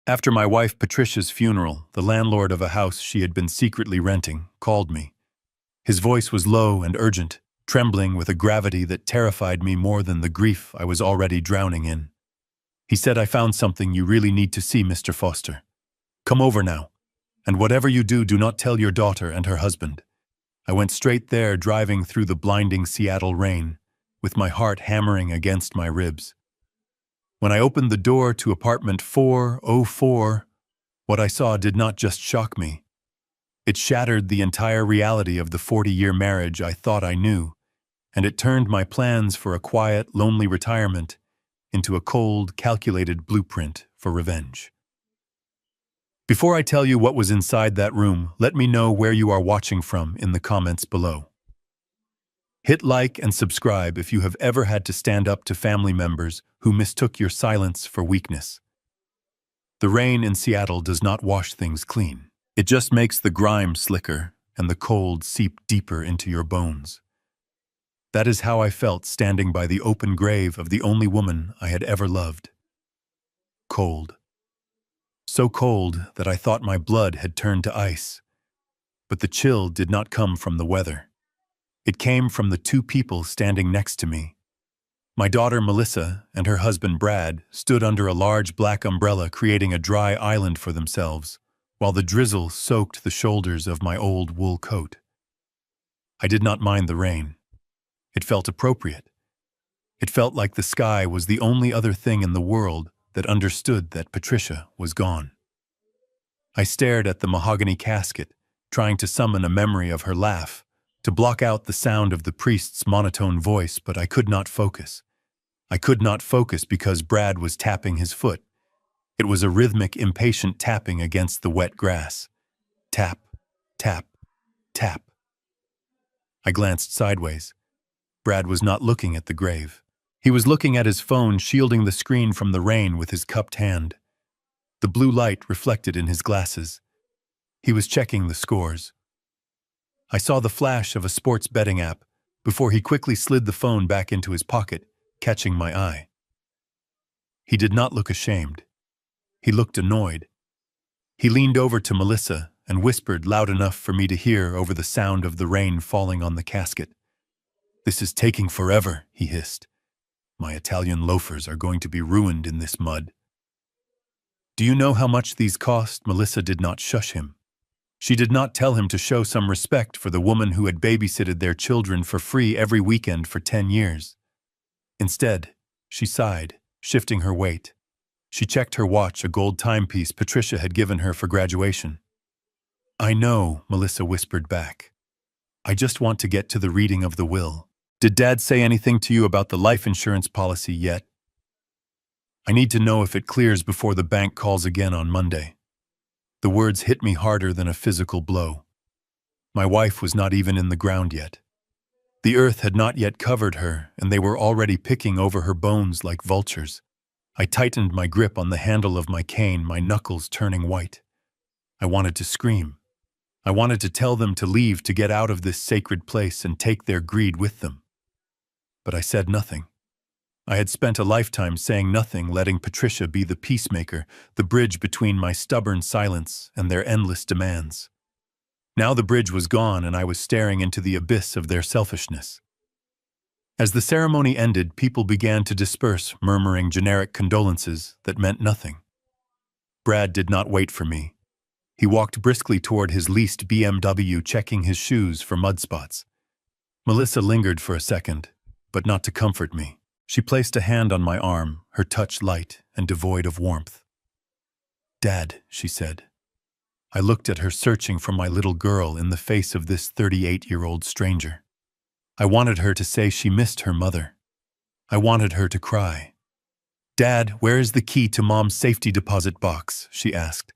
After my wife Patricia's funeral, the landlord of a house she had been secretly renting called me. His voice was low and urgent, trembling with a gravity that terrified me more than the grief I was already drowning in. He said, "I found something you really need to see, Mr. Foster. Come over now, and whatever you do, do not tell your daughter and her husband." I went straight there, driving through the blinding Seattle rain, with my heart hammering against my ribs. When I opened the door to apartment 404, what I saw did not just shock me. It shattered the entire reality of the 40-year marriage I thought I knew, and it turned my plans for a quiet, lonely retirement into a cold, calculated blueprint for revenge. Before I tell you what was inside that room, let me know where you are watching from in the comments below. Hit like and subscribe if you have ever had to stand up to family members who mistook your silence for weakness. The rain in Seattle does not wash things clean. It just makes the grime slicker and the cold seep deeper into your bones. That is how I felt standing by the open grave of the only woman I had ever loved. Cold. So cold that I thought my blood had turned to ice. But the chill did not come from the weather. It came from the two people standing next to me. My daughter Melissa and her husband Brad stood under a large black umbrella, creating a dry island for themselves, while the drizzle soaked the shoulders of my old wool coat. I did not mind the rain. It felt appropriate. It felt like the sky was the only other thing in the world that understood that Patricia was gone. I stared at the mahogany casket, trying to summon a memory of her laugh, to block out the sound of the priest's monotone voice, but I could not focus. I could not focus because Brad was tapping his foot. It was a rhythmic, impatient tapping against the wet grass. Tap, tap, tap. I glanced sideways. Brad was not looking at the grave. He was looking at his phone, shielding the screen from the rain with his cupped hand. The blue light reflected in his glasses. He was checking the scores. I saw the flash of a sports betting app before he quickly slid the phone back into his pocket, catching my eye. He did not look ashamed. He looked annoyed. He leaned over to Melissa and whispered loud enough for me to hear over the sound of the rain falling on the casket. "This is taking forever," he hissed. "My Italian loafers are going to be ruined in this mud." "Do you know how much these cost?" Melissa did not shush him. She did not tell him to show some respect for the woman who had babysitted their children for free every weekend for 10 years. Instead, she sighed, shifting her weight. She checked her watch, a gold timepiece Patricia had given her for graduation. "I know," Melissa whispered back. "I just want to get to the reading of the will. Did Dad say anything to you about the life insurance policy yet? I need to know if it clears before the bank calls again on Monday." The words hit me harder than a physical blow. My wife was not even in the ground yet. The earth had not yet covered her, and they were already picking over her bones like vultures. I tightened my grip on the handle of my cane, my knuckles turning white. I wanted to scream. I wanted to tell them to leave, to get out of this sacred place and take their greed with them. But I said nothing. I had spent a lifetime saying nothing, letting Patricia be the peacemaker, the bridge between my stubborn silence and their endless demands. Now the bridge was gone, and I was staring into the abyss of their selfishness. As the ceremony ended, people began to disperse, murmuring generic condolences that meant nothing. Brad did not wait for me. He walked briskly toward his leased BMW, checking his shoes for mud spots. Melissa lingered for a second, but not to comfort me. She placed a hand on my arm, her touch light and devoid of warmth. "Dad," she said. I looked at her, searching for my little girl in the face of this 38-year-old stranger. I wanted her to say she missed her mother. I wanted her to cry. "Dad, where is the key to Mom's safety deposit box?" she asked.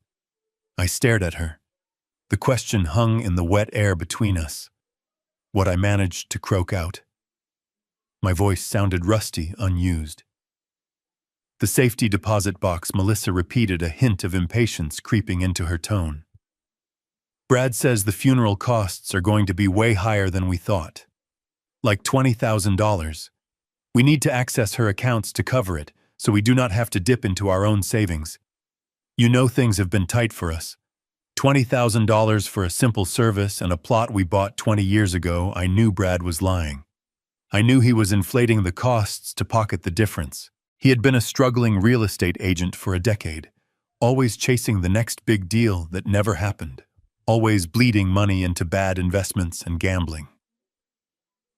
I stared at her. The question hung in the wet air between us. What I managed to croak out. My voice sounded rusty, unused. "The safety deposit box," Melissa repeated, a hint of impatience creeping into her tone. "Brad says the funeral costs are going to be way higher than we thought. Like $20,000. We need to access her accounts to cover it, so we do not have to dip into our own savings." You know things have been tight for us. $20,000 for a simple service and a plot we bought 20 years ago. I knew Brad was lying. I knew he was inflating the costs to pocket the difference. He had been a struggling real estate agent for a decade, always chasing the next big deal that never happened, always bleeding money into bad investments and gambling.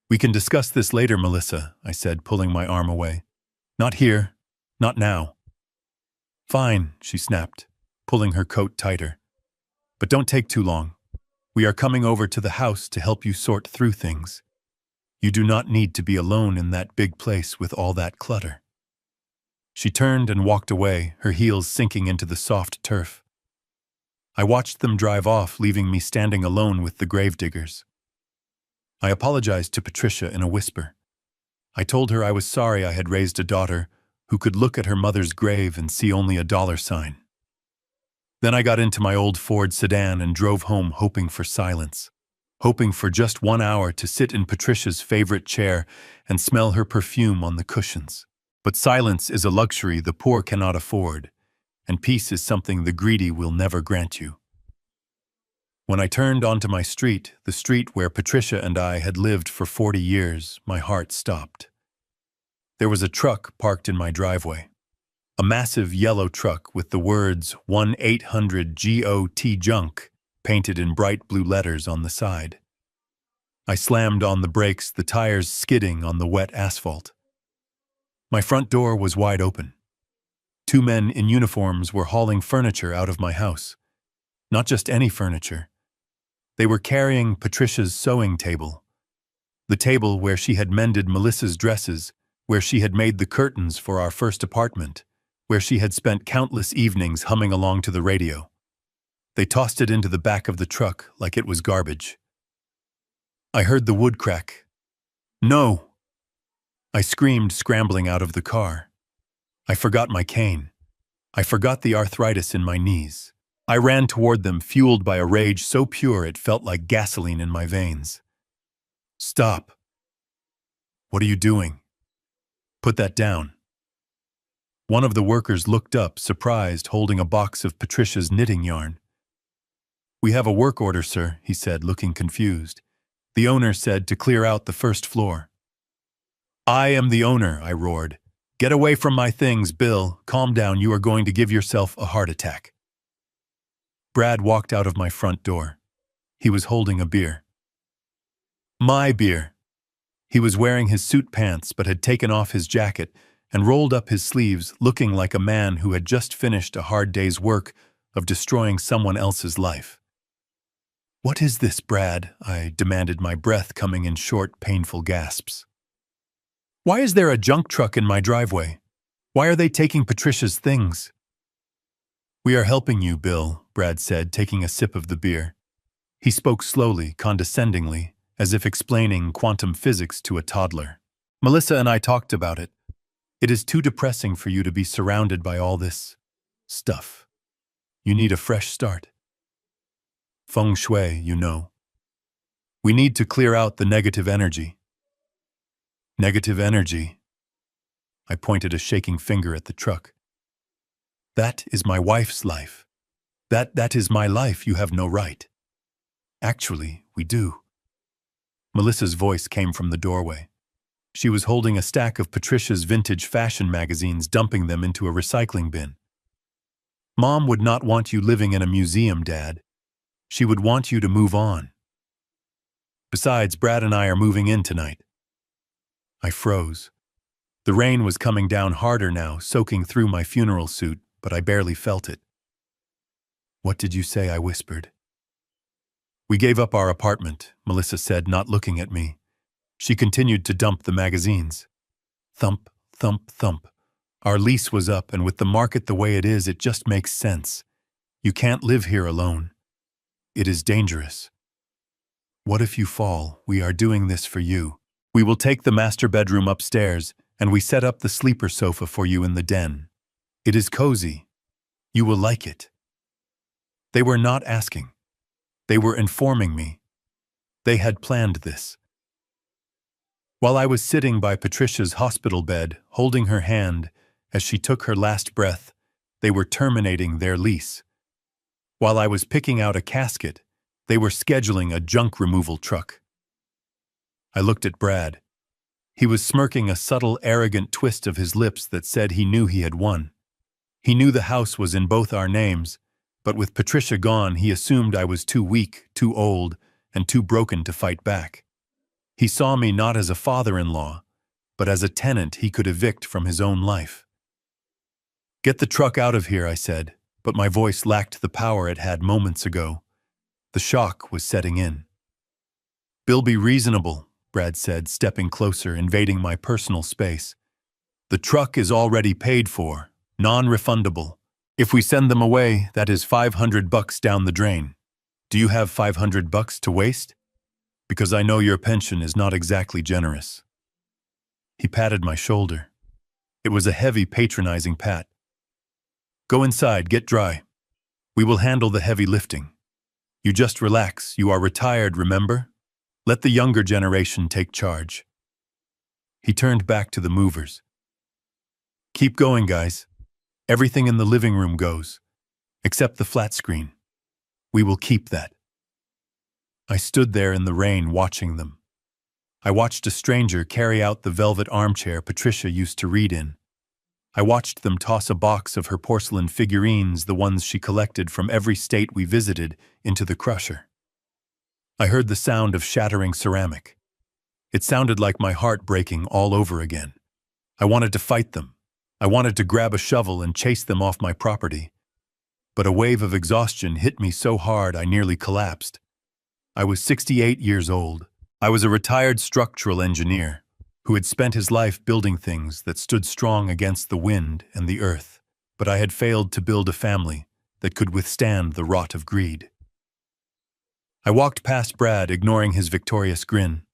"We can discuss this later, Melissa," I said, pulling my arm away. "Not here. Not now." "Fine," she snapped, pulling her coat tighter. "But don't take too long. We are coming over to the house to help you sort through things. You do not need to be alone in that big place with all that clutter." She turned and walked away, her heels sinking into the soft turf. I watched them drive off, leaving me standing alone with the gravediggers. I apologized to Patricia in a whisper. I told her I was sorry I had raised a daughter who could look at her mother's grave and see only a dollar sign. Then I got into my old Ford sedan and drove home, hoping for silence, hoping for just 1 hour to sit in Patricia's favorite chair and smell her perfume on the cushions. But silence is a luxury the poor cannot afford, and peace is something the greedy will never grant you. When I turned onto my street, the street where Patricia and I had lived for 40 years, my heart stopped. There was a truck parked in my driveway. A massive yellow truck with the words 1-800-GOT junk painted in bright blue letters on the side. I slammed on the brakes, the tires skidding on the wet asphalt. My front door was wide open. 2 men in uniforms were hauling furniture out of my house. Not just any furniture. They were carrying Patricia's sewing table. The table where she had mended Melissa's dresses, where she had made the curtains for our first apartment, where she had spent countless evenings humming along to the radio. They tossed it into the back of the truck like it was garbage. I heard the wood crack. "No!" I screamed, scrambling out of the car. I forgot my cane. I forgot the arthritis in my knees. I ran toward them, fueled by a rage so pure it felt like gasoline in my veins. "Stop! What are you doing? Put that down." One of the workers looked up, surprised, holding a box of Patricia's knitting yarn. "We have a work order, sir," he said, looking confused. "The owner said to clear out the first floor." "I am the owner," I roared. "Get away from my things, Bill. Calm down, you are going to give yourself a heart attack." Brad walked out of my front door. He was holding a beer. My beer. He was wearing his suit pants but had taken off his jacket and rolled up his sleeves, looking like a man who had just finished a hard day's work of destroying someone else's life. "What is this, Brad?" I demanded, my breath coming in short, painful gasps. "Why is there a junk truck in my driveway? Why are they taking Patricia's things?" "We are helping you, Bill," Brad said, taking a sip of the beer. He spoke slowly, condescendingly, as if explaining quantum physics to a toddler. "Melissa and I talked about it. It is too depressing for you to be surrounded by all this stuff. You need a fresh start. Feng shui, you know. We need to clear out the negative energy." "Negative energy?" I pointed a shaking finger at the truck. "That is my wife's life. That is my life. You have no right." "Actually, we do." Melissa's voice came from the doorway. She was holding a stack of Patricia's vintage fashion magazines, dumping them into a recycling bin. "Mom would not want you living in a museum, Dad. She would want you to move on. Besides, Brad and I are moving in tonight." I froze. The rain was coming down harder now, soaking through my funeral suit, but I barely felt it. "What did you say?" I whispered. "We gave up our apartment," Melissa said, not looking at me. She continued to dump the magazines. Thump, thump, thump. "Our lease was up, and with the market the way it is, it just makes sense. You can't live here alone. It is dangerous. What if you fall? We are doing this for you. We will take the master bedroom upstairs, and we set up the sleeper sofa for you in the den. It is cozy. You will like it." They were not asking. They were informing me. They had planned this. While I was sitting by Patricia's hospital bed, holding her hand as she took her last breath, They were terminating their lease. While I was picking out a casket, they were scheduling a junk removal truck. I looked at Brad. He was smirking a subtle, arrogant twist of his lips that said he knew he had won. He knew the house was in both our names, but with Patricia gone, he assumed I was too weak, too old, and too broken to fight back. He saw me not as a father-in-law, but as a tenant he could evict from his own life. "Get the truck out of here," I said, but my voice lacked the power it had moments ago. The shock was setting in. "Bill, be reasonable," Brad said, stepping closer, invading my personal space. "The truck is already paid for, non-refundable. If we send them away, that is $500 down the drain. Do you have $500 to waste? Because I know your pension is not exactly generous." He patted my shoulder. It was a heavy, patronizing pat. "Go inside, get dry. We will handle the heavy lifting. You just relax, you are retired, remember? Let the younger generation take charge." He turned back to the movers. "Keep going, guys. Everything in the living room goes, except the flat screen. We will keep that." I stood there in the rain watching them. I watched a stranger carry out the velvet armchair Patricia used to read in. I watched them toss a box of her porcelain figurines, the ones she collected from every state we visited, into the crusher. I heard the sound of shattering ceramic. It sounded like my heart breaking all over again. I wanted to fight them. I wanted to grab a shovel and chase them off my property. But a wave of exhaustion hit me so hard I nearly collapsed. I was 68 years old. I was a retired structural engineer who had spent his life building things that stood strong against the wind and the earth, but I had failed to build a family that could withstand the rot of greed. I walked past Brad, ignoring his victorious grin.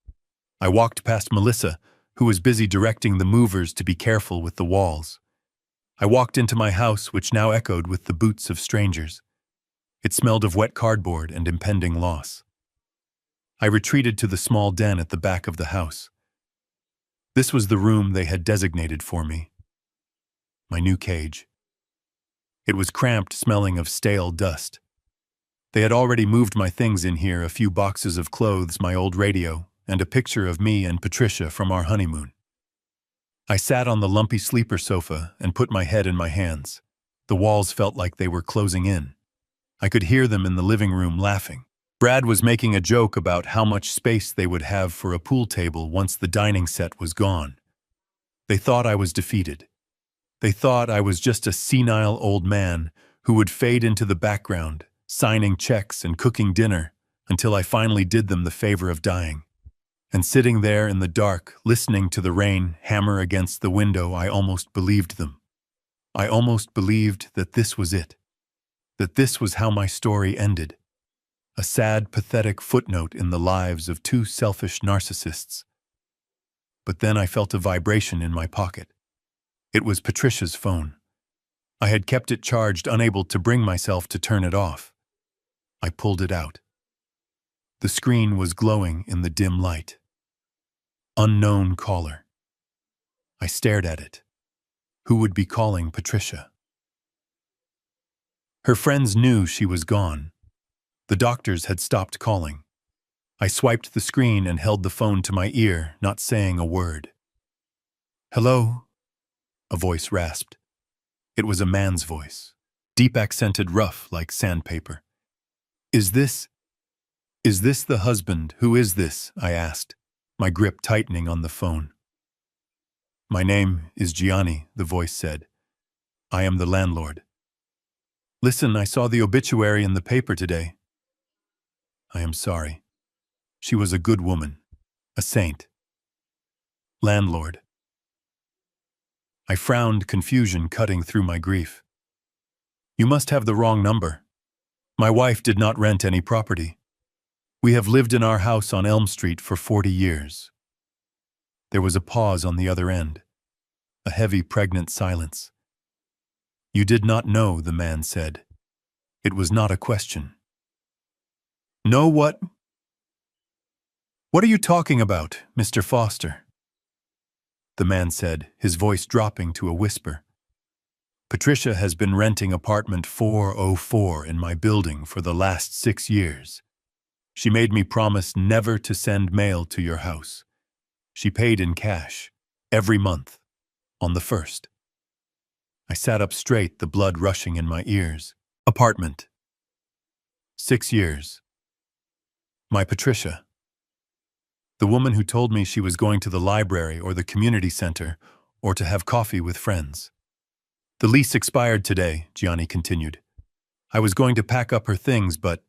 I walked past Melissa, who was busy directing the movers to be careful with the walls. I walked into my house, which now echoed with the boots of strangers. It smelled of wet cardboard and impending loss. I retreated to the small den at the back of the house. This was the room they had designated for me. My new cage. It was cramped, smelling of stale dust. They had already moved my things in here, a few boxes of clothes, my old radio, and a picture of me and Patricia from our honeymoon. I sat on the lumpy sleeper sofa and put my head in my hands. The walls felt like they were closing in. I could hear them in the living room laughing. Brad was making a joke about how much space they would have for a pool table once the dining set was gone. They thought I was defeated. They thought I was just a senile old man who would fade into the background, signing checks and cooking dinner until I finally did them the favor of dying. And sitting there in the dark, listening to the rain hammer against the window, I almost believed them. I almost believed that this was it. That this was how my story ended. A sad, pathetic footnote in the lives of two selfish narcissists. But then I felt a vibration in my pocket. It was Patricia's phone. I had kept it charged, unable to bring myself to turn it off. I pulled it out. The screen was glowing in the dim light. Unknown caller. I stared at it. Who would be calling Patricia? Her friends knew she was gone. The doctors had stopped calling. I swiped the screen and held the phone to my ear, not saying a word. "Hello?" A voice rasped. It was a man's voice, deep-accented, rough like sandpaper. Is this the husband? Who is this?" I asked, my grip tightening on the phone. "My name is Gianni," the voice said. "I am the landlord. Listen, I saw the obituary in the paper today. I am sorry. She was a good woman, a saint." Landlord. I frowned, confusion cutting through my grief. "You must have the wrong number. My wife did not rent any property. We have lived in our house on Elm Street for 40 years. There was a pause on the other end, a heavy, pregnant silence. "You did not know," the man said. It was not a question. "Know what? What are you talking about, Mr. Foster?" The man said, his voice dropping to a whisper. Patricia has been renting apartment 404 in my building for the last 6 years. She made me promise never to send mail to your house. She paid in cash, every month, on the 1st. I sat up straight, the blood rushing in my ears. Apartment. 6 years. My Patricia. The woman who told me she was going to the library or the community center or to have coffee with friends. The lease expired today, Gianni continued. I was going to pack up her things, but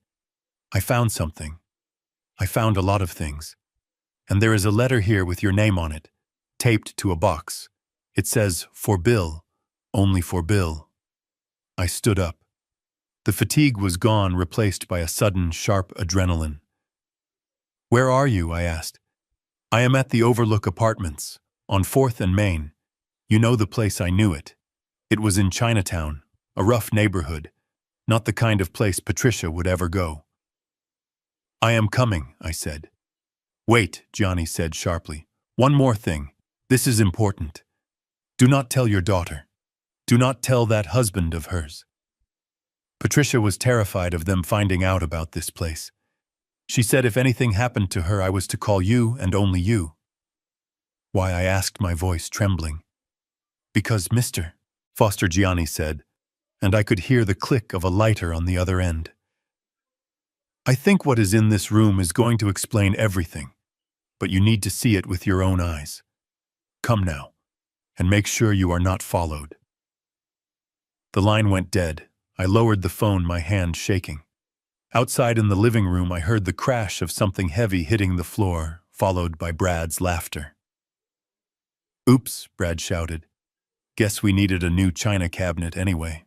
I found something. I found a lot of things. And there is a letter here with your name on it, taped to a box. It says, "For Bill, only for Bill." I stood up. The fatigue was gone, replaced by a sudden, sharp adrenaline. "Where are you?" I asked. "I am at the Overlook Apartments, on 4th and Main. You know the place. I knew it. It was in Chinatown, a rough neighborhood, not the kind of place Patricia would ever go." "I am coming," I said. "Wait," Gianni said sharply. "One more thing. This is important. Do not tell your daughter. Do not tell that husband of hers." Patricia was terrified of them finding out about this place. She said if anything happened to her, I was to call you and only you. "Why?" I asked, my voice trembling. "Because, Mr. Foster," Gianni said, and I could hear the click of a lighter on the other end. "I think what is in this room is going to explain everything, but you need to see it with your own eyes. Come now, and make sure you are not followed." The line went dead. I lowered the phone, my hand shaking. Outside in the living room, I heard the crash of something heavy hitting the floor, followed by Brad's laughter. "Oops," Brad shouted. "Guess we needed a new china cabinet anyway."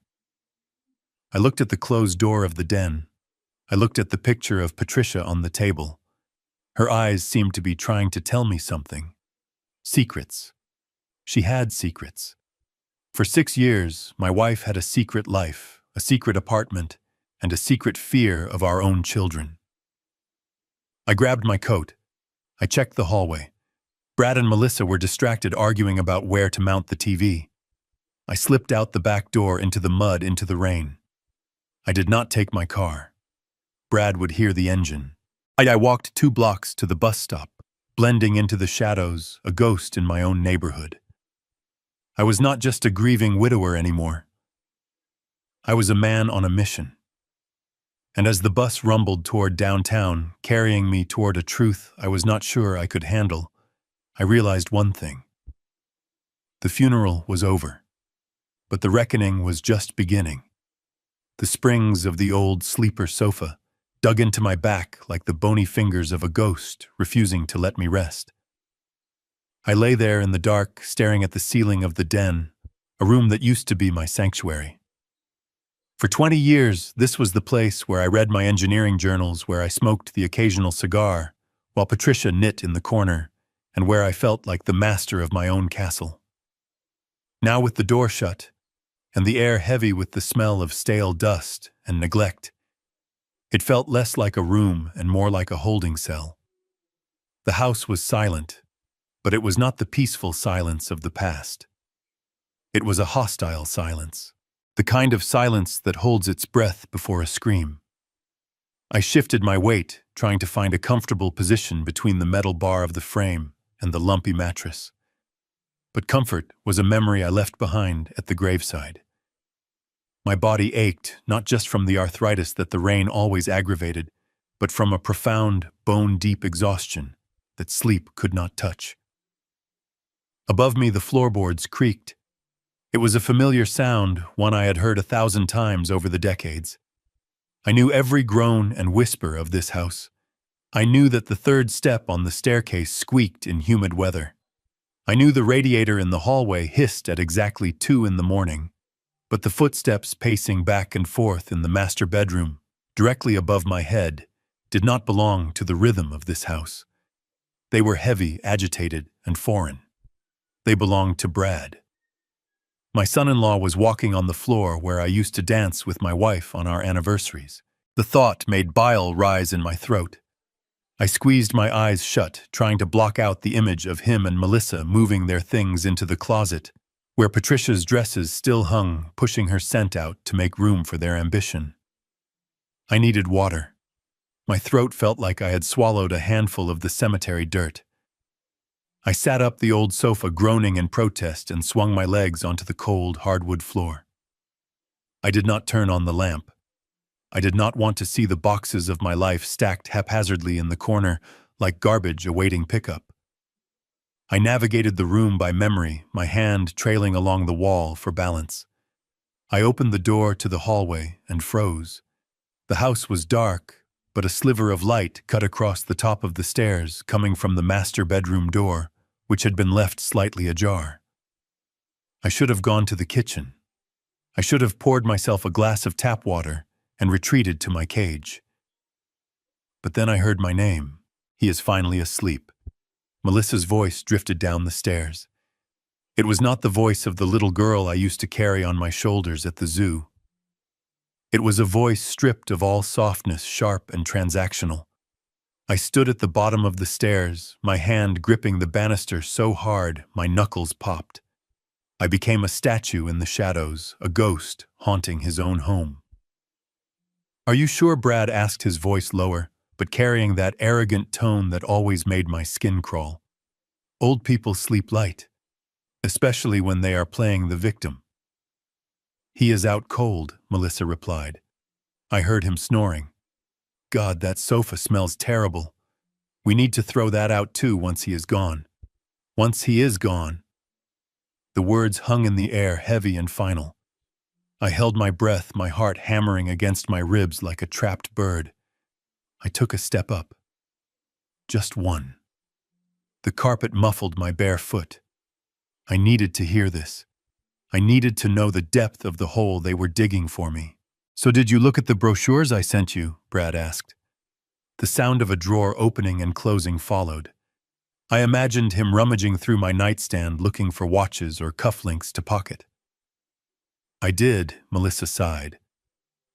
I looked at the closed door of the den. I looked at the picture of Patricia on the table. Her eyes seemed to be trying to tell me something. Secrets. She had secrets. For 6 years, my wife had a secret life, a secret apartment, and a secret fear of our own children. I grabbed my coat. I checked the hallway. Brad and Melissa were distracted, arguing about where to mount the TV. I slipped out the back door into the mud, into the rain. I did not take my car. Brad would hear the engine. I walked 2 blocks to the bus stop, blending into the shadows, a ghost in my own neighborhood. I was not just a grieving widower anymore. I was a man on a mission. And as the bus rumbled toward downtown, carrying me toward a truth I was not sure I could handle, I realized one thing. The funeral was over, but the reckoning was just beginning. The springs of the old sleeper sofa dug into my back like the bony fingers of a ghost, refusing to let me rest. I lay there in the dark, staring at the ceiling of the den, a room that used to be my sanctuary. For 20 years, this was the place where I read my engineering journals, where I smoked the occasional cigar, while Patricia knit in the corner, and where I felt like the master of my own castle. Now, with the door shut, and the air heavy with the smell of stale dust and neglect, it felt less like a room and more like a holding cell. The house was silent, but it was not the peaceful silence of the past. It was a hostile silence, the kind of silence that holds its breath before a scream. I shifted my weight, trying to find a comfortable position between the metal bar of the frame and the lumpy mattress. But comfort was a memory I left behind at the graveside. My body ached, not just from the arthritis that the rain always aggravated, but from a profound, bone-deep exhaustion that sleep could not touch. Above me, the floorboards creaked. It was a familiar sound, one I had heard 1,000 times over the decades. I knew every groan and whisper of this house. I knew that the 3rd step on the staircase squeaked in humid weather. I knew the radiator in the hallway hissed at exactly 2 in the morning. But the footsteps pacing back and forth in the master bedroom, directly above my head, did not belong to the rhythm of this house. They were heavy, agitated, and foreign. They belonged to Brad. My son-in-law was walking on the floor where I used to dance with my wife on our anniversaries. The thought made bile rise in my throat. I squeezed my eyes shut, trying to block out the image of him and Melissa moving their things into the closet, where Patricia's dresses still hung, pushing her scent out to make room for their ambition. I needed water. My throat felt like I had swallowed a handful of the cemetery dirt. I sat up the old sofa groaning in protest and swung my legs onto the cold, hardwood floor. I did not turn on the lamp. I did not want to see the boxes of my life stacked haphazardly in the corner like garbage awaiting pickup. I navigated the room by memory, my hand trailing along the wall for balance. I opened the door to the hallway and froze. The house was dark, but a sliver of light cut across the top of the stairs coming from the master bedroom door, which had been left slightly ajar. I should have gone to the kitchen. I should have poured myself a glass of tap water and retreated to my cage. But then I heard my name. He is finally asleep. Melissa's voice drifted down the stairs. It was not the voice of the little girl I used to carry on my shoulders at the zoo. It was a voice stripped of all softness, sharp and transactional. I stood at the bottom of the stairs, my hand gripping the banister so hard my knuckles popped. I became a statue in the shadows, a ghost haunting his own home. "Are you sure?" Brad asked, his voice lower, but carrying that arrogant tone that always made my skin crawl. "Old people sleep light, especially when they are playing the victim." "He is out cold," Melissa replied. I heard him snoring. "God, that sofa smells terrible. We need to throw that out too once he is gone." "Once he is gone." The words hung in the air, heavy and final. I held my breath, my heart hammering against my ribs like a trapped bird. I took a step up. Just one. The carpet muffled my bare foot. I needed to hear this. I needed to know the depth of the hole they were digging for me. "So did you look at the brochures I sent you?" Brad asked. The sound of a drawer opening and closing followed. I imagined him rummaging through my nightstand looking for watches or cufflinks to pocket. "I did," Melissa sighed.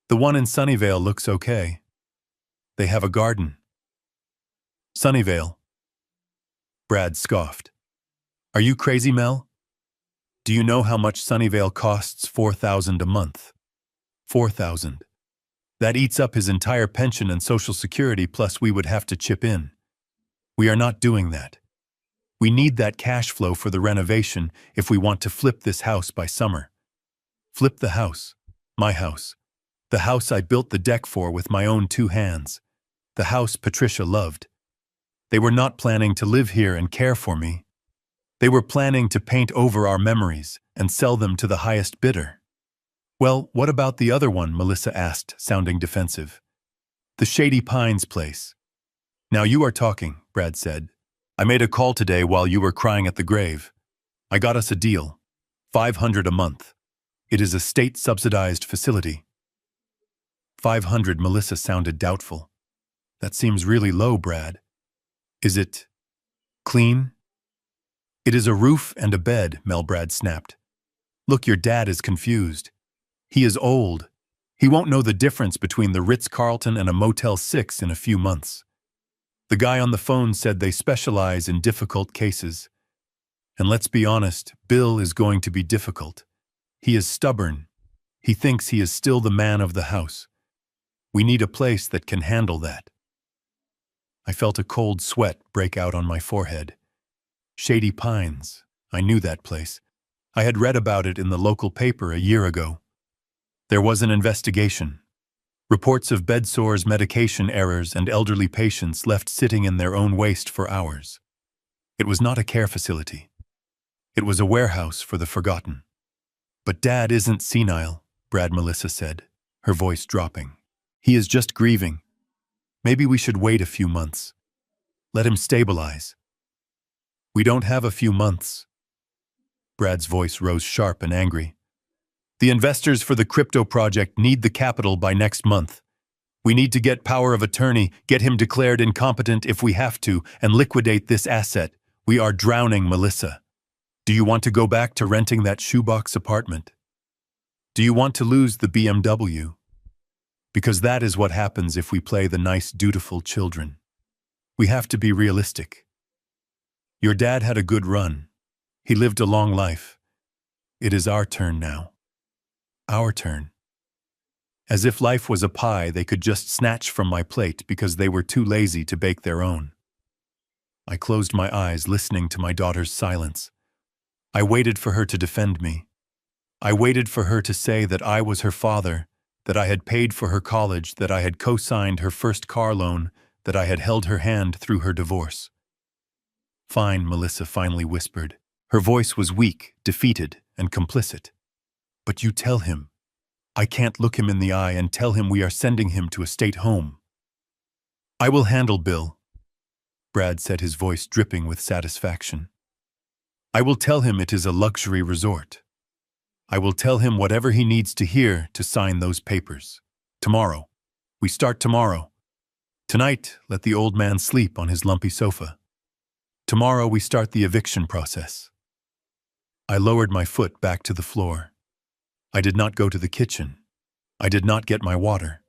"The one in Sunnyvale looks okay. They have a garden." "Sunnyvale?" Brad scoffed. "Are you crazy, Mel? Do you know how much Sunnyvale costs? $4,000 a month. $4,000. That eats up his entire pension and Social Security, plus we would have to chip in. We are not doing that. We need that cash flow for the renovation if we want to flip this house by summer." Flip the house. My house. The house I built the deck for with my own 2 hands. The house Patricia loved. They were not planning to live here and care for me. They were planning to paint over our memories and sell them to the highest bidder. "Well, what about the other one?" Melissa asked, sounding defensive. "The Shady Pines place." "Now you are talking," Brad said. "I made a call today while you were crying at the grave. I got us a deal. $500 a month. It is a state-subsidized facility." 500, Melissa sounded doubtful. "That seems really low, Brad. Is it clean?" "It is a roof and a bed," Brad snapped. "Look, your dad is confused. He is old. He won't know the difference between the Ritz-Carlton and a Motel 6 in a few months. The guy on the phone said they specialize in difficult cases. And let's be honest, Bill is going to be difficult. He is stubborn. He thinks he is still the man of the house. We need a place that can handle that." I felt a cold sweat break out on my forehead. Shady Pines. I knew that place. I had read about it in the local paper a year ago. There was an investigation. Reports of bed sores, medication errors, and elderly patients left sitting in their own waste for hours. It was not a care facility. It was a warehouse for the forgotten. "But Dad isn't senile," Melissa said, her voice dropping. "He is just grieving. Maybe we should wait a few months. Let him stabilize." "We don't have a few months." Brad's voice rose sharp and angry. "The investors for the crypto project need the capital by next month. We need to get power of attorney, get him declared incompetent if we have to, and liquidate this asset. We are drowning, Melissa. Do you want to go back to renting that shoebox apartment? Do you want to lose the BMW? Because that is what happens if we play the nice, dutiful children. We have to be realistic. Your dad had a good run. He lived a long life. It is our turn now. Our turn. As if life was a pie they could just snatch from my plate because they were too lazy to bake their own. I closed my eyes, listening to my daughter's silence. I waited for her to defend me. I waited for her to say that I was her father, that I had paid for her college, that I had co-signed her first car loan, that I had held her hand through her divorce. Fine, Melissa finally whispered. Her voice was weak, defeated, and complicit. But you tell him. I can't look him in the eye and tell him we are sending him to a state home. I will handle Bill, Brad said, his voice dripping with satisfaction. I will tell him it is a luxury resort. I will tell him whatever he needs to hear to sign those papers. Tomorrow. We start tomorrow. Tonight, let the old man sleep on his lumpy sofa. Tomorrow we start the eviction process. I lowered my foot back to the floor. I did not go to the kitchen. I did not get my water.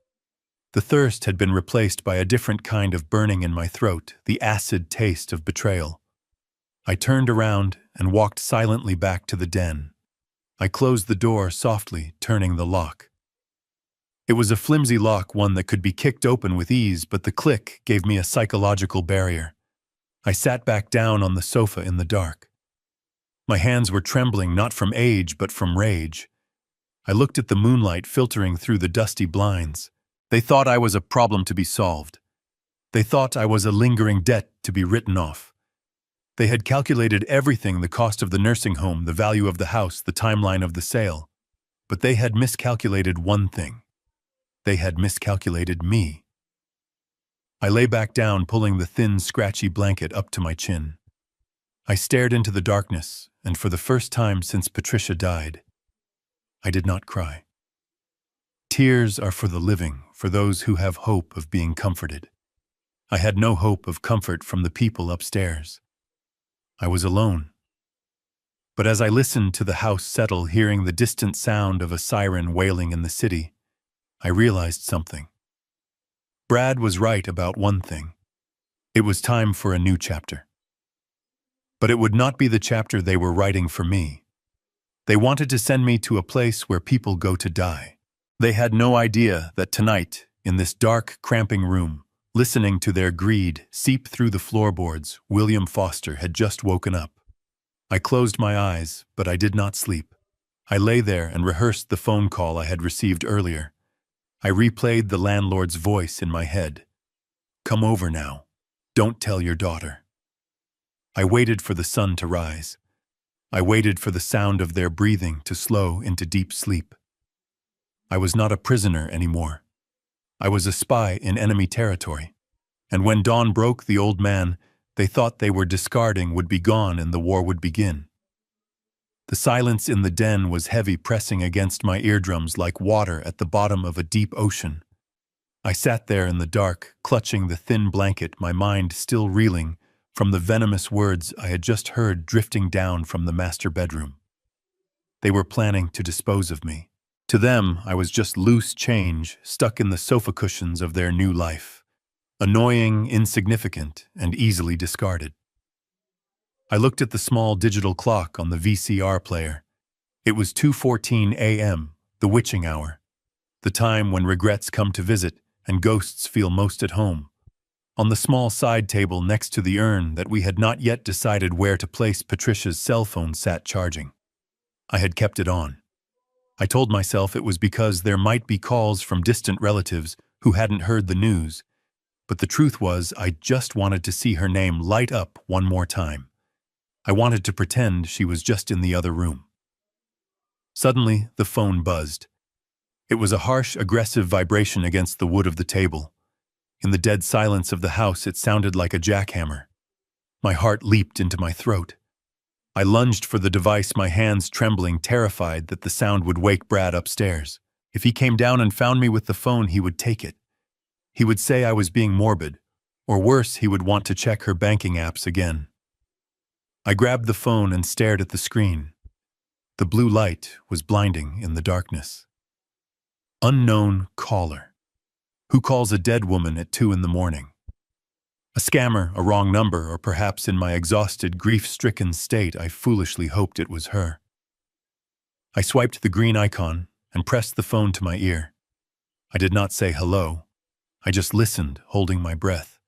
The thirst had been replaced by a different kind of burning in my throat, the acid taste of betrayal. I turned around and walked silently back to the den. I closed the door softly, turning the lock. It was a flimsy lock, one that could be kicked open with ease, but the click gave me a psychological barrier. I sat back down on the sofa in the dark. My hands were trembling, not from age, but from rage. I looked at the moonlight filtering through the dusty blinds. They thought I was a problem to be solved. They thought I was a lingering debt to be written off. They had calculated everything, the cost of the nursing home, the value of the house, the timeline of the sale. But they had miscalculated one thing. They had miscalculated me. I lay back down, pulling the thin, scratchy blanket up to my chin. I stared into the darkness, and for the first time since Patricia died, I did not cry. Tears are for the living, for those who have hope of being comforted. I had no hope of comfort from the people upstairs. I was alone. But as I listened to the house settle, hearing the distant sound of a siren wailing in the city, I realized something. Brad was right about one thing. It was time for a new chapter. But it would not be the chapter they were writing for me. They wanted to send me to a place where people go to die. They had no idea that tonight, in this dark, cramping room, listening to their greed seep through the floorboards, William Foster had just woken up. I closed my eyes, but I did not sleep. I lay there and rehearsed the phone call I had received earlier. I replayed the landlord's voice in my head. Come over now. Don't tell your daughter. I waited for the sun to rise. I waited for the sound of their breathing to slow into deep sleep. I was not a prisoner anymore. I was a spy in enemy territory. And when dawn broke, the old man they thought they were discarding would be gone and the war would begin. The silence in the den was heavy, pressing against my eardrums like water at the bottom of a deep ocean. I sat there in the dark, clutching the thin blanket, my mind still reeling from the venomous words I had just heard drifting down from the master bedroom. They were planning to dispose of me. To them, I was just loose change stuck in the sofa cushions of their new life. Annoying, insignificant, and easily discarded. I looked at the small digital clock on the VCR player. It was 2:14 a.m., the witching hour. The time when regrets come to visit and ghosts feel most at home. On the small side table next to the urn that we had not yet decided where to place, Patricia's cell phone sat charging. I had kept it on. I told myself it was because there might be calls from distant relatives who hadn't heard the news, but the truth was I just wanted to see her name light up one more time. I wanted to pretend she was just in the other room. Suddenly, the phone buzzed. It was a harsh, aggressive vibration against the wood of the table. In the dead silence of the house, it sounded like a jackhammer. My heart leaped into my throat. I lunged for the device, my hands trembling, terrified that the sound would wake Brad upstairs. If he came down and found me with the phone, he would take it. He would say I was being morbid, or worse, he would want to check her banking apps again. I grabbed the phone and stared at the screen. The blue light was blinding in the darkness. Unknown caller. Who calls a dead woman at 2 a.m? A scammer, a wrong number, or perhaps in my exhausted, grief-stricken state, I foolishly hoped it was her. I swiped the green icon and pressed the phone to my ear. I did not say hello. I just listened, holding my breath.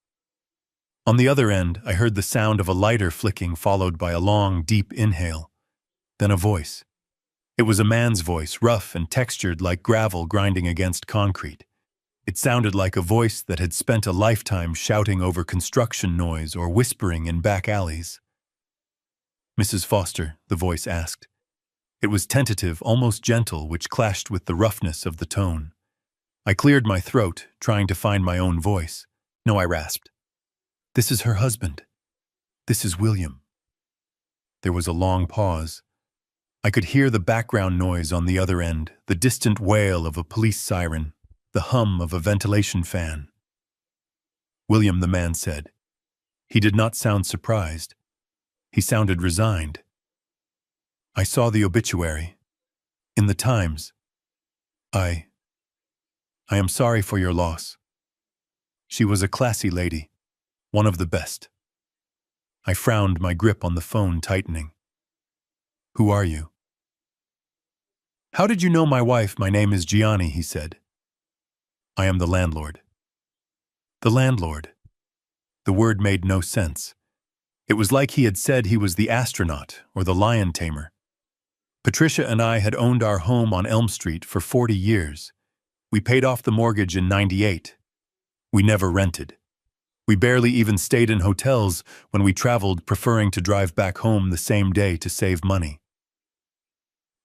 On the other end, I heard the sound of a lighter flicking followed by a long, deep inhale. Then a voice. It was a man's voice, rough and textured like gravel grinding against concrete. It sounded like a voice that had spent a lifetime shouting over construction noise or whispering in back alleys. "Mrs. Foster," the voice asked. It was tentative, almost gentle, which clashed with the roughness of the tone. I cleared my throat, trying to find my own voice. "No," I rasped. "This is her husband. This is William." There was a long pause. I could hear the background noise on the other end, the distant wail of a police siren, the hum of a ventilation fan. "William," the man said. He did not sound surprised. He sounded resigned. "I saw the obituary. In the Times. I am sorry for your loss. She was a classy lady, one of the best." I frowned, my grip on the phone tightening. "Who are you?" "How did you know my wife? My name is Gianni," he said. "I am the landlord." The landlord. The word made no sense. It was like he had said he was the astronaut or the lion tamer. Patricia and I had owned our home on Elm Street for 40 years. We paid off the mortgage in '98. We never rented. We barely even stayed in hotels when we traveled, preferring to drive back home the same day to save money.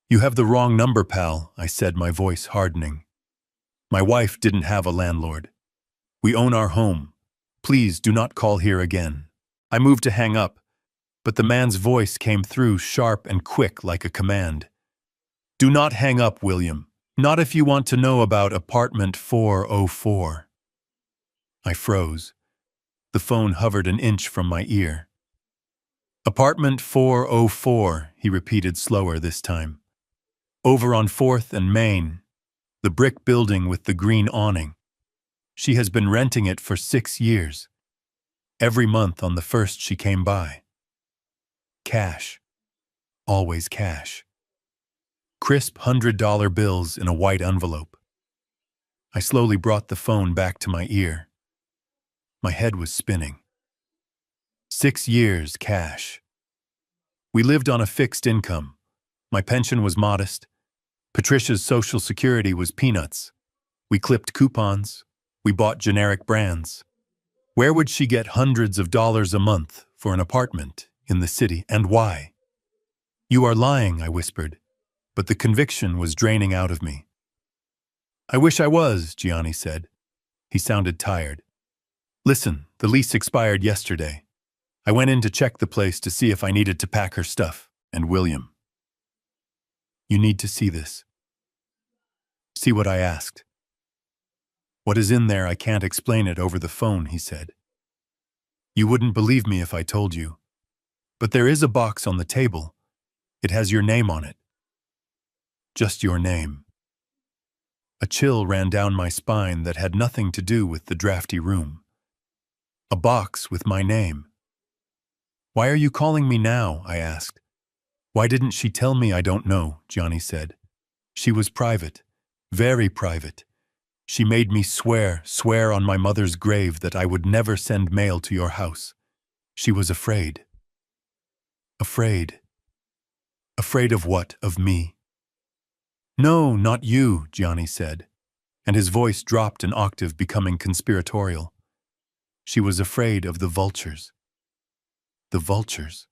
"You have the wrong number, pal," I said, my voice hardening. "My wife didn't have a landlord. We own our home. Please do not call here again." I moved to hang up, but the man's voice came through sharp and quick like a command. "Do not hang up, William. Not if you want to know about apartment 404. I froze. The phone hovered an inch from my ear. "Apartment 404, he repeated slower this time. "Over on 4th and Main, the brick building with the green awning. She has been renting it for 6 years. Every month on the 1st she came by. Cash. Always cash. Crisp $100 bills in a white envelope." I slowly brought the phone back to my ear. My head was spinning. 6 years cash. We lived on a fixed income. My pension was modest. Patricia's Social Security was peanuts. We clipped coupons. We bought generic brands. Where would she get hundreds of dollars a month for an apartment in the city, and why? "You are lying," I whispered, but the conviction was draining out of me. "I wish I was," Gianni said. He sounded tired. "Listen, the lease expired yesterday. I went in to check the place to see if I needed to pack her stuff, and William. You need to see this." "See what I asked?" "What is in there, I can't explain it over the phone," he said. "You wouldn't believe me if I told you. But there is a box on the table. It has your name on it. Just your name." A chill ran down my spine that had nothing to do with the drafty room. A box with my name. "Why are you calling me now?" I asked. "Why didn't she tell me?" "I don't know," Gianni said. "She was private, very private. She made me swear on my mother's grave that I would never send mail to your house. She was afraid." "Afraid? Afraid of what? Of me?" "No, not you," Gianni said, and his voice dropped an octave, becoming conspiratorial. "She was afraid of the vultures." The vultures.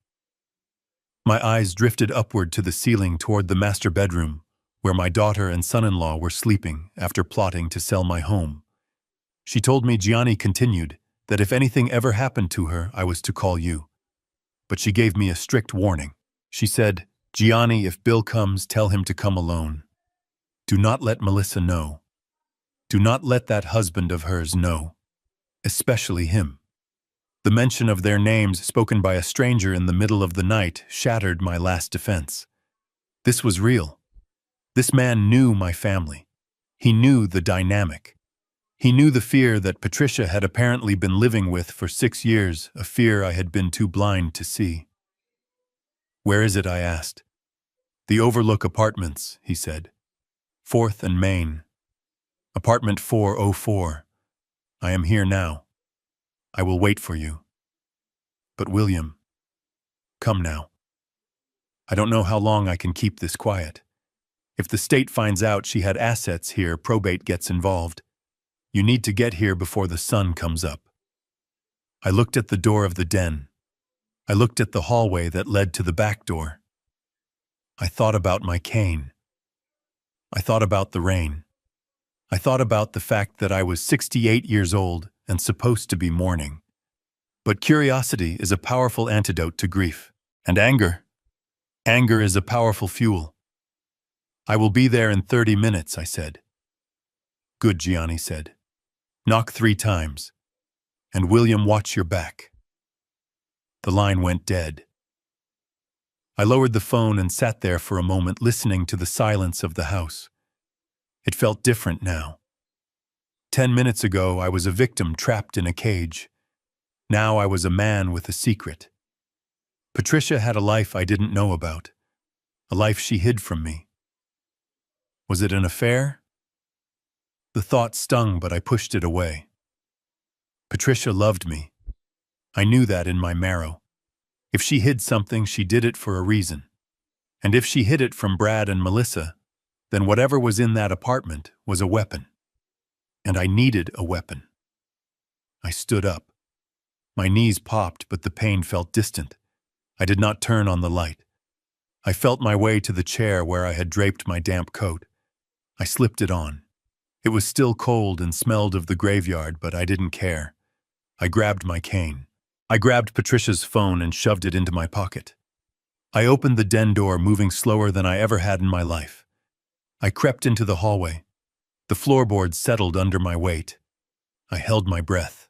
My eyes drifted upward to the ceiling toward the master bedroom, where my daughter and son-in-law were sleeping after plotting to sell my home. She told me, Gianni continued, that if anything ever happened to her, I was to call you. But she gave me a strict warning. She said, "Gianni, if Bill comes, tell him to come alone. Do not let Melissa know. Do not let that husband of hers know. Especially him." The mention of their names spoken by a stranger in the middle of the night shattered my last defense. This was real. This man knew my family. He knew the dynamic. He knew the fear that Patricia had apparently been living with for 6 years, a fear I had been too blind to see. "Where is it?" I asked. The Overlook Apartments, he said. 4th and Main. Apartment 404. I am here now. I will wait for you. But William, come now. I don't know how long I can keep this quiet. If the state finds out she had assets here, probate gets involved. You need to get here before the sun comes up. I looked at the door of the den. I looked at the hallway that led to the back door. I thought about my cane. I thought about the rain. I thought about the fact that I was 68 years old and supposed to be mourning. But curiosity is a powerful antidote to grief. And anger. Anger is a powerful fuel. I will be there in 30 minutes, I said. Good, Gianni said. Knock 3 times. And William, watch your back. The line went dead. I lowered the phone and sat there for a moment listening to the silence of the house. It felt different now. 10 minutes ago, I was a victim trapped in a cage. Now I was a man with a secret. Patricia had a life I didn't know about, a life she hid from me. Was it an affair? The thought stung, but I pushed it away. Patricia loved me. I knew that in my marrow. If she hid something, she did it for a reason. And if she hid it from Brad and Melissa, then whatever was in that apartment was a weapon. And I needed a weapon. I stood up. My knees popped, but the pain felt distant. I did not turn on the light. I felt my way to the chair where I had draped my damp coat. I slipped it on. It was still cold and smelled of the graveyard, but I didn't care. I grabbed my cane. I grabbed Patricia's phone and shoved it into my pocket. I opened the den door, moving slower than I ever had in my life. I crept into the hallway. The floorboards settled under my weight. I held my breath.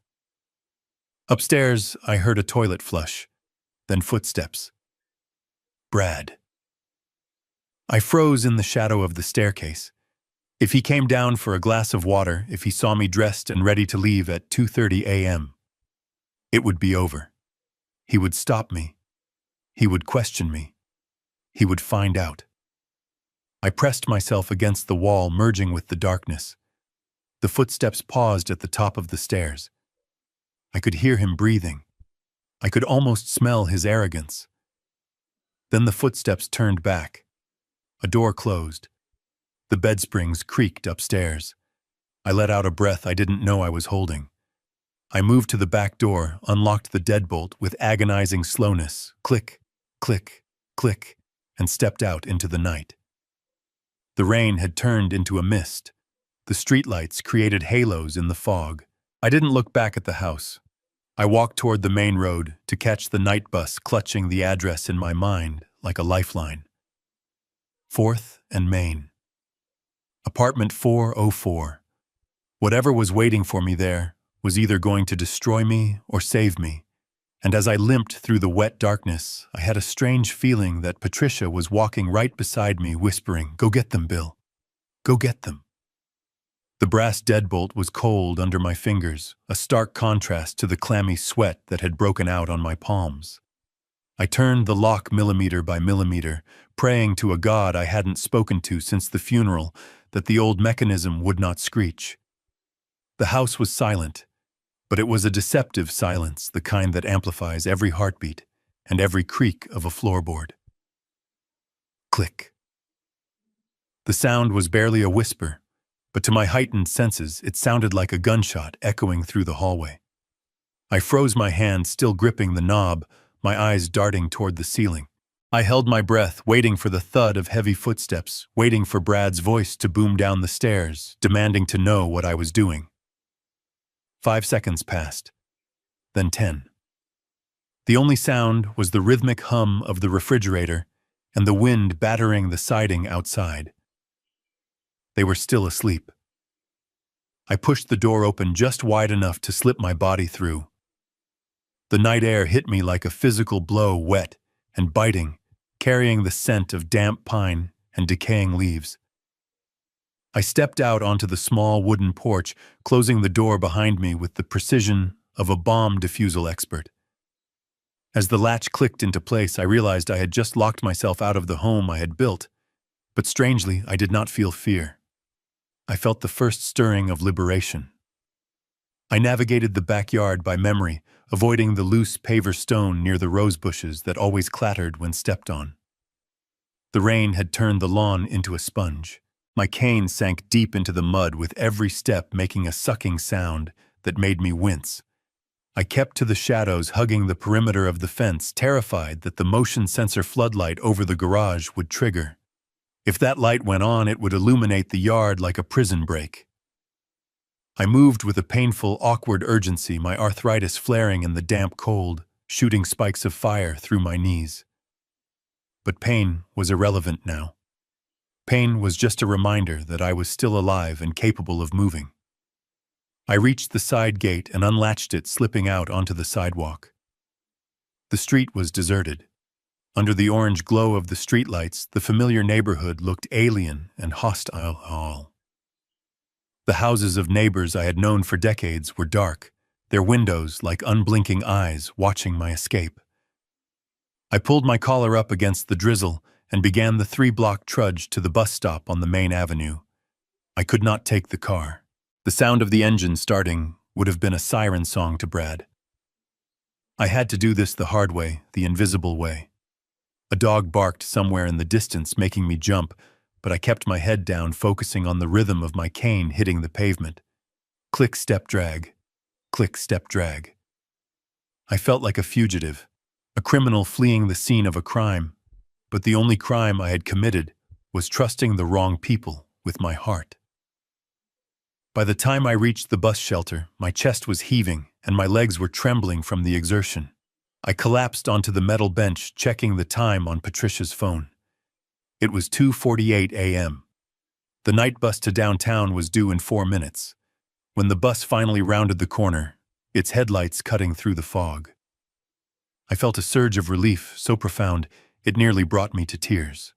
Upstairs, I heard a toilet flush, then footsteps. Brad. I froze in the shadow of the staircase. If he came down for a glass of water, if he saw me dressed and ready to leave at 2:30 a.m., it would be over. He would stop me. He would question me. He would find out. I pressed myself against the wall, merging with the darkness. The footsteps paused at the top of the stairs. I could hear him breathing. I could almost smell his arrogance. Then the footsteps turned back. A door closed. The bed springs creaked upstairs. I let out a breath I didn't know I was holding. I moved to the back door, unlocked the deadbolt with agonizing slowness, click, click, click, and stepped out into the night. The rain had turned into a mist. The streetlights created halos in the fog. I didn't look back at the house. I walked toward the main road to catch the night bus, clutching the address in my mind like a lifeline. 4th and Main. Apartment 404. Whatever was waiting for me there was either going to destroy me or save me. And as I limped through the wet darkness, I had a strange feeling that Patricia was walking right beside me, whispering, "Go get them, Bill. Go get them." The brass deadbolt was cold under my fingers, a stark contrast to the clammy sweat that had broken out on my palms. I turned the lock millimeter by millimeter, praying to a God I hadn't spoken to since the funeral that the old mechanism would not screech. The house was silent, but it was a deceptive silence, the kind that amplifies every heartbeat and every creak of a floorboard. Click. The sound was barely a whisper, but to my heightened senses, it sounded like a gunshot echoing through the hallway. I froze my hand, still gripping the knob, my eyes darting toward the ceiling. I held my breath, waiting for the thud of heavy footsteps, waiting for Brad's voice to boom down the stairs, demanding to know what I was doing. 5 seconds passed, then 10. The only sound was the rhythmic hum of the refrigerator and the wind battering the siding outside. They were still asleep. I pushed the door open just wide enough to slip my body through. The night air hit me like a physical blow, wet and biting, carrying the scent of damp pine and decaying leaves. I stepped out onto the small wooden porch, closing the door behind me with the precision of a bomb defusal expert. As the latch clicked into place, I realized I had just locked myself out of the home I had built, but strangely, I did not feel fear. I felt the first stirring of liberation. I navigated the backyard by memory, avoiding the loose paver stone near the rose bushes that always clattered when stepped on. The rain had turned the lawn into a sponge. My cane sank deep into the mud with every step making a sucking sound that made me wince. I kept to the shadows, hugging the perimeter of the fence, terrified that the motion sensor floodlight over the garage would trigger. If that light went on, it would illuminate the yard like a prison break. I moved with a painful, awkward urgency, my arthritis flaring in the damp cold, shooting spikes of fire through my knees. But pain was irrelevant now. Pain was just a reminder that I was still alive and capable of moving. I reached the side gate and unlatched it, slipping out onto the sidewalk. The street was deserted. Under the orange glow of the streetlights, the familiar neighborhood looked alien and hostile. The houses of neighbors I had known for decades were dark, their windows like unblinking eyes watching my escape. I pulled my collar up against the drizzle and began the 3-block trudge to the bus stop on the main avenue. I could not take the car. The sound of the engine starting would have been a siren song to Brad. I had to do this the hard way, the invisible way. A dog barked somewhere in the distance, making me jump, but I kept my head down, focusing on the rhythm of my cane hitting the pavement. Click, step, drag. Click, step, drag. I felt like a fugitive, a criminal fleeing the scene of a crime, but the only crime I had committed was trusting the wrong people with my heart. By the time I reached the bus shelter, my chest was heaving and my legs were trembling from the exertion. I collapsed onto the metal bench, checking the time on Patricia's phone. It was 2:48 a.m. The night bus to downtown was due in 4 minutes. When the bus finally rounded the corner, its headlights cutting through the fog, I felt a surge of relief so profound it nearly brought me to tears.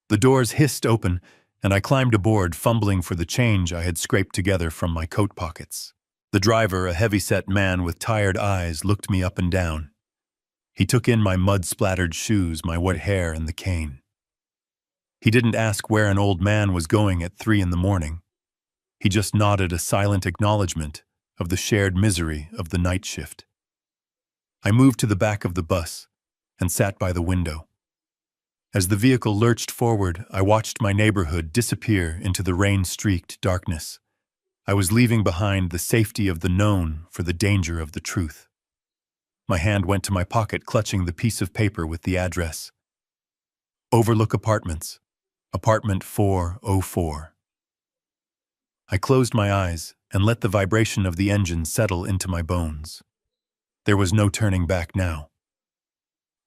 The doors hissed open, and I climbed aboard, fumbling for the change I had scraped together from my coat pockets. The driver, a heavy-set man with tired eyes, looked me up and down. He took in my mud-splattered shoes, my wet hair, and the cane. He didn't ask where an old man was going at 3 in the morning. He just nodded a silent acknowledgement of the shared misery of the night shift. I moved to the back of the bus and sat by the window. As the vehicle lurched forward, I watched my neighborhood disappear into the rain-streaked darkness. I was leaving behind the safety of the known for the danger of the truth. My hand went to my pocket, clutching the piece of paper with the address. Overlook Apartments, apartment 404. I closed my eyes and let the vibration of the engine settle into my bones. There was no turning back now.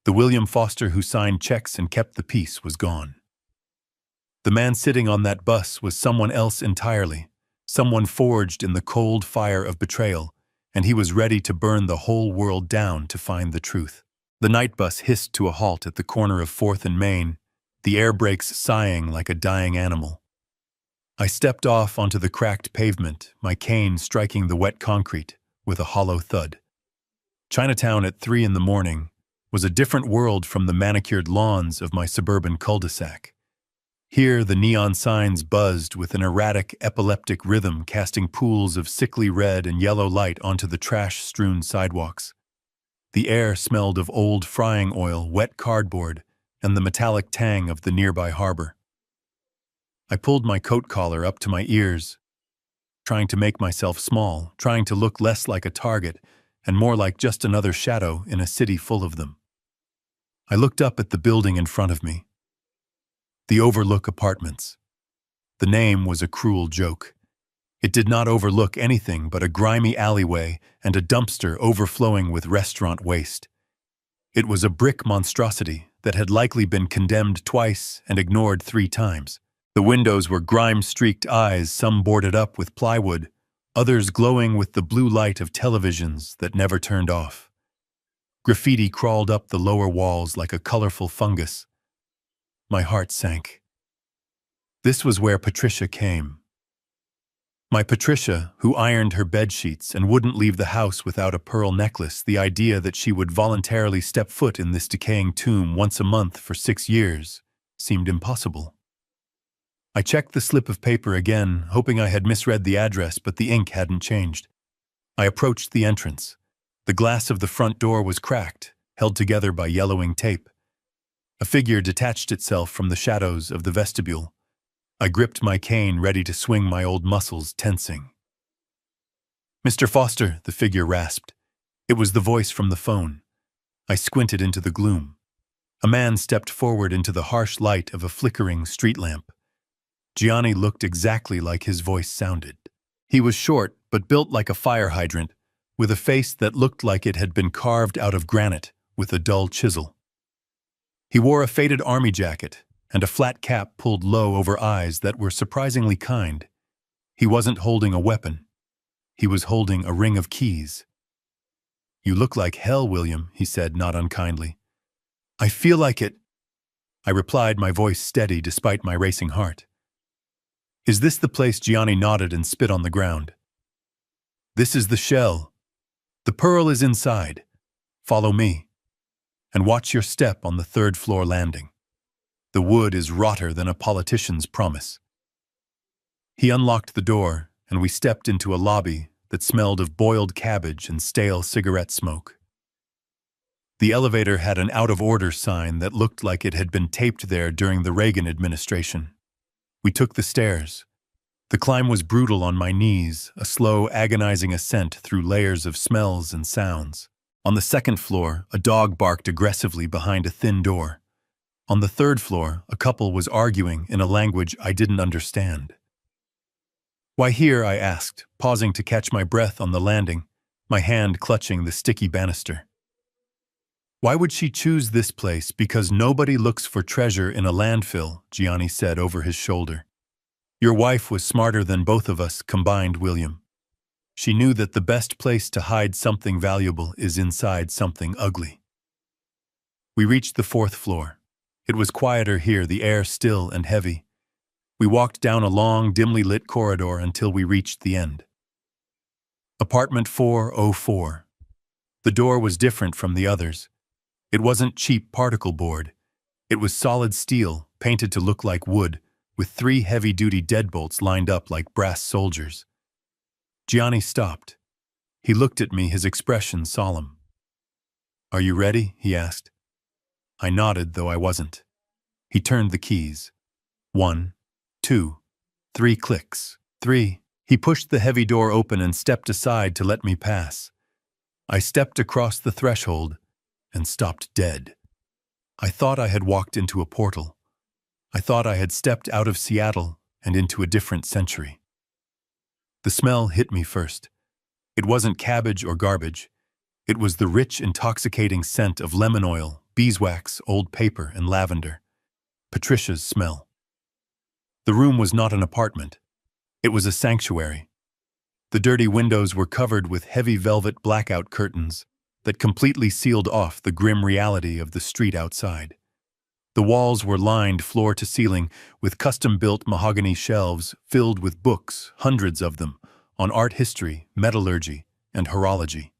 The William Foster who signed checks and kept the peace was gone. The man sitting on that bus was someone else entirely, someone forged in the cold fire of betrayal, and he was ready to burn the whole world down to find the truth. The night bus hissed to a halt at the corner of 4th and Main, the air brakes sighing like a dying animal. I stepped off onto the cracked pavement, my cane striking the wet concrete with a hollow thud. Chinatown at 3 in the morning was a different world from the manicured lawns of my suburban cul-de-sac. Here, the neon signs buzzed with an erratic, epileptic rhythm, casting pools of sickly red and yellow light onto the trash-strewn sidewalks. The air smelled of old frying oil, wet cardboard, and the metallic tang of the nearby harbor. I pulled my coat collar up to my ears, trying to make myself small, trying to look less like a target and more like just another shadow in a city full of them. I looked up at the building in front of me. The Overlook Apartments. The name was a cruel joke. It did not overlook anything but a grimy alleyway and a dumpster overflowing with restaurant waste. It was a brick monstrosity that had likely been condemned twice and ignored 3 times. The windows were grime-streaked eyes, some boarded up with plywood, others glowing with the blue light of televisions that never turned off. Graffiti crawled up the lower walls like a colorful fungus. My heart sank. This was where Patricia came. My Patricia, who ironed her bedsheets and wouldn't leave the house without a pearl necklace, the idea that she would voluntarily step foot in this decaying tomb once a month for 6 years seemed impossible. I checked the slip of paper again, hoping I had misread the address, but the ink hadn't changed. I approached the entrance. The glass of the front door was cracked, held together by yellowing tape. A figure detached itself from the shadows of the vestibule. I gripped my cane, ready to swing, my old muscles tensing. "Mr. Foster," the figure rasped. It was the voice from the phone. I squinted into the gloom. A man stepped forward into the harsh light of a flickering street lamp. Gianni looked exactly like his voice sounded. He was short, but built like a fire hydrant, with a face that looked like it had been carved out of granite with a dull chisel. He wore a faded army jacket and a flat cap pulled low over eyes that were surprisingly kind. He wasn't holding a weapon. He was holding a ring of keys. "You look like hell, William," he said, not unkindly. "I feel like it," I replied, my voice steady despite my racing heart. "Is this the place?" Gianni nodded and spit on the ground. "This is the shell. The pearl is inside. Follow me. And watch your step on the 3rd-floor landing. The wood is rotter than a politician's promise." He unlocked the door, and we stepped into a lobby that smelled of boiled cabbage and stale cigarette smoke. The elevator had an out-of-order sign that looked like it had been taped there during the Reagan administration. We took the stairs. The climb was brutal on my knees, a slow, agonizing ascent through layers of smells and sounds. On the 2nd floor, a dog barked aggressively behind a thin door. On the 3rd floor, a couple was arguing in a language I didn't understand. "Why here?" I asked, pausing to catch my breath on the landing, my hand clutching the sticky banister. "Why would she choose this place? Because nobody looks for treasure in a landfill," Gianni said over his shoulder. "Your wife was smarter than both of us combined, William. She knew that the best place to hide something valuable is inside something ugly." We reached the 4th floor. It was quieter here, the air still and heavy. We walked down a long, dimly lit corridor until we reached the end. Apartment 404. The door was different from the others. It wasn't cheap particle board. It was solid steel, painted to look like wood, with 3 heavy-duty deadbolts lined up like brass soldiers. Gianni stopped. He looked at me, his expression solemn. "Are you ready?" he asked. I nodded, though I wasn't. He turned the keys. 1, 2, 3 clicks. 3. He pushed the heavy door open and stepped aside to let me pass. I stepped across the threshold and stopped dead. I thought I had walked into a portal. I thought I had stepped out of Seattle and into a different century. The smell hit me first. It wasn't cabbage or garbage. It was the rich, intoxicating scent of lemon oil, beeswax, old paper, and lavender. Patricia's smell. The room was not an apartment. It was a sanctuary. The dirty windows were covered with heavy velvet blackout curtains that completely sealed off the grim reality of the street outside. The walls were lined floor to ceiling with custom-built mahogany shelves filled with books, hundreds of them, on art history, metallurgy, and horology.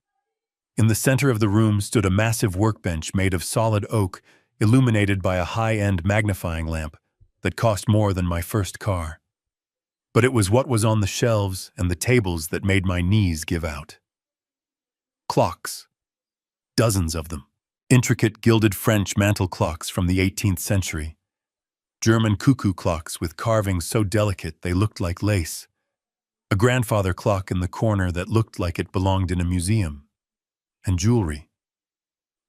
In the center of the room stood a massive workbench made of solid oak, illuminated by a high-end magnifying lamp that cost more than my first car. But it was what was on the shelves and the tables that made my knees give out. Clocks. Dozens of them. Intricate gilded French mantel clocks from the 18th century. German cuckoo clocks with carvings so delicate they looked like lace. A grandfather clock in the corner that looked like it belonged in a museum. And jewelry.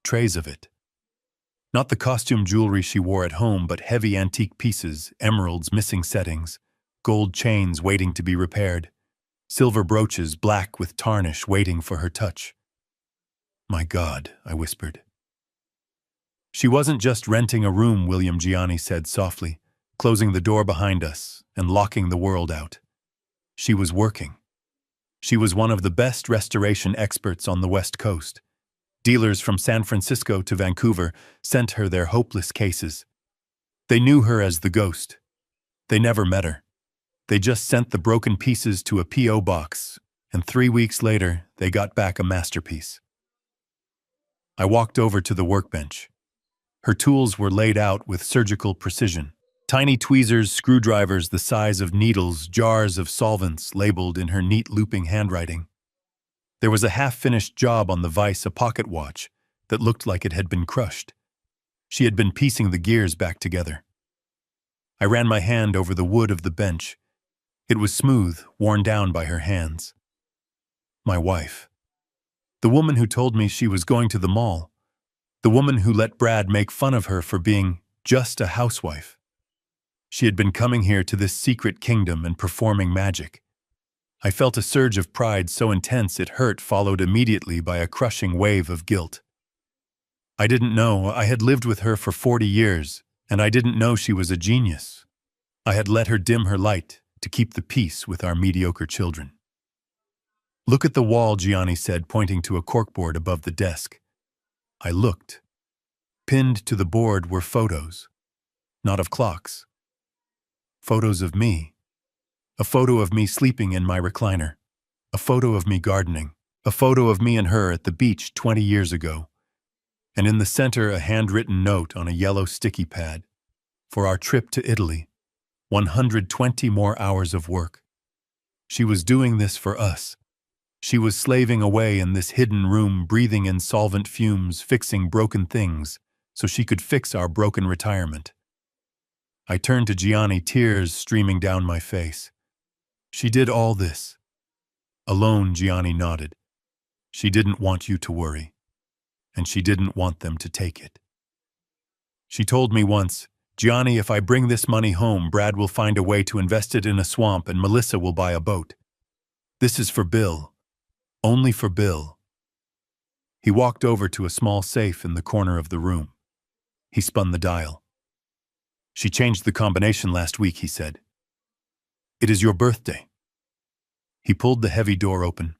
Trays of it. Not the costume jewelry she wore at home, but heavy antique pieces, emeralds missing settings, gold chains waiting to be repaired, silver brooches black with tarnish waiting for her touch. "My God," I whispered. "She wasn't just renting a room," William Gianni said softly, closing the door behind us and locking the world out. "She was working. She was one of the best restoration experts on the West Coast. Dealers from San Francisco to Vancouver sent her their hopeless cases. They knew her as the ghost. They never met her. They just sent the broken pieces to a P.O. box, and 3 weeks later, they got back a masterpiece. I walked over to the workbench. Her tools were laid out with surgical precision. Tiny tweezers, screwdrivers the size of needles, jars of solvents labeled in her neat looping handwriting. There was a half-finished job on the vise, a pocket watch, that looked like it had been crushed. She had been piecing the gears back together. I ran my hand over the wood of the bench. It was smooth, worn down by her hands. My wife. The woman who told me she was going to the mall. The woman who let Brad make fun of her for being just a housewife. She had been coming here to this secret kingdom and performing magic. I felt a surge of pride so intense it hurt, followed immediately by a crushing wave of guilt. I didn't know I had lived with her for 40 years, and I didn't know she was a genius. I had let her dim her light to keep the peace with our mediocre children. "Look at the wall," Gianni said, pointing to a corkboard above the desk. I looked. Pinned to the board were photos, not of clocks. Photos of me. A photo of me sleeping in my recliner. A photo of me gardening. A photo of me and her at the beach 20 years ago. And in the center, a handwritten note on a yellow sticky pad. For our trip to Italy. 120 more hours of work. She was doing this for us. She was slaving away in this hidden room, breathing in solvent fumes, fixing broken things, so she could fix our broken retirement. I turned to Gianni, tears streaming down my face. "She did all this." "Alone," Gianni nodded. "She didn't want you to worry. And she didn't want them to take it. She told me once, 'Gianni, if I bring this money home, Brad will find a way to invest it in a swamp and Melissa will buy a boat. This is for Bill. Only for Bill.'" He walked over to a small safe in the corner of the room. He spun the dial. "She changed the combination last week," he said. "It is your birthday." He pulled the heavy door open.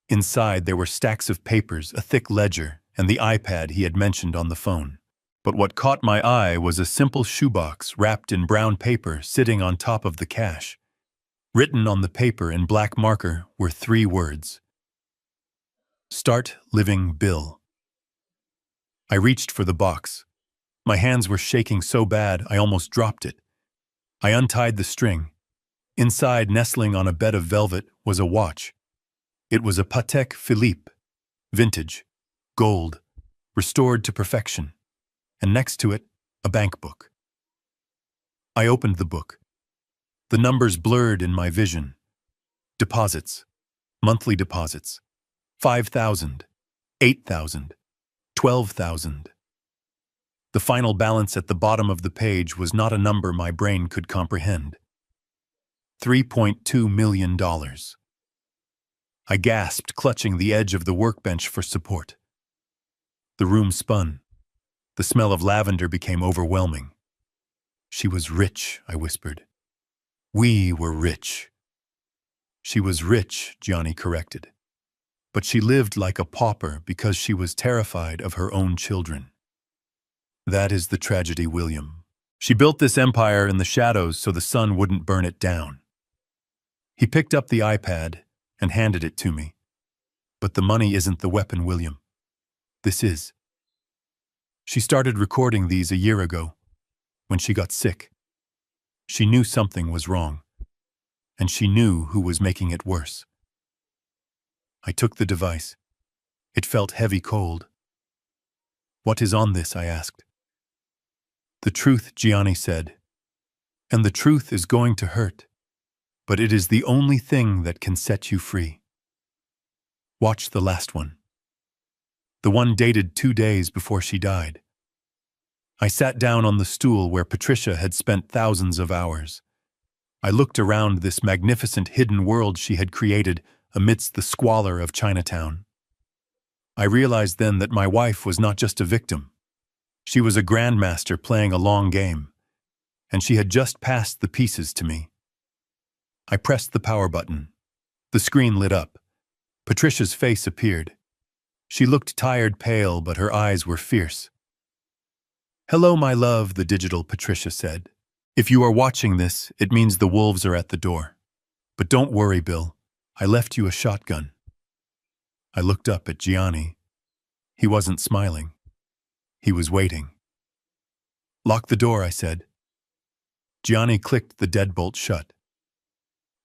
Inside there were stacks of papers, a thick ledger, and the iPad he had mentioned on the phone. But what caught my eye was a simple shoebox wrapped in brown paper sitting on top of the cash. Written on the paper in black marker were 3 words. "Start living, Bill." I reached for the box. My hands were shaking so bad I almost dropped it. I untied the string. Inside, nestling on a bed of velvet, was a watch. It was a Patek Philippe, vintage, gold, restored to perfection, and next to it, a bank book. I opened the book. The numbers blurred in my vision. Deposits, monthly deposits, 5,000, 8,000, 12,000. The final balance at the bottom of the page was not a number my brain could comprehend. $3.2 million. I gasped, clutching the edge of the workbench for support. The room spun. The smell of lavender became overwhelming. "She was rich," I whispered. "We were rich." "She was rich," Gianni corrected. "But she lived like a pauper because she was terrified of her own children. That is the tragedy, William. She built this empire in the shadows so the sun wouldn't burn it down." He picked up the iPad and handed it to me. "But the money isn't the weapon, William. This is." She started recording these a year ago, when she got sick. She knew something was wrong, and she knew who was making it worse. I took the device. It felt heavy cold. "What is on this?" I asked. "The truth," Gianni said. "And the truth is going to hurt. But it is the only thing that can set you free. Watch the last one. The one dated 2 days before she died." I sat down on the stool where Patricia had spent thousands of hours. I looked around this magnificent hidden world she had created amidst the squalor of Chinatown. I realized then that my wife was not just a victim. She was a grandmaster playing a long game, and she had just passed the pieces to me. I pressed the power button. The screen lit up. Patricia's face appeared. She looked tired, pale, but her eyes were fierce. "Hello, my love," the digital Patricia said. If you are watching this, it means the wolves are at the door. But don't worry, Bill. I left you a shotgun. I looked up at Gianni. He wasn't smiling. He was waiting. Lock the door, I said. Gianni clicked the deadbolt shut.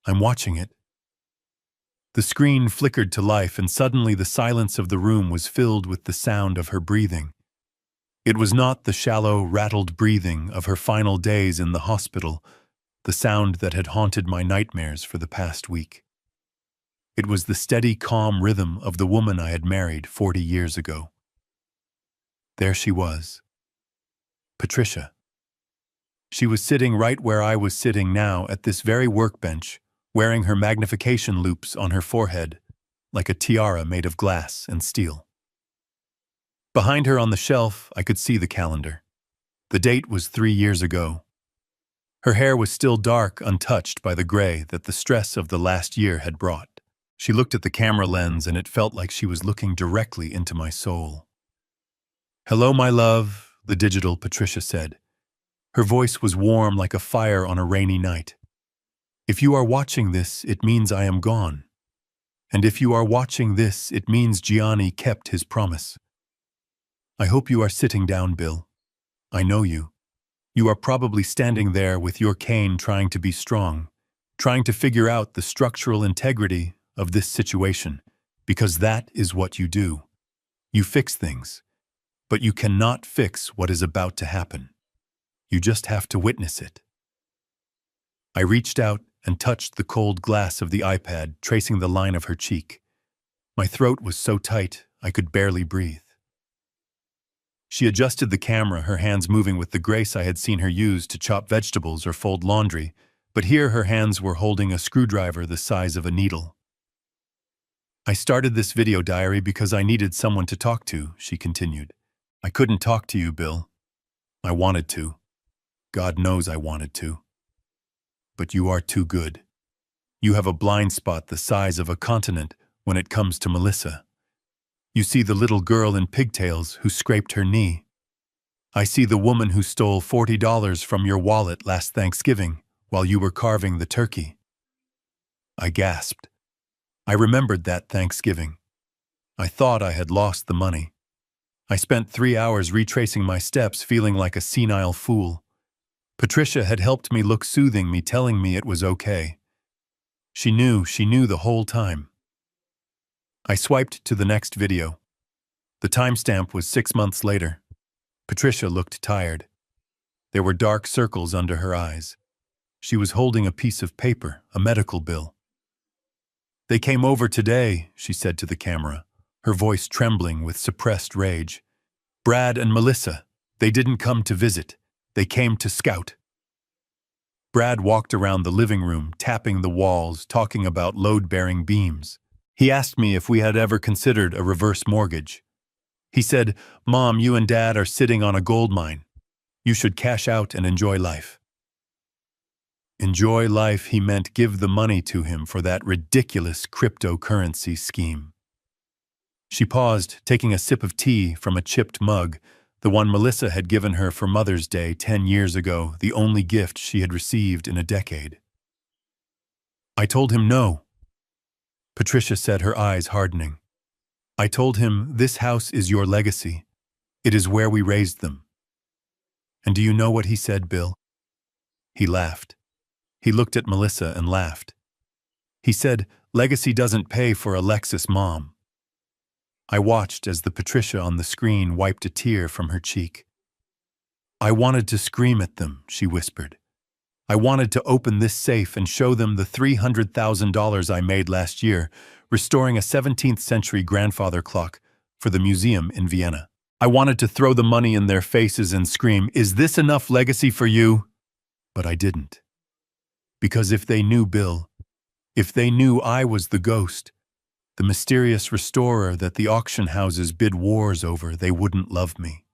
I'm watching it. The screen flickered to life, and suddenly the silence of the room was filled with the sound of her breathing. It was not the shallow, rattled breathing of her final days in the hospital, the sound that had haunted my nightmares for the past week. It was the steady, calm rhythm of the woman I had married 40 years ago. There she was. Patricia. She was sitting right where I was sitting now at this very workbench, wearing her magnification loops on her forehead, like a tiara made of glass and steel. Behind her on the shelf, I could see the calendar. The date was 3 years ago. Her hair was still dark, untouched by the gray that the stress of the last year had brought. She looked at the camera lens, and it felt like she was looking directly into my soul. Hello, my love, the digital Patricia said. Her voice was warm like a fire on a rainy night. If you are watching this, it means I am gone. And if you are watching this, it means Gianni kept his promise. I hope you are sitting down, Bill. I know you. You are probably standing there with your cane trying to be strong, trying to figure out the structural integrity of this situation, because that is what you do. You fix things, but you cannot fix what is about to happen. You just have to witness it. I reached out and touched the cold glass of the iPad, tracing the line of her cheek. My throat was so tight, I could barely breathe. She adjusted the camera, her hands moving with the grace I had seen her use to chop vegetables or fold laundry, but here her hands were holding a screwdriver the size of a needle. I started this video diary because I needed someone to talk to, she continued. I couldn't talk to you, Bill. I wanted to. God knows I wanted to. But you are too good. You have a blind spot the size of a continent when it comes to Melissa. You see the little girl in pigtails who scraped her knee. I see the woman who stole $40 from your wallet last Thanksgiving while you were carving the turkey. I gasped. I remembered that Thanksgiving. I thought I had lost the money. I spent 3 hours retracing my steps, feeling like a senile fool. Patricia had helped me look soothing, me telling me it was okay. She knew the whole time. I swiped to the next video. The timestamp was 6 months later. Patricia looked tired. There were dark circles under her eyes. She was holding a piece of paper, a medical bill. They came over today, she said to the camera, her voice trembling with suppressed rage. Brad and Melissa, they didn't come to visit. They came to scout. Brad walked around the living room, tapping the walls, talking about load-bearing beams. He asked me if we had ever considered a reverse mortgage. He said, Mom, you and Dad are sitting on a gold mine. You should cash out and enjoy life. Enjoy life, he meant give the money to him for that ridiculous cryptocurrency scheme. She paused, taking a sip of tea from a chipped mug, the one Melissa had given her for Mother's Day 10 years ago, the only gift she had received in a decade. I told him no. Patricia said, her eyes hardening. I told him, this house is your legacy. It is where we raised them. And do you know what he said, Bill? He laughed. He looked at Melissa and laughed. He said, legacy doesn't pay for a Lexus, Mom. I watched as the Patricia on the screen wiped a tear from her cheek. I wanted to scream at them, she whispered. I wanted to open this safe and show them the $300,000 I made last year, restoring a 17th century grandfather clock for the museum in Vienna. I wanted to throw the money in their faces and scream, is this enough legacy for you? But I didn't. Because if they knew Bill, if they knew I was the ghost, the mysterious restorer that the auction houses bid wars over, they wouldn't love me.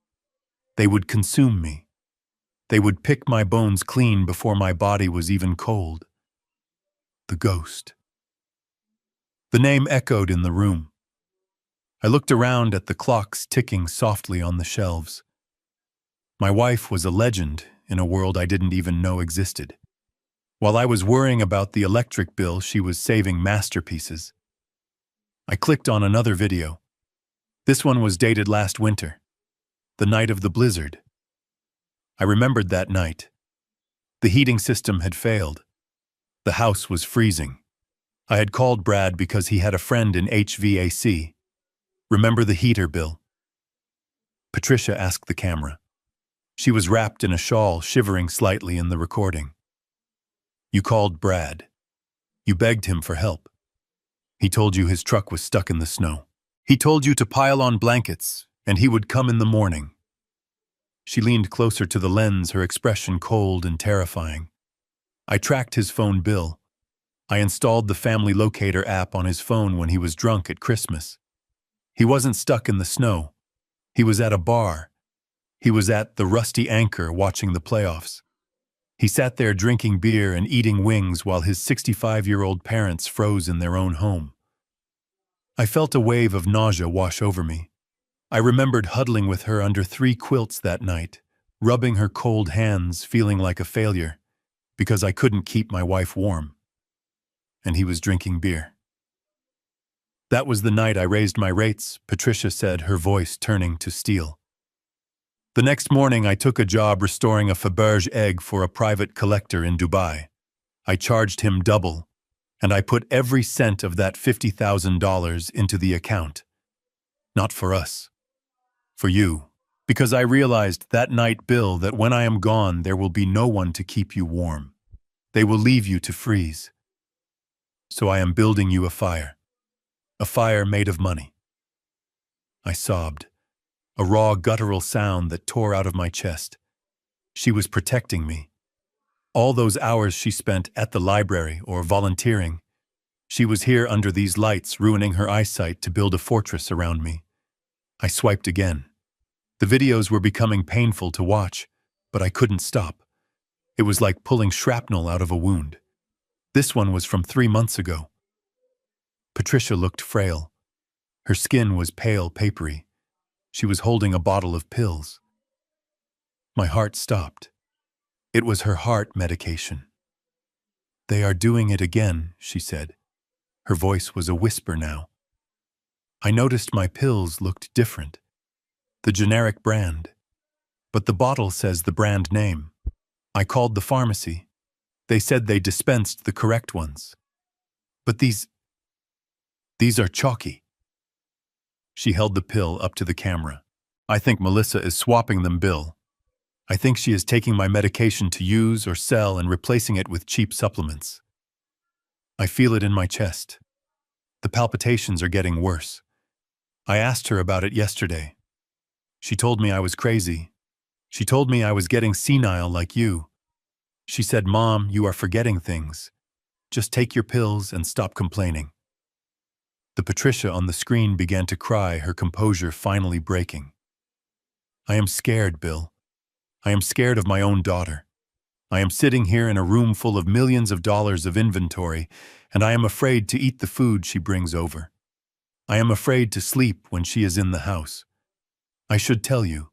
They would consume me. They would pick my bones clean before my body was even cold. The ghost. The name echoed in the room. I looked around at the clocks ticking softly on the shelves. My wife was a legend in a world I didn't even know existed. While I was worrying about the electric bill, she was saving masterpieces. I clicked on another video. This one was dated last winter, the night of the blizzard. I remembered that night. The heating system had failed. The house was freezing. I had called Brad because he had a friend in HVAC. Remember the heater, Bill? Patricia asked the camera. She was wrapped in a shawl, shivering slightly in the recording. You called Brad. You begged him for help. He told you his truck was stuck in the snow. He told you to pile on blankets, and he would come in the morning. She leaned closer to the lens, her expression cold and terrifying. I tracked his phone bill. I installed the family locator app on his phone when he was drunk at Christmas. He wasn't stuck in the snow. He was at a bar. He was at the Rusty Anchor watching the playoffs. He sat there drinking beer and eating wings while his 65-year-old parents froze in their own home. I felt a wave of nausea wash over me. I remembered huddling with her under 3 quilts that night, rubbing her cold hands, feeling like a failure, because I couldn't keep my wife warm. And he was drinking beer. That was the night I raised my rates, Patricia said, her voice turning to steel. The next morning, I took a job restoring a Faberge egg for a private collector in Dubai. I charged him double, and I put every cent of that $50,000 into the account. Not for us. For you. Because I realized that night, Bill, that when I am gone, there will be no one to keep you warm. They will leave you to freeze. So I am building you a fire made of money. I sobbed, a raw guttural sound that tore out of my chest. She was protecting me. All those hours she spent at the library or volunteering, she was here under these lights, ruining her eyesight to build a fortress around me. I swiped again. The videos were becoming painful to watch, but I couldn't stop. It was like pulling shrapnel out of a wound. This one was from 3 months ago. Patricia looked frail. Her skin was pale, papery. She was holding a bottle of pills. My heart stopped. It was her heart medication. They are doing it again, she said. Her voice was a whisper now. I noticed my pills looked different. The generic brand. But the bottle says the brand name. I called the pharmacy. They said they dispensed the correct ones. But these are chalky. She held the pill up to the camera. I think Melissa is swapping them, Bill. I think she is taking my medication to use or sell and replacing it with cheap supplements. I feel it in my chest. The palpitations are getting worse. I asked her about it yesterday. She told me I was crazy. She told me I was getting senile like you. She said, Mom, you are forgetting things. Just take your pills and stop complaining. The Patricia on the screen began to cry, her composure finally breaking. I am scared, Bill. I am scared of my own daughter. I am sitting here in a room full of millions of dollars of inventory, and I am afraid to eat the food she brings over. I am afraid to sleep when she is in the house. I should tell you.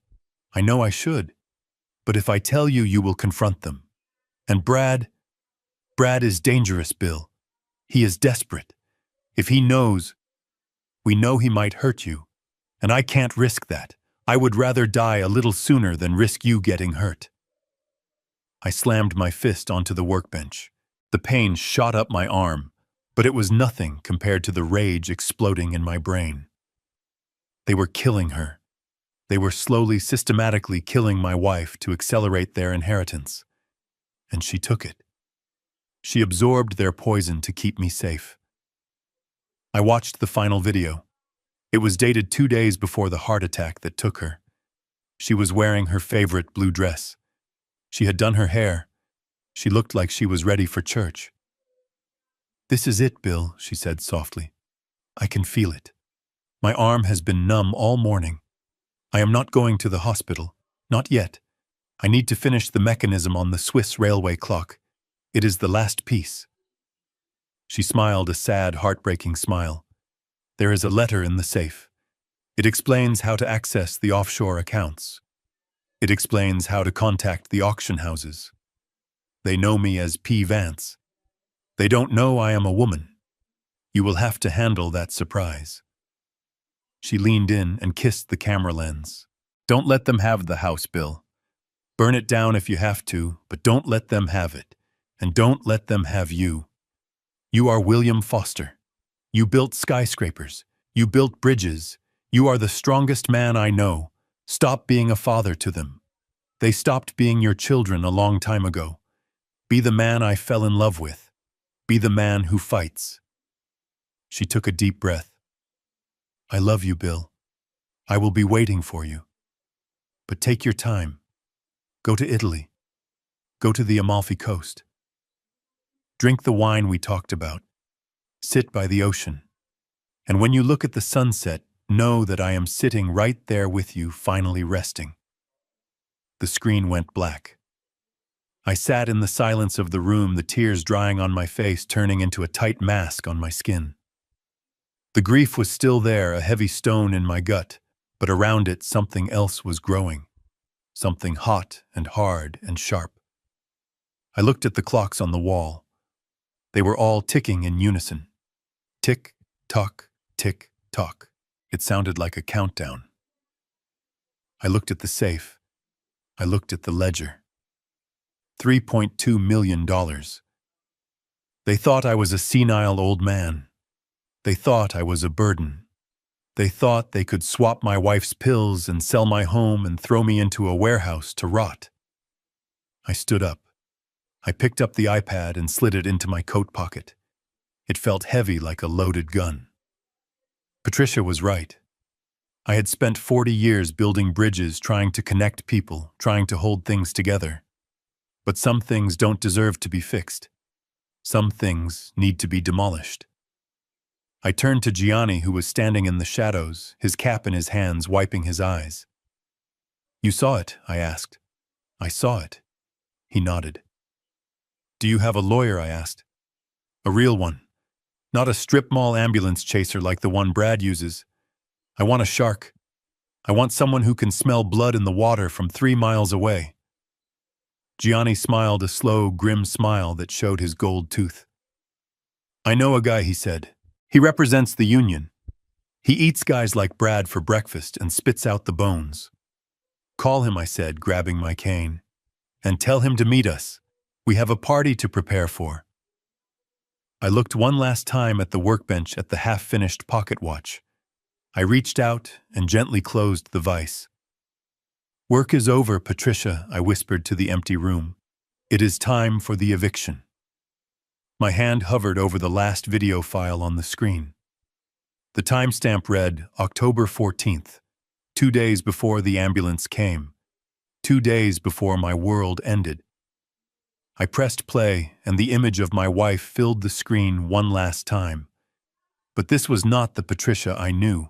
I know I should. But if I tell you, you will confront them. And Brad is dangerous, Bill. He is desperate. If he knows, we know he might hurt you. And I can't risk that. I would rather die a little sooner than risk you getting hurt. I slammed my fist onto the workbench. The pain shot up my arm, but it was nothing compared to the rage exploding in my brain. They were killing her. They were slowly, systematically killing my wife to accelerate their inheritance. And she took it. She absorbed their poison to keep me safe. I watched the final video. It was dated 2 days before the heart attack that took her. She was wearing her favorite blue dress. She had done her hair. She looked like she was ready for church. This is it, Bill, she said softly. I can feel it. My arm has been numb all morning. I am not going to the hospital. Not yet. I need to finish the mechanism on the Swiss railway clock. It is the last piece. She smiled a sad, heartbreaking smile. There is a letter in the safe. It explains how to access the offshore accounts. It explains how to contact the auction houses. They know me as P. Vance. They don't know I am a woman. You will have to handle that surprise. She leaned in and kissed the camera lens. Don't let them have the house, Bill. Burn it down if you have to, but don't let them have it. And don't let them have you. You are William Foster. You built skyscrapers. You built bridges. You are the strongest man I know. Stop being a father to them. They stopped being your children a long time ago. Be the man I fell in love with. Be the man who fights. She took a deep breath. I love you, Bill. I will be waiting for you. But take your time. Go to Italy. Go to the Amalfi Coast. Drink the wine we talked about. Sit by the ocean. And when you look at the sunset, know that I am sitting right there with you, finally resting. The screen went black. I sat in the silence of the room, the tears drying on my face, turning into a tight mask on my skin. The grief was still there, a heavy stone in my gut, but around it something else was growing. Something hot and hard and sharp. I looked at the clocks on the wall. They were all ticking in unison. Tick, tock, tick, tock. It sounded like a countdown. I looked at the safe. I looked at the ledger. $3.2 million. They thought I was a senile old man. They thought I was a burden. They thought they could swap my wife's pills and sell my home and throw me into a warehouse to rot. I stood up. I picked up the iPad and slid it into my coat pocket. It felt heavy like a loaded gun. Patricia was right. I had spent 40 years building bridges, trying to connect people, trying to hold things together. But some things don't deserve to be fixed. Some things need to be demolished. I turned to Gianni, who was standing in the shadows, his cap in his hands, wiping his eyes. You saw it, I asked. I saw it. He nodded. Do you have a lawyer, I asked. A real one. Not a strip mall ambulance chaser like the one Brad uses. I want a shark. I want someone who can smell blood in the water from 3 miles away. Gianni smiled, a slow, grim smile that showed his gold tooth. I know a guy, he said. He represents the union. He eats guys like Brad for breakfast and spits out the bones. Call him, I said, grabbing my cane. And tell him to meet us. We have a party to prepare for. I looked one last time at the workbench at the half-finished pocket watch. I reached out and gently closed the vise. Work is over, Patricia, I whispered to the empty room. It is time for the eviction. My hand hovered over the last video file on the screen. The timestamp read October 14th, 2 days before the ambulance came, 2 days before my world ended. I pressed play, and the image of my wife filled the screen one last time. But this was not the Patricia I knew.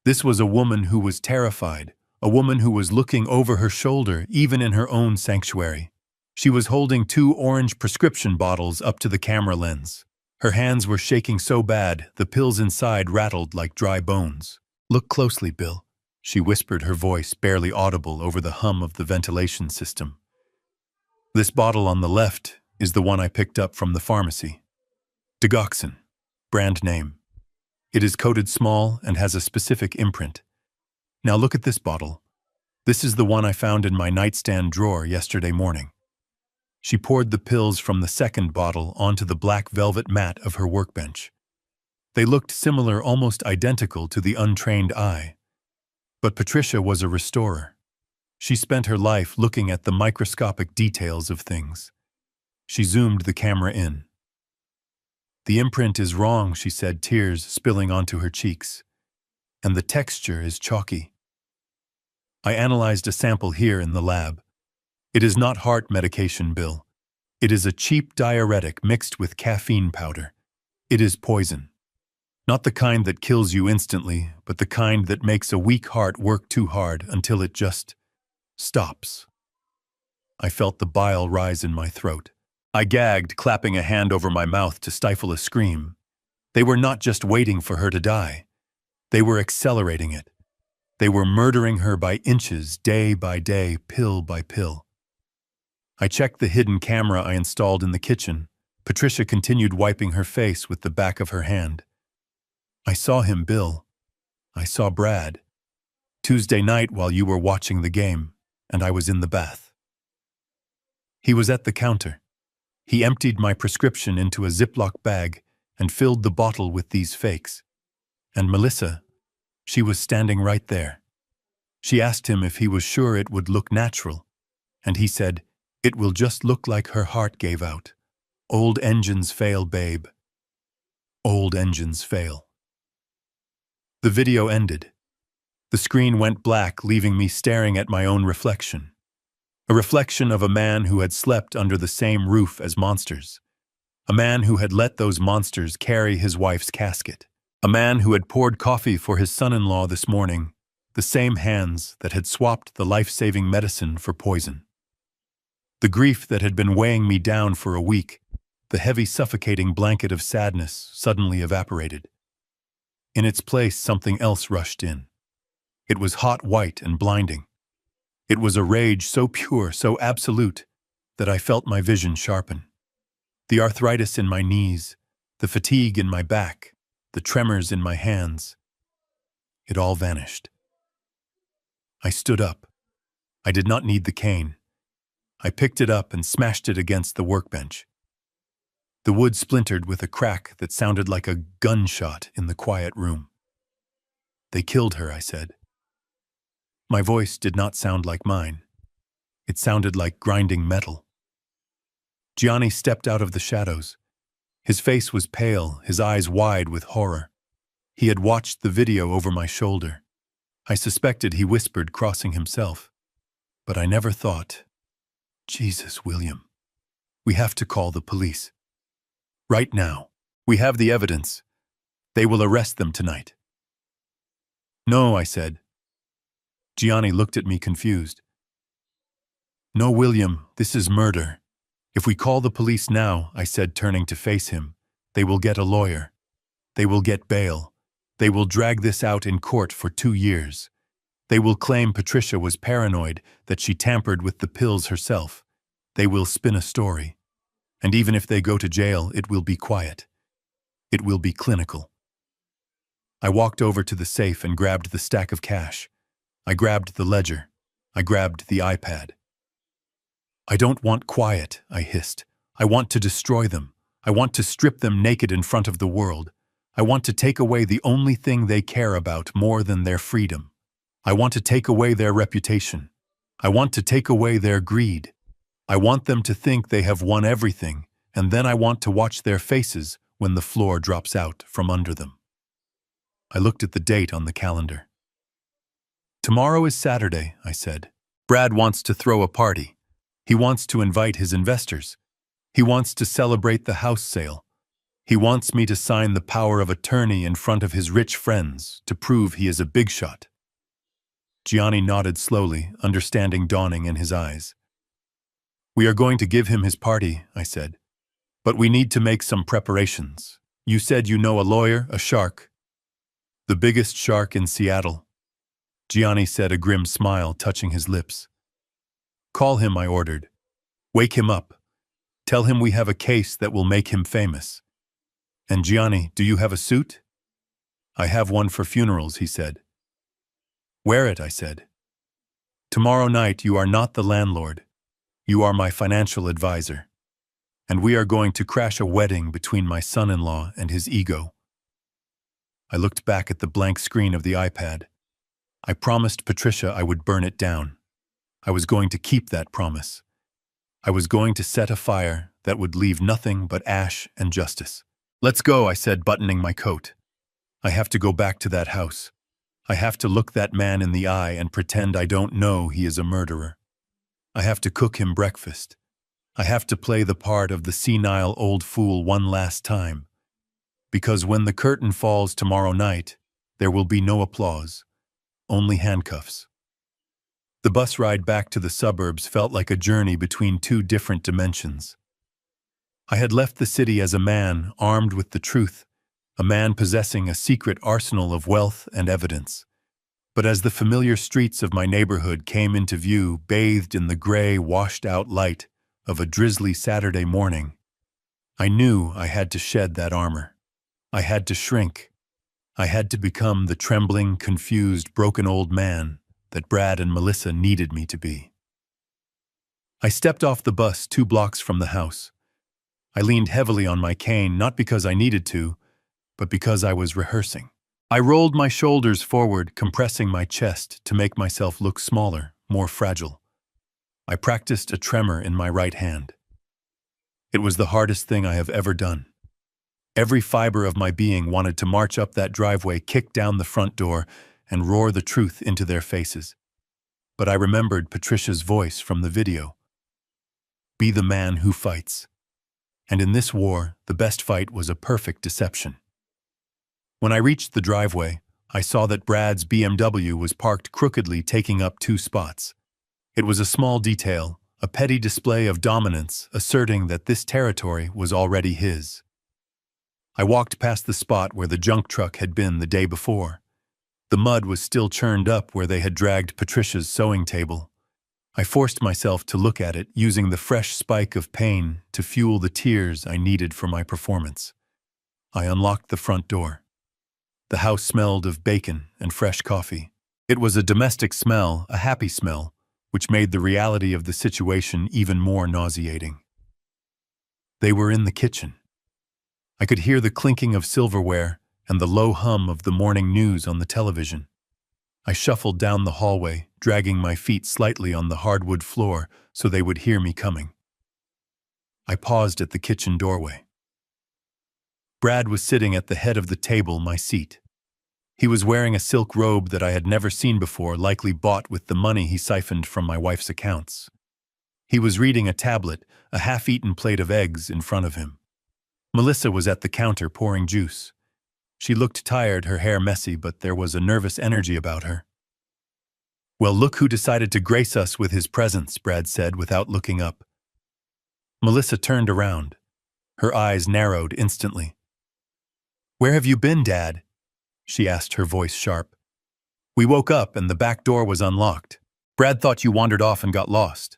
This was a woman who was terrified, a woman who was looking over her shoulder, even in her own sanctuary. She was holding 2 orange prescription bottles up to the camera lens. Her hands were shaking so bad, the pills inside rattled like dry bones. Look closely, Bill, she whispered, her voice barely audible over the hum of the ventilation system. This bottle on the left is the one I picked up from the pharmacy. Digoxin, brand name. It is coded small and has a specific imprint. Now look at this bottle. This is the one I found in my nightstand drawer yesterday morning. She poured the pills from the second bottle onto the black velvet mat of her workbench. They looked similar, almost identical to the untrained eye. But Patricia was a restorer. She spent her life looking at the microscopic details of things. She zoomed the camera in. The imprint is wrong, she said, tears spilling onto her cheeks. And the texture is chalky. I analyzed a sample here in the lab. It is not heart medication, Bill. It is a cheap diuretic mixed with caffeine powder. It is poison. Not the kind that kills you instantly, but the kind that makes a weak heart work too hard until it just stops. I felt the bile rise in my throat. I gagged, clapping a hand over my mouth to stifle a scream. They were not just waiting for her to die. They were accelerating it. They were murdering her by inches, day by day, pill by pill. I checked the hidden camera I installed in the kitchen. Patricia continued wiping her face with the back of her hand. I saw him, Bill. I saw Brad. Tuesday night while you were watching the game, and I was in the bath. He was at the counter. He emptied my prescription into a Ziploc bag and filled the bottle with these fakes. And Melissa, she was standing right there. She asked him if he was sure it would look natural, and he said, "It will just look like her heart gave out. Old engines fail, babe. Old engines fail." The video ended. The screen went black, leaving me staring at my own reflection. A reflection of a man who had slept under the same roof as monsters. A man who had let those monsters carry his wife's casket. A man who had poured coffee for his son-in-law this morning, the same hands that had swapped the life-saving medicine for poison. The grief that had been weighing me down for a week, the heavy suffocating blanket of sadness, suddenly evaporated. In its place, something else rushed in. It was hot, white, and blinding. It was a rage so pure, so absolute, that I felt my vision sharpen. The arthritis in my knees, the fatigue in my back, the tremors in my hands. It all vanished. I stood up. I did not need the cane. I picked it up and smashed it against the workbench. The wood splintered with a crack that sounded like a gunshot in the quiet room. "They killed her," I said. My voice did not sound like mine. It sounded like grinding metal. Gianni stepped out of the shadows. His face was pale, his eyes wide with horror. He had watched the video over my shoulder. I suspected he whispered, crossing himself. But I never thought, "Jesus, William, we have to call the police. Right now. We have the evidence. They will arrest them tonight." "No," I said. Gianni looked at me confused. "No, William, this is murder. If we call the police now," I said, turning to face him, "they will get a lawyer. They will get bail. They will drag this out in court for 2 years. They will claim Patricia was paranoid, that she tampered with the pills herself. They will spin a story. And even if they go to jail, it will be quiet. It will be clinical." I walked over to the safe and grabbed the stack of cash. I grabbed the ledger. I grabbed the iPad. "I don't want quiet," I hissed. "I want to destroy them. I want to strip them naked in front of the world. I want to take away the only thing they care about more than their freedom. I want to take away their reputation. I want to take away their greed. I want them to think they have won everything, and then I want to watch their faces when the floor drops out from under them." I looked at the date on the calendar. "Tomorrow is Saturday," I said. "Brad wants to throw a party. He wants to invite his investors. He wants to celebrate the house sale. He wants me to sign the power of attorney in front of his rich friends to prove he is a big shot." Gianni nodded slowly, understanding dawning in his eyes. "We are going to give him his party," I said. "But we need to make some preparations. You said you know a lawyer, a shark." "The biggest shark in Seattle," Gianni said, a grim smile touching his lips. "Call him," I ordered. "Wake him up. Tell him we have a case that will make him famous." "And Gianni, do you have a suit?" "I have one for funerals," he said. "Wear it," I said. "Tomorrow night you are not the landlord. You are my financial advisor. And we are going to crash a wedding between my son-in-law and his ego." I looked back at the blank screen of the iPad. I promised Patricia I would burn it down. I was going to keep that promise. I was going to set a fire that would leave nothing but ash and justice. "Let's go," I said, buttoning my coat. "I have to go back to that house. I have to look that man in the eye and pretend I don't know he is a murderer. I have to cook him breakfast. I have to play the part of the senile old fool one last time. Because when the curtain falls tomorrow night, there will be no applause, only handcuffs." The bus ride back to the suburbs felt like a journey between 2 different dimensions. I had left the city as a man armed with the truth, a man possessing a secret arsenal of wealth and evidence. But as the familiar streets of my neighborhood came into view, bathed in the gray, washed-out light of a drizzly Saturday morning, I knew I had to shed that armor. I had to shrink. I had to become the trembling, confused, broken old man that Brad and Melissa needed me to be. I stepped off the bus 2 blocks from the house. I leaned heavily on my cane, not because I needed to, but because I was rehearsing. I rolled my shoulders forward, compressing my chest to make myself look smaller, more fragile. I practiced a tremor in my right hand. It was the hardest thing I have ever done. Every fiber of my being wanted to march up that driveway, kick down the front door, and roar the truth into their faces. But I remembered Patricia's voice from the video. Be the man who fights. And in this war, the best fight was a perfect deception. When I reached the driveway, I saw that Brad's BMW was parked crookedly, taking up 2 spots. It was a small detail, a petty display of dominance, asserting that this territory was already his. I walked past the spot where the junk truck had been the day before. The mud was still churned up where they had dragged Patricia's sewing table. I forced myself to look at it, using the fresh spike of pain to fuel the tears I needed for my performance. I unlocked the front door. The house smelled of bacon and fresh coffee. It was a domestic smell, a happy smell, which made the reality of the situation even more nauseating. They were in the kitchen. I could hear the clinking of silverware and the low hum of the morning news on the television. I shuffled down the hallway, dragging my feet slightly on the hardwood floor so they would hear me coming. I paused at the kitchen doorway. Brad was sitting at the head of the table, my seat. He was wearing a silk robe that I had never seen before, likely bought with the money he siphoned from my wife's accounts. He was reading a tablet, a half-eaten plate of eggs in front of him. Melissa was at the counter pouring juice. She looked tired, her hair messy, but there was a nervous energy about her. Well, look who decided to grace us with his presence, Brad said without looking up. Melissa turned around. Her eyes narrowed instantly. Where have you been, Dad? She asked, her voice sharp. We woke up and the back door was unlocked. Brad thought you wandered off and got lost.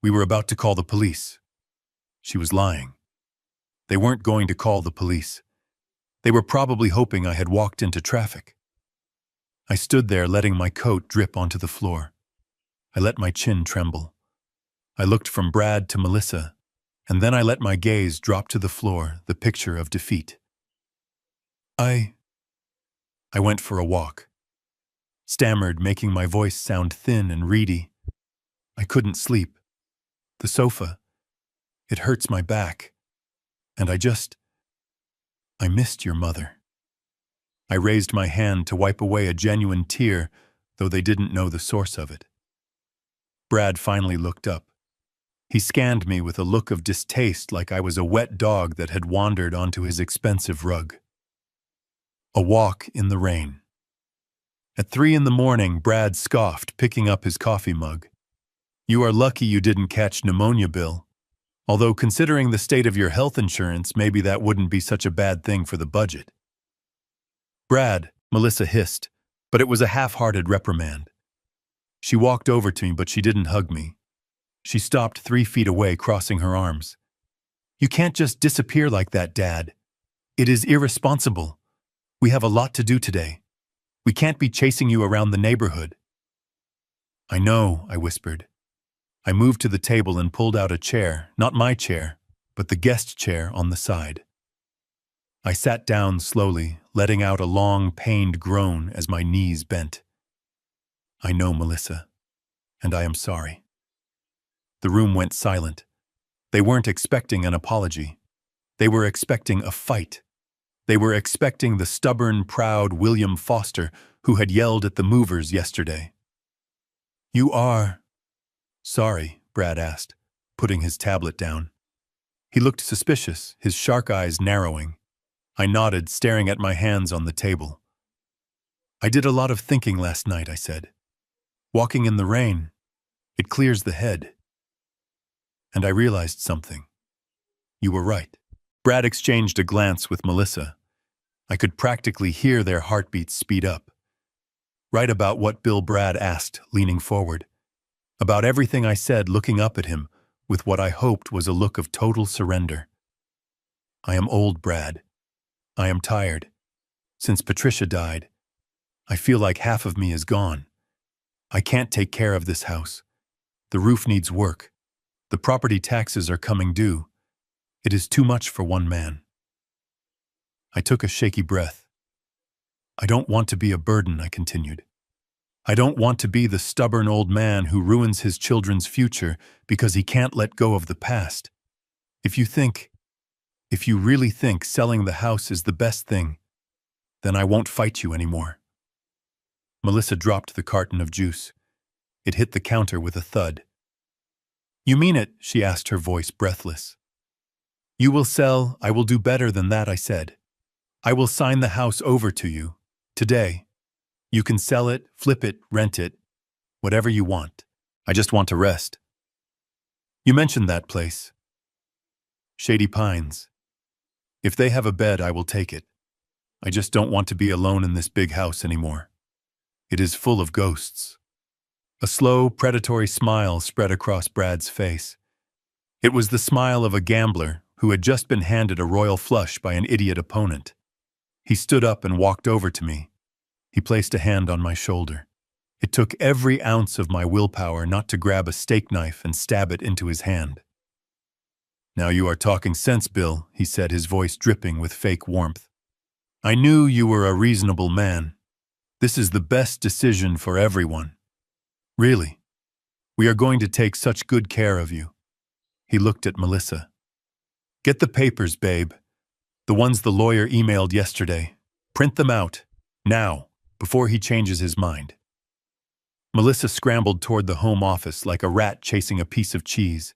We were about to call the police. She was lying. They weren't going to call the police. They were probably hoping I had walked into traffic. I stood there, letting my coat drip onto the floor. I let my chin tremble. I looked from Brad to Melissa, and then I let my gaze drop to the floor, the picture of defeat. I went for a walk. Stammered, making my voice sound thin and reedy. I couldn't sleep. The sofa, it hurts my back. And I missed your mother. I raised my hand to wipe away a genuine tear, though they didn't know the source of it. Brad finally looked up. He scanned me with a look of distaste, like I was a wet dog that had wandered onto his expensive rug. A walk in the rain. At 3 a.m, Brad scoffed, picking up his coffee mug. You are lucky you didn't catch pneumonia, Bill. Although considering the state of your health insurance, maybe that wouldn't be such a bad thing for the budget. Brad, Melissa hissed, but it was a half-hearted reprimand. She walked over to me, but she didn't hug me. She stopped 3 feet away, crossing her arms. You can't just disappear like that, Dad. It is irresponsible. We have a lot to do today. We can't be chasing you around the neighborhood. I know, I whispered. I moved to the table and pulled out a chair, not my chair, but the guest chair on the side. I sat down slowly, letting out a long, pained groan as my knees bent. I know, Melissa, and I am sorry. The room went silent. They weren't expecting an apology. They were expecting a fight. They were expecting the stubborn, proud William Foster who had yelled at the movers yesterday. You are sorry, Brad asked, putting his tablet down. He looked suspicious, his shark eyes narrowing. I nodded, staring at my hands on the table. I did a lot of thinking last night, I said. Walking in the rain, it clears the head. And I realized something. You were right. Brad exchanged a glance with Melissa. I could practically hear their heartbeats speed up. Right about what Bill, Brad asked, leaning forward. About everything I said, looking up at him, with what I hoped was a look of total surrender. I am old, Brad. I am tired. Since Patricia died, I feel like half of me is gone. I can't take care of this house. The roof needs work. The property taxes are coming due. It is too much for one man. I took a shaky breath. I don't want to be a burden, I continued. I don't want to be the stubborn old man who ruins his children's future because he can't let go of the past. If you really think selling the house is the best thing, then I won't fight you anymore. Melissa dropped the carton of juice. It hit the counter with a thud. You mean it? She asked, her voice breathless. You will sell. I will do better than that, I said. I will sign the house over to you. Today. You can sell it, flip it, rent it, whatever you want. I just want to rest. You mentioned that place. Shady Pines. If they have a bed, I will take it. I just don't want to be alone in this big house anymore. It is full of ghosts. A slow, predatory smile spread across Brad's face. It was the smile of a gambler who had just been handed a royal flush by an idiot opponent. He stood up and walked over to me. He placed a hand on my shoulder. It took every ounce of my willpower not to grab a steak knife and stab it into his hand. Now you are talking sense, Bill, he said, his voice dripping with fake warmth. I knew you were a reasonable man. This is the best decision for everyone. Really. We are going to take such good care of you. He looked at Melissa. Get the papers, babe. The ones the lawyer emailed yesterday. Print them out. Now. Before he changes his mind. Melissa scrambled toward the home office like a rat chasing a piece of cheese.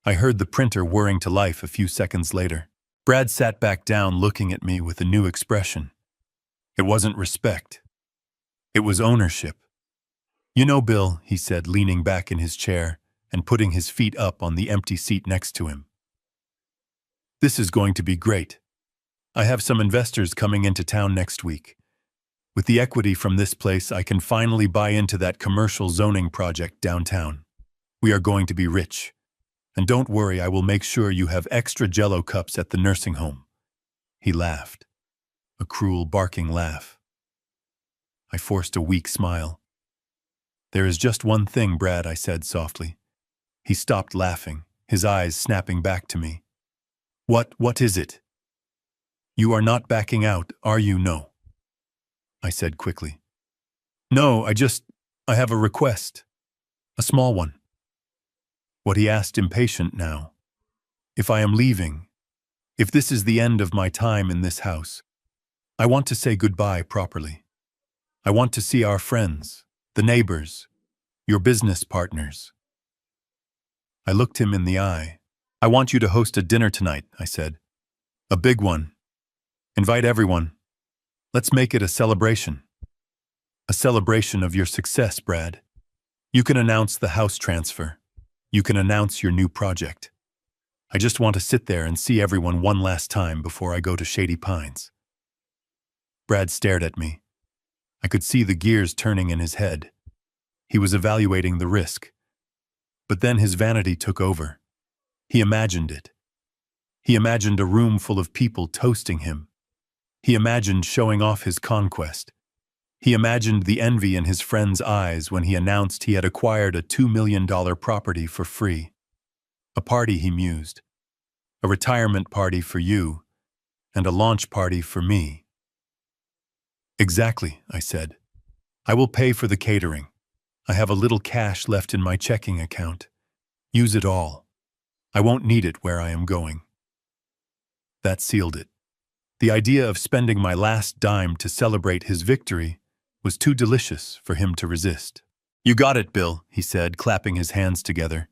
I heard the printer whirring to life a few seconds later. Brad sat back down looking at me with a new expression. It wasn't respect. It was ownership. You know, Bill, he said, leaning back in his chair and putting his feet up on the empty seat next to him. This is going to be great. I have some investors coming into town next week. With the equity from this place, I can finally buy into that commercial zoning project downtown. We are going to be rich. And don't worry, I will make sure you have extra Jell-O cups at the nursing home. He laughed. A cruel, barking laugh. I forced a weak smile. There is just one thing, Brad, I said softly. He stopped laughing, his eyes snapping back to me. What is it? You are not backing out, are you? No. I said quickly. No, I have a request. A small one. What he asked, impatient now. If I am leaving, if this is the end of my time in this house, I want to say goodbye properly. I want to see our friends, the neighbors, your business partners. I looked him in the eye. I want you to host a dinner tonight, I said. A big one. Invite everyone. Let's make it a celebration. A celebration of your success, Brad. You can announce the house transfer. You can announce your new project. I just want to sit there and see everyone one last time before I go to Shady Pines. Brad stared at me. I could see the gears turning in his head. He was evaluating the risk. But then his vanity took over. He imagined it. He imagined a room full of people toasting him. He imagined showing off his conquest. He imagined the envy in his friend's eyes when he announced he had acquired a $2 million property for free. A party, he mused. A retirement party for you, and a launch party for me. Exactly, I said. I will pay for the catering. I have a little cash left in my checking account. Use it all. I won't need it where I am going. That sealed it. The idea of spending my last dime to celebrate his victory was too delicious for him to resist. You got it, Bill, he said, clapping his hands together.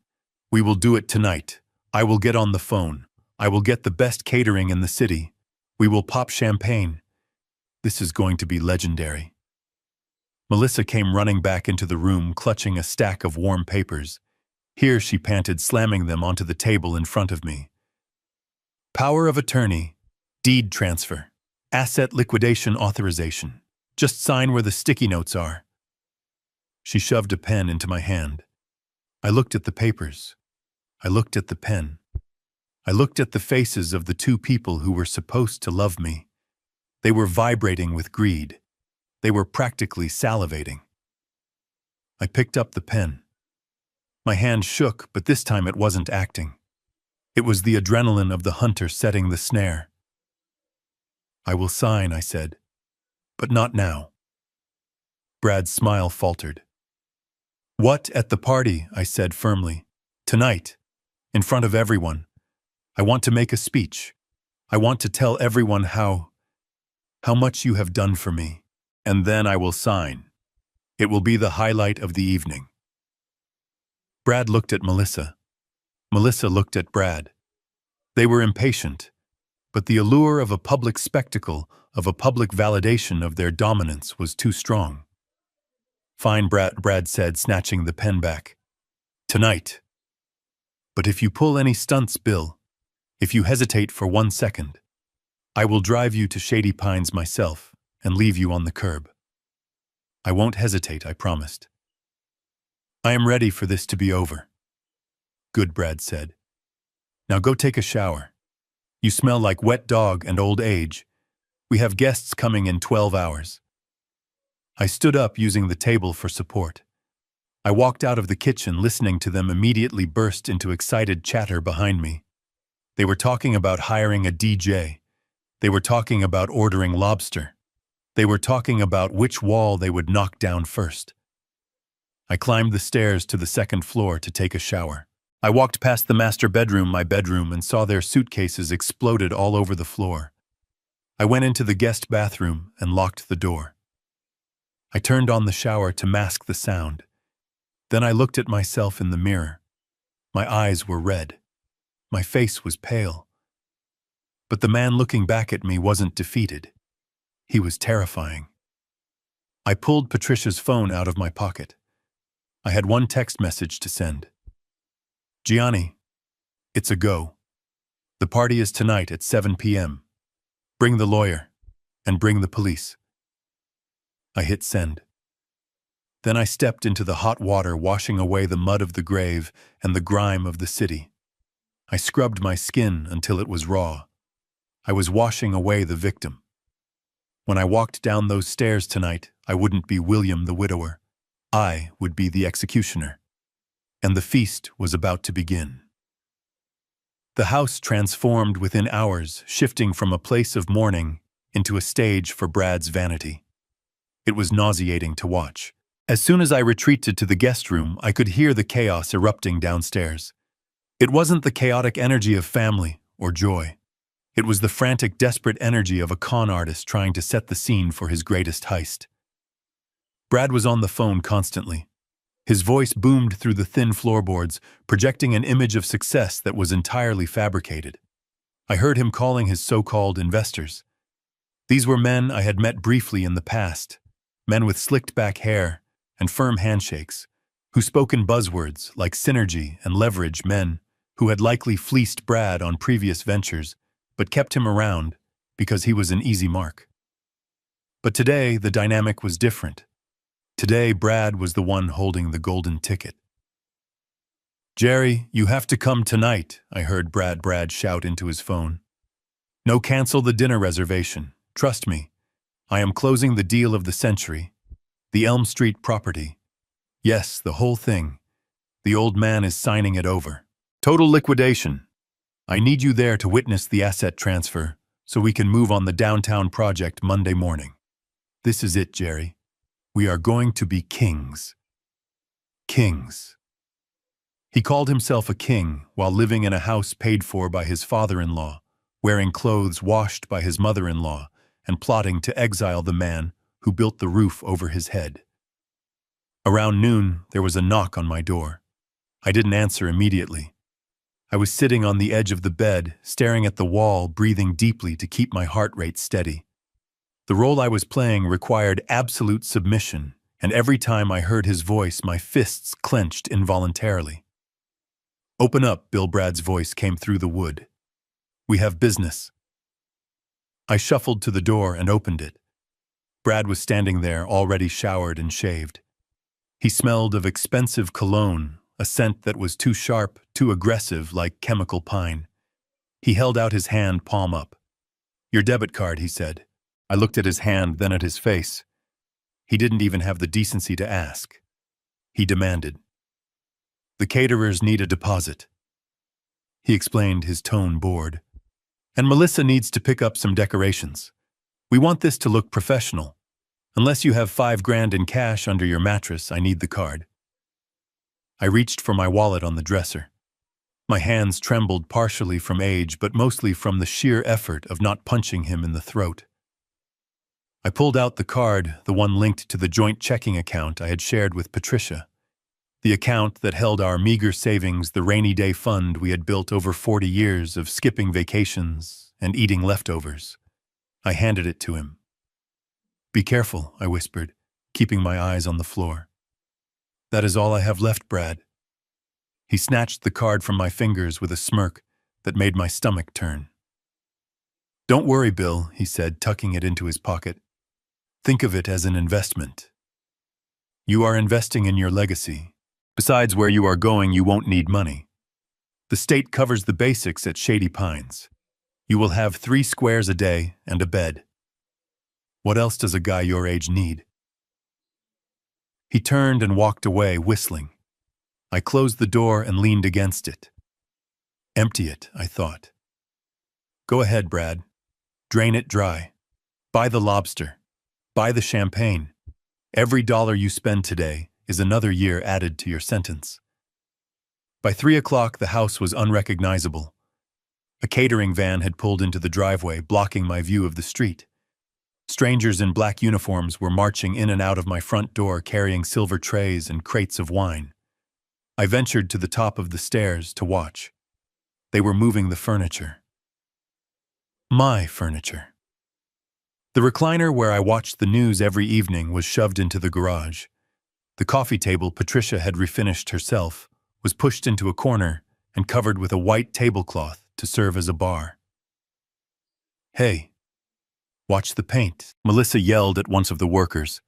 We will do it tonight. I will get on the phone. I will get the best catering in the city. We will pop champagne. This is going to be legendary. Melissa came running back into the room, clutching a stack of warm papers. Here she panted, slamming them onto the table in front of me. Power of attorney. Deed transfer. Asset liquidation authorization. Just sign where the sticky notes are." She shoved a pen into my hand. I looked at the papers. I looked at the pen. I looked at the faces of the two people who were supposed to love me. They were vibrating with greed. They were practically salivating. I picked up the pen. My hand shook, but this time it wasn't acting. It was the adrenaline of the hunter setting the snare. "I will sign," I said, "but not now." Brad's smile faltered. "What, at the party?" I said firmly. "Tonight, in front of everyone. I want to make a speech. I want to tell everyone how much you have done for me. And then I will sign. It will be the highlight of the evening." Brad looked at Melissa. Melissa looked at Brad. They were impatient, but the allure of a public spectacle, of a public validation of their dominance was too strong. "Fine, Brad said, snatching the pen back. "Tonight. But if you pull any stunts, Bill, if you hesitate for 1 second, I will drive you to Shady Pines myself and leave you on the curb." "I won't hesitate," I promised. "I am ready for this to be over." "Good," Brad said. "Now go take a shower. You smell like wet dog and old age. We have guests coming in 12 hours. I stood up, using the table for support. I walked out of the kitchen, listening to them immediately burst into excited chatter behind me. They were talking about hiring a DJ. They were talking about ordering lobster. They were talking about which wall they would knock down first. I climbed the stairs to the second floor to take a shower. I walked past the master bedroom, my bedroom, and saw their suitcases exploded all over the floor. I went into the guest bathroom and locked the door. I turned on the shower to mask the sound. Then I looked at myself in the mirror. My eyes were red. My face was pale. But the man looking back at me wasn't defeated. He was terrifying. I pulled Patricia's phone out of my pocket. I had one text message to send. "Gianni, it's a go. The party is tonight at 7 p.m. Bring the lawyer, and bring the police." I hit send. Then I stepped into the hot water, washing away the mud of the grave and the grime of the city. I scrubbed my skin until it was raw. I was washing away the victim. When I walked down those stairs tonight, I wouldn't be William the widower. I would be the executioner. And the feast was about to begin. The house transformed within hours, shifting from a place of mourning into a stage for Brad's vanity. It was nauseating to watch. As soon as I retreated to the guest room, I could hear the chaos erupting downstairs. It wasn't the chaotic energy of family or joy. It was the frantic, desperate energy of a con artist trying to set the scene for his greatest heist. Brad was on the phone constantly. His voice boomed through the thin floorboards, projecting an image of success that was entirely fabricated. I heard him calling his so-called investors. These were men I had met briefly in the past, men with slicked-back hair and firm handshakes, who spoke in buzzwords like synergy and leverage, men who had likely fleeced Brad on previous ventures, but kept him around because he was an easy mark. But today, the dynamic was different. Today, Brad was the one holding the golden ticket. "Jerry, you have to come tonight," I heard Brad shout into his phone. "No, cancel the dinner reservation. Trust me. I am closing the deal of the century. The Elm Street property. Yes, the whole thing. The old man is signing it over. Total liquidation. I need you there to witness the asset transfer so we can move on the downtown project Monday morning. This is it, Jerry. We are going to be kings." Kings. He called himself a king while living in a house paid for by his father-in-law, wearing clothes washed by his mother-in-law, and plotting to exile the man who built the roof over his head. Around noon, there was a knock on my door. I didn't answer immediately. I was sitting on the edge of the bed, staring at the wall, breathing deeply to keep my heart rate steady. The role I was playing required absolute submission, and every time I heard his voice, my fists clenched involuntarily. "Open up," Bill Brad's voice came through the wood. "We have business." I shuffled to the door and opened it. Brad was standing there, already showered and shaved. He smelled of expensive cologne, a scent that was too sharp, too aggressive, like chemical pine. He held out his hand, palm up. "Your debit card," he said. I looked at his hand, then at his face. He didn't even have the decency to ask. He demanded. "The caterers need a deposit." He explained, his tone bored. "And Melissa needs to pick up some decorations. We want this to look professional. Unless you have $5,000 in cash under your mattress, I need the card." I reached for my wallet on the dresser. My hands trembled, partially from age, but mostly from the sheer effort of not punching him in the throat. I pulled out the card, the one linked to the joint checking account I had shared with Patricia. The account that held our meager savings, the rainy day fund we had built over 40 years of skipping vacations and eating leftovers. I handed it to him. "Be careful," I whispered, keeping my eyes on the floor. "That is all I have left, Brad." He snatched the card from my fingers with a smirk that made my stomach turn. "Don't worry, Bill," he said, tucking it into his pocket. "Think of it as an investment. You are investing in your legacy. Besides, where you are going, you won't need money. The state covers the basics at Shady Pines. You will have 3 squares a day and a bed. What else does a guy your age need?" He turned and walked away, whistling. I closed the door and leaned against it. Empty it, I thought. Go ahead, Brad. Drain it dry. Buy the lobster. Buy the champagne. Every dollar you spend today is another year added to your sentence. By 3 o'clock, the house was unrecognizable. A catering van had pulled into the driveway, blocking my view of the street. Strangers in black uniforms were marching in and out of my front door, carrying silver trays and crates of wine. I ventured to the top of the stairs to watch. They were moving the furniture. My furniture. The recliner where I watched the news every evening was shoved into the garage. The coffee table Patricia had refinished herself was pushed into a corner and covered with a white tablecloth to serve as a bar. "Hey, watch the paint," Melissa yelled at one of the workers.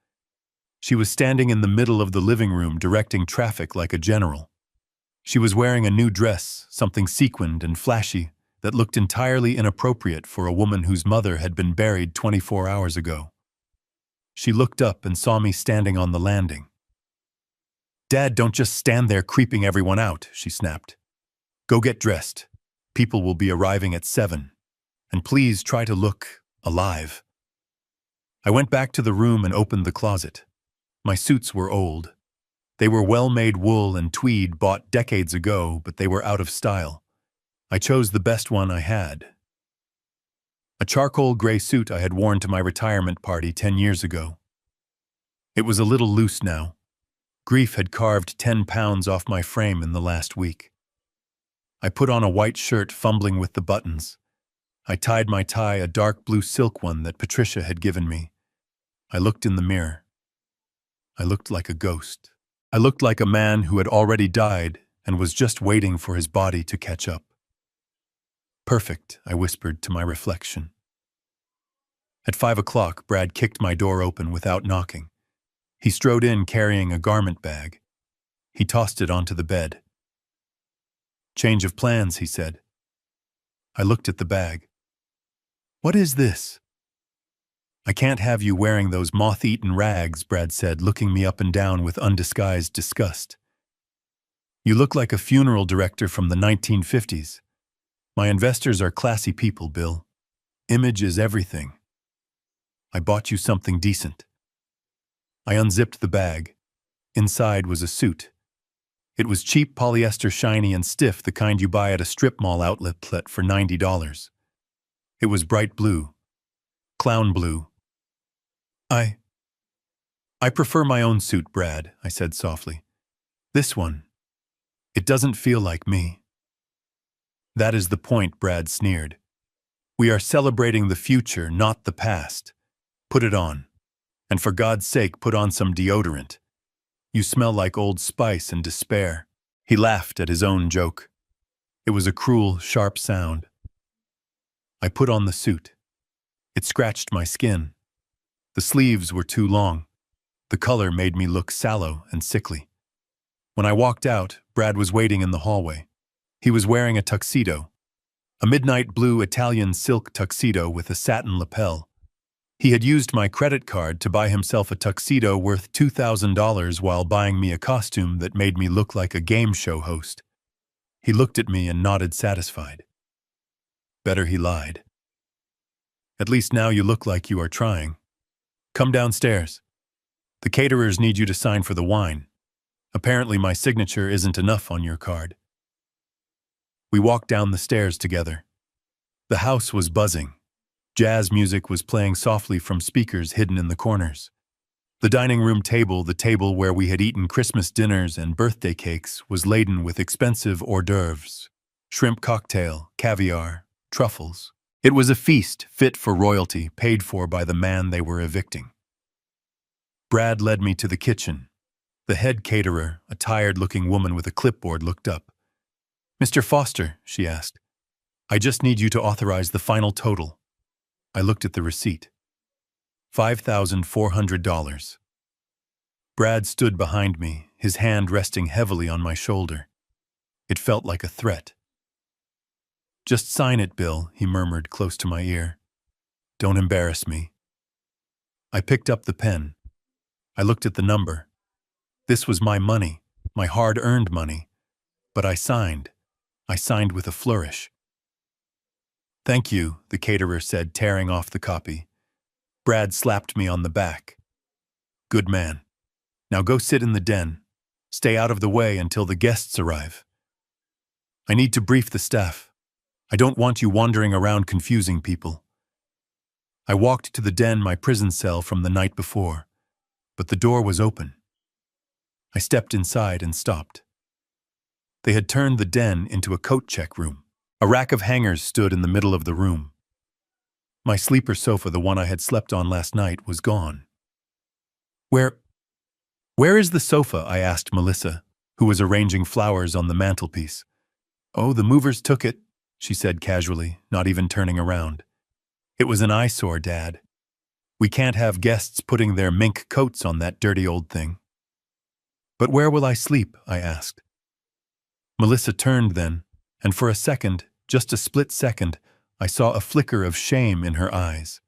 She was standing in the middle of the living room, directing traffic like a general. She was wearing a new dress, something sequined and flashy, that looked entirely inappropriate for a woman whose mother had been buried 24 hours ago. She looked up and saw me standing on the landing. "Dad, don't just stand there creeping everyone out," she snapped. "Go get dressed. People will be arriving at 7. And please try to look alive." I went back to the room and opened the closet. My suits were old. They were well-made wool and tweed bought decades ago, but they were out of style. I chose the best one I had. A charcoal gray suit I had worn to my retirement party 10 years ago. It was a little loose now. Grief had carved 10 pounds off my frame in the last week. I put on a white shirt, fumbling with the buttons. I tied my tie, a dark blue silk one that Patricia had given me. I looked in the mirror. I looked like a ghost. I looked like a man who had already died and was just waiting for his body to catch up. "Perfect," I whispered to my reflection. At 5 o'clock, Brad kicked my door open without knocking. He strode in carrying a garment bag. He tossed it onto the bed. "Change of plans," he said. I looked at the bag. "What is this?" "I can't have you wearing those moth-eaten rags," Brad said, looking me up and down with undisguised disgust. "You look like a funeral director from the 1950s. My investors are classy people, Bill. Image is everything. I bought you something decent." I unzipped the bag. Inside was a suit. It was cheap polyester, shiny and stiff, the kind you buy at a strip mall outlet for $90. It was bright blue. Clown blue. I prefer my own suit, Brad," I said softly. "This one. It doesn't feel like me." "That is the point," Brad sneered. "We are celebrating the future, not the past. Put it on. And for God's sake, put on some deodorant. You smell like Old Spice and despair." He laughed at his own joke. It was a cruel, sharp sound. I put on the suit. It scratched my skin. The sleeves were too long. The color made me look sallow and sickly. When I walked out, Brad was waiting in the hallway. He was wearing a tuxedo, a midnight blue Italian silk tuxedo with a satin lapel. He had used my credit card to buy himself a tuxedo worth $2,000 while buying me a costume that made me look like a game show host. He looked at me and nodded satisfied. Better he lied. At least now you look like you are trying. Come downstairs. The caterers need you to sign for the wine. Apparently my signature isn't enough on your card. We walked down the stairs together. The house was buzzing. Jazz music was playing softly from speakers hidden in the corners. The dining room table, the table where we had eaten Christmas dinners and birthday cakes, was laden with expensive hors d'oeuvres, shrimp cocktail, caviar, truffles. It was a feast fit for royalty, paid for by the man they were evicting. Brad led me to the kitchen. The head caterer, a tired-looking woman with a clipboard, looked up. "Mr. Foster," she asked, "I just need you to authorize the final total." I looked at the receipt. $5,400. Brad stood behind me, his hand resting heavily on my shoulder. It felt like a threat. "Just sign it, Bill," he murmured close to my ear. "Don't embarrass me." I picked up the pen. I looked at the number. This was my money, my hard-earned money. But I signed. I signed with a flourish. "Thank you," the caterer said, tearing off the copy. Brad slapped me on the back. "Good man. Now go sit in the den. Stay out of the way until the guests arrive. I need to brief the staff. I don't want you wandering around confusing people." I walked to the den, my prison cell from the night before, but the door was open. I stepped inside and stopped. They had turned the den into a coat check room. A rack of hangers stood in the middle of the room. My sleeper sofa, the one I had slept on last night, was gone. Where is the sofa?" I asked Melissa, who was arranging flowers on the mantelpiece. "Oh, the movers took it," she said casually, not even turning around. "It was an eyesore, Dad. We can't have guests putting their mink coats on that dirty old thing." "But where will I sleep?" I asked. Melissa turned then, and for a second, just a split second, I saw a flicker of shame in her eyes.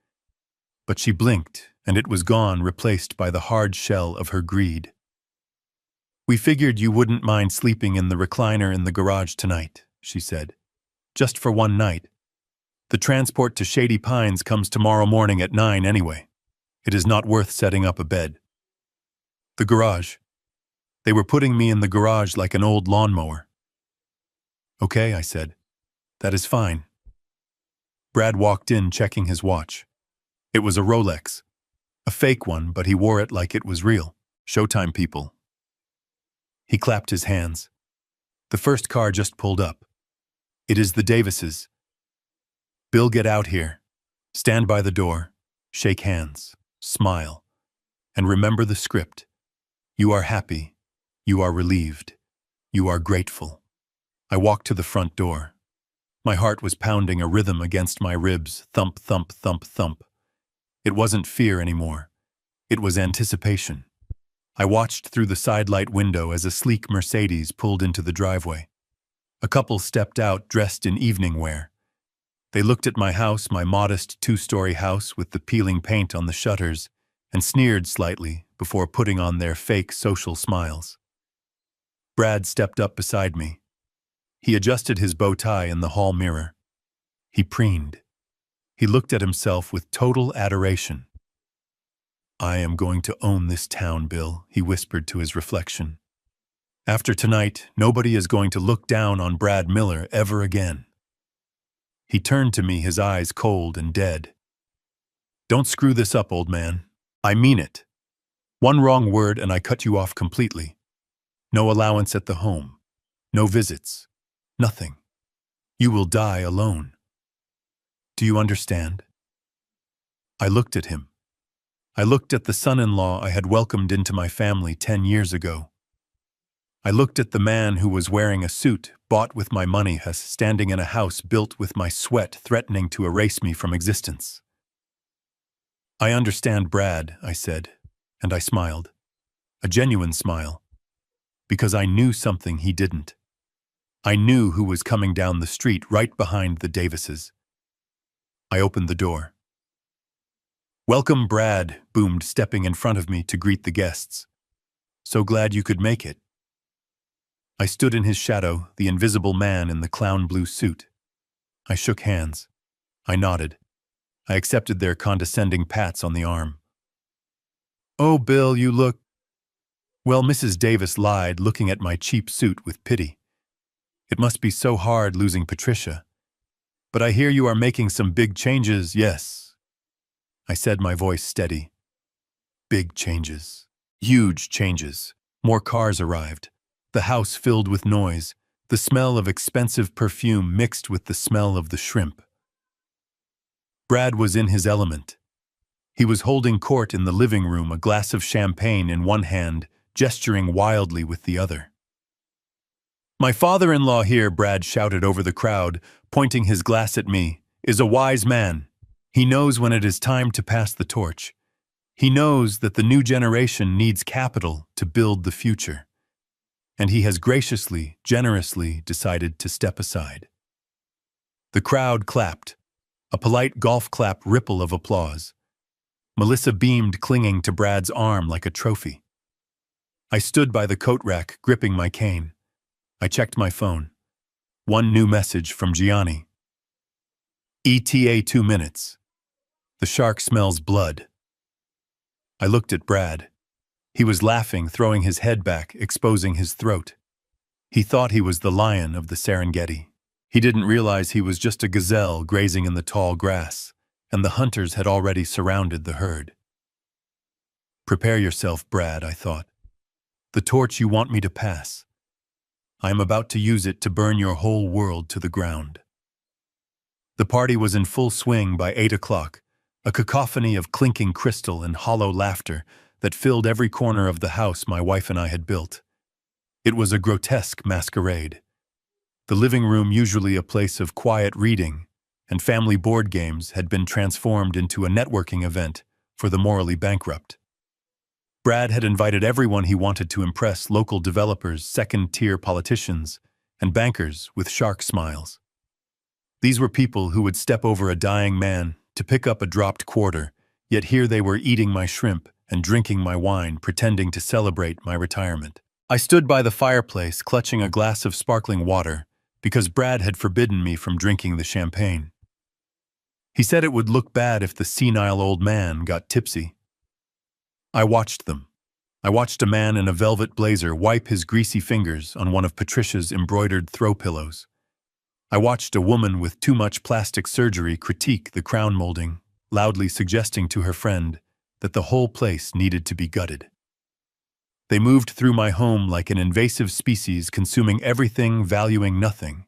But she blinked, and it was gone, replaced by the hard shell of her greed. "We figured you wouldn't mind sleeping in the recliner in the garage tonight," she said. "Just for one night. The transport to Shady Pines comes tomorrow morning at 9 anyway. It is not worth setting up a bed." The garage. They were putting me in the garage like an old lawnmower. "Okay," I said. "That is fine." Brad walked in, checking his watch. It was a Rolex. A fake one, but he wore it like it was real. Showtime people. He clapped his hands. The first car just pulled up. "It is the Davises. Bill, get out here. Stand by the door. Shake hands. Smile. And remember the script. You are happy. You are relieved. You are grateful." I walked to the front door. My heart was pounding a rhythm against my ribs, thump, thump, thump, thump. It wasn't fear anymore. It was anticipation. I watched through the sidelight window as a sleek Mercedes pulled into the driveway. A couple stepped out dressed in evening wear. They looked at my house, my modest two-story house with the peeling paint on the shutters, and sneered slightly before putting on their fake social smiles. Brad stepped up beside me. He adjusted his bow tie in the hall mirror. He preened. He looked at himself with total adoration. "I am going to own this town, Bill," he whispered to his reflection. "After tonight, nobody is going to look down on Brad Miller ever again." He turned to me, his eyes cold and dead. "Don't screw this up, old man. I mean it. One wrong word and I cut you off completely. No allowance at the home. No visits. Nothing. You will die alone. Do you understand?" I looked at him. I looked at the son-in-law I had welcomed into my family 10 years ago. I looked at the man who was wearing a suit bought with my money, standing in a house built with my sweat, threatening to erase me from existence. I understand, Brad, I said, and I smiled. A genuine smile. Because I knew something he didn't. I knew who was coming down the street right behind the Davises. I opened the door. "Welcome, Brad," boomed, stepping in front of me to greet the guests. "So glad you could make it." I stood in his shadow, the invisible man in the clown blue suit. I shook hands. I nodded. I accepted their condescending pats on the arm. "Oh, Bill, you look—" Well, Mrs. Davis lied, looking at my cheap suit with pity. "It must be so hard losing Patricia. But I hear you are making some big changes, yes?" I said, my voice steady. Big changes. Huge changes. More cars arrived. The house filled with noise. The smell of expensive perfume mixed with the smell of the shrimp. Brad was in his element. He was holding court in the living room, a glass of champagne in one hand, gesturing wildly with the other. "My father-in-law here," Brad shouted over the crowd, pointing his glass at me, "is a wise man. He knows when it is time to pass the torch. He knows that the new generation needs capital to build the future. And he has graciously, generously decided to step aside." The crowd clapped, a polite golf clap ripple of applause. Melissa beamed, clinging to Brad's arm like a trophy. I stood by the coat rack, gripping my cane. I checked my phone. One new message from Gianni. "ETA 2 minutes. The shark smells blood." I looked at Brad. He was laughing, throwing his head back, exposing his throat. He thought he was the lion of the Serengeti. He didn't realize he was just a gazelle grazing in the tall grass, and the hunters had already surrounded the herd. "Prepare yourself, Brad," I thought. "The torch you want me to pass. I am about to use it to burn your whole world to the ground." The party was in full swing by 8 o'clock, a cacophony of clinking crystal and hollow laughter that filled every corner of the house my wife and I had built. It was a grotesque masquerade. The living room, usually a place of quiet reading and family board games, had been transformed into a networking event for the morally bankrupt. Brad had invited everyone he wanted to impress: local developers, second-tier politicians, and bankers with shark smiles. These were people who would step over a dying man to pick up a dropped quarter, yet here they were eating my shrimp and drinking my wine, pretending to celebrate my retirement. I stood by the fireplace, clutching a glass of sparkling water, because Brad had forbidden me from drinking the champagne. He said it would look bad if the senile old man got tipsy. I watched them. I watched a man in a velvet blazer wipe his greasy fingers on one of Patricia's embroidered throw pillows. I watched a woman with too much plastic surgery critique the crown molding, loudly suggesting to her friend that the whole place needed to be gutted. They moved through my home like an invasive species, consuming everything, valuing nothing.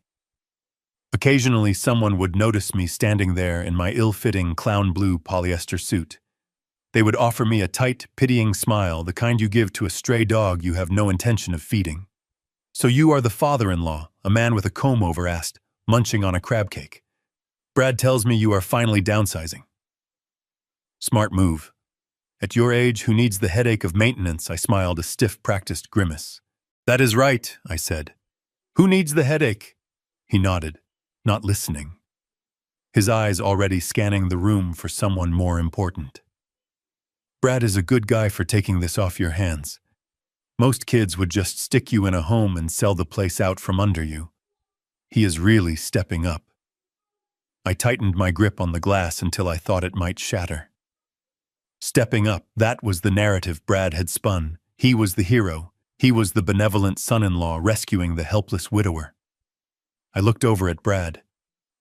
Occasionally, someone would notice me standing there in my ill-fitting clown blue polyester suit. They would offer me a tight, pitying smile, the kind you give to a stray dog you have no intention of feeding. "So you are the father-in-law," a man with a comb-over asked, munching on a crab cake. "Brad tells me you are finally downsizing." "Smart move. At your age, who needs the headache of maintenance?" I smiled, a stiff, practiced grimace. "That is right," I said. "Who needs the headache?" He nodded, not listening. His eyes already scanning the room for someone more important. "Brad is a good guy for taking this off your hands. Most kids would just stick you in a home and sell the place out from under you. He is really stepping up." I tightened my grip on the glass until I thought it might shatter. Stepping up, that was the narrative Brad had spun. He was the hero. He was the benevolent son-in-law rescuing the helpless widower. I looked over at Brad.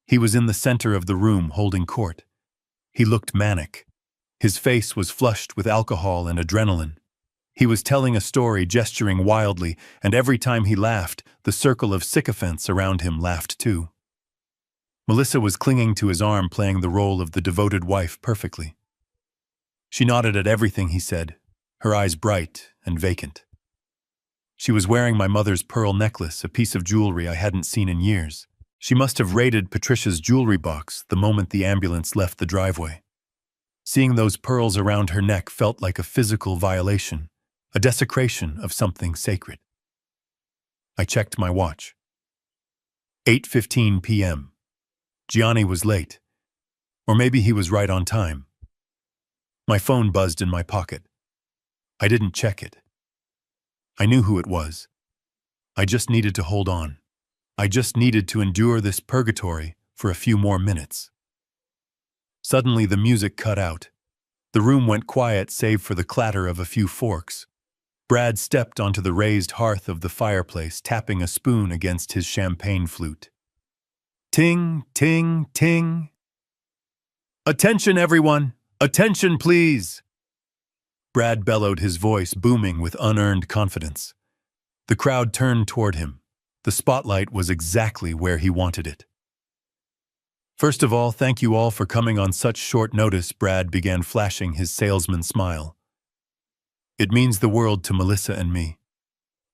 He was in the center of the room holding court. He looked manic. His face was flushed with alcohol and adrenaline. He was telling a story, gesturing wildly, and every time he laughed, the circle of sycophants around him laughed too. Melissa was clinging to his arm, playing the role of the devoted wife perfectly. She nodded at everything he said, her eyes bright and vacant. She was wearing my mother's pearl necklace, a piece of jewelry I hadn't seen in years. She must have raided Patricia's jewelry box the moment the ambulance left the driveway. Seeing those pearls around her neck felt like a physical violation, a desecration of something sacred. I checked my watch. 8:15 p.m. Gianni was late. Or maybe he was right on time. My phone buzzed in my pocket. I didn't check it. I knew who it was. I just needed to hold on. I just needed to endure this purgatory for a few more minutes. Suddenly the music cut out. The room went quiet save for the clatter of a few forks. Brad stepped onto the raised hearth of the fireplace, tapping a spoon against his champagne flute. Ting, ting, ting. Attention, everyone! Attention, please! Brad bellowed, his voice booming with unearned confidence. The crowd turned toward him. The spotlight was exactly where he wanted it. First of all, thank you all for coming on such short notice, Brad began, flashing his salesman smile. It means the world to Melissa and me.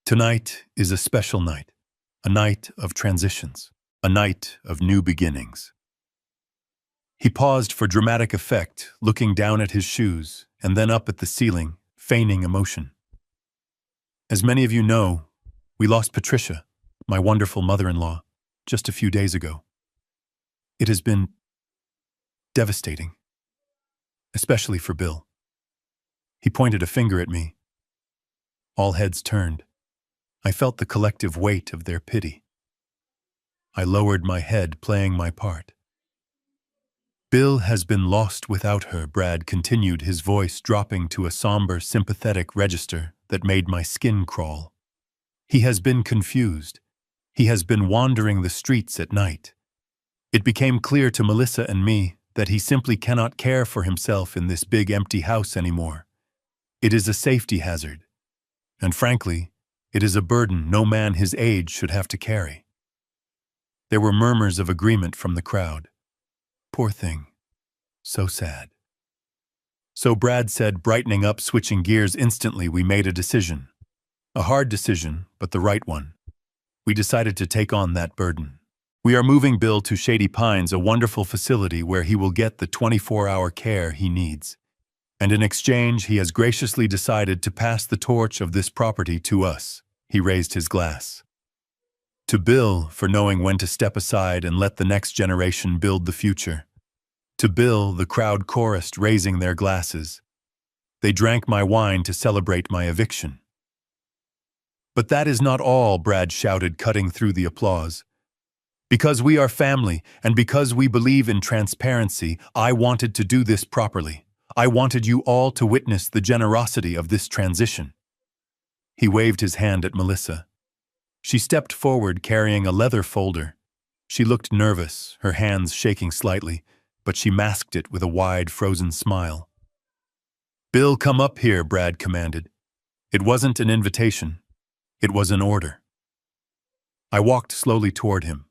Tonight is a special night, a night of transitions, a night of new beginnings. He paused for dramatic effect, looking down at his shoes and then up at the ceiling, feigning emotion. As many of you know, we lost Patricia, my wonderful mother-in-law, just a few days ago. It has been devastating, especially for Bill. He pointed a finger at me. All heads turned. I felt the collective weight of their pity. I lowered my head, playing my part. Bill has been lost without her, Brad continued, his voice dropping to a somber, sympathetic register that made my skin crawl. He has been confused. He has been wandering the streets at night. It became clear to Melissa and me that he simply cannot care for himself in this big empty house anymore. It is a safety hazard. And frankly, it is a burden no man his age should have to carry. There were murmurs of agreement from the crowd. Poor thing. So sad. So Brad said, brightening up, switching gears instantly, we made a decision. A hard decision, but the right one. We decided to take on that burden. We are moving Bill to Shady Pines, a wonderful facility where he will get the 24-hour care he needs. And in exchange, he has graciously decided to pass the torch of this property to us. He raised his glass. To Bill, for knowing when to step aside and let the next generation build the future. To Bill, the crowd chorused, raising their glasses. They drank my wine to celebrate my eviction. But that is not all, Brad shouted, cutting through the applause. Because we are family, and because we believe in transparency, I wanted to do this properly. I wanted you all to witness the generosity of this transition. He waved his hand at Melissa. She stepped forward, carrying a leather folder. She looked nervous, her hands shaking slightly, but she masked it with a wide, frozen smile. Bill, come up here, Brad commanded. It wasn't an invitation. It was an order. I walked slowly toward him.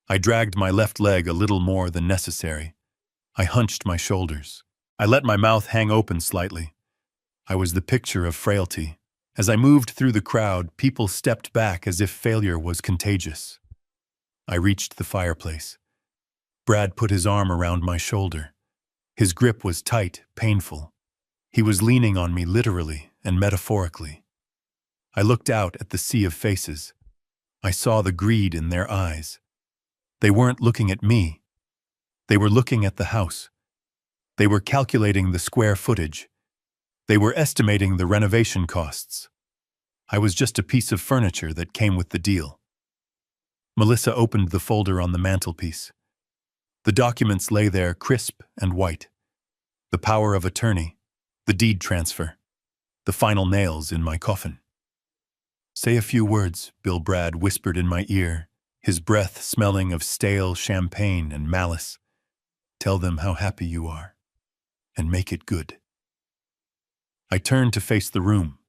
I dragged my left leg a little more than necessary. I hunched my shoulders. I let my mouth hang open slightly. I was the picture of frailty. As I moved through the crowd, people stepped back as if failure was contagious. I reached the fireplace. Brad put his arm around my shoulder. His grip was tight, painful. He was leaning on me literally and metaphorically. I looked out at the sea of faces. I saw the greed in their eyes. They weren't looking at me. They were looking at the house. They were calculating the square footage. They were estimating the renovation costs. I was just a piece of furniture that came with the deal. Melissa opened the folder on the mantelpiece. The documents lay there, crisp and white. The power of attorney, the deed transfer, the final nails in my coffin. Say a few words, Bill, Brad whispered in my ear, his breath smelling of stale champagne and malice. Tell them how happy you are, and make it good. I turned to face the room.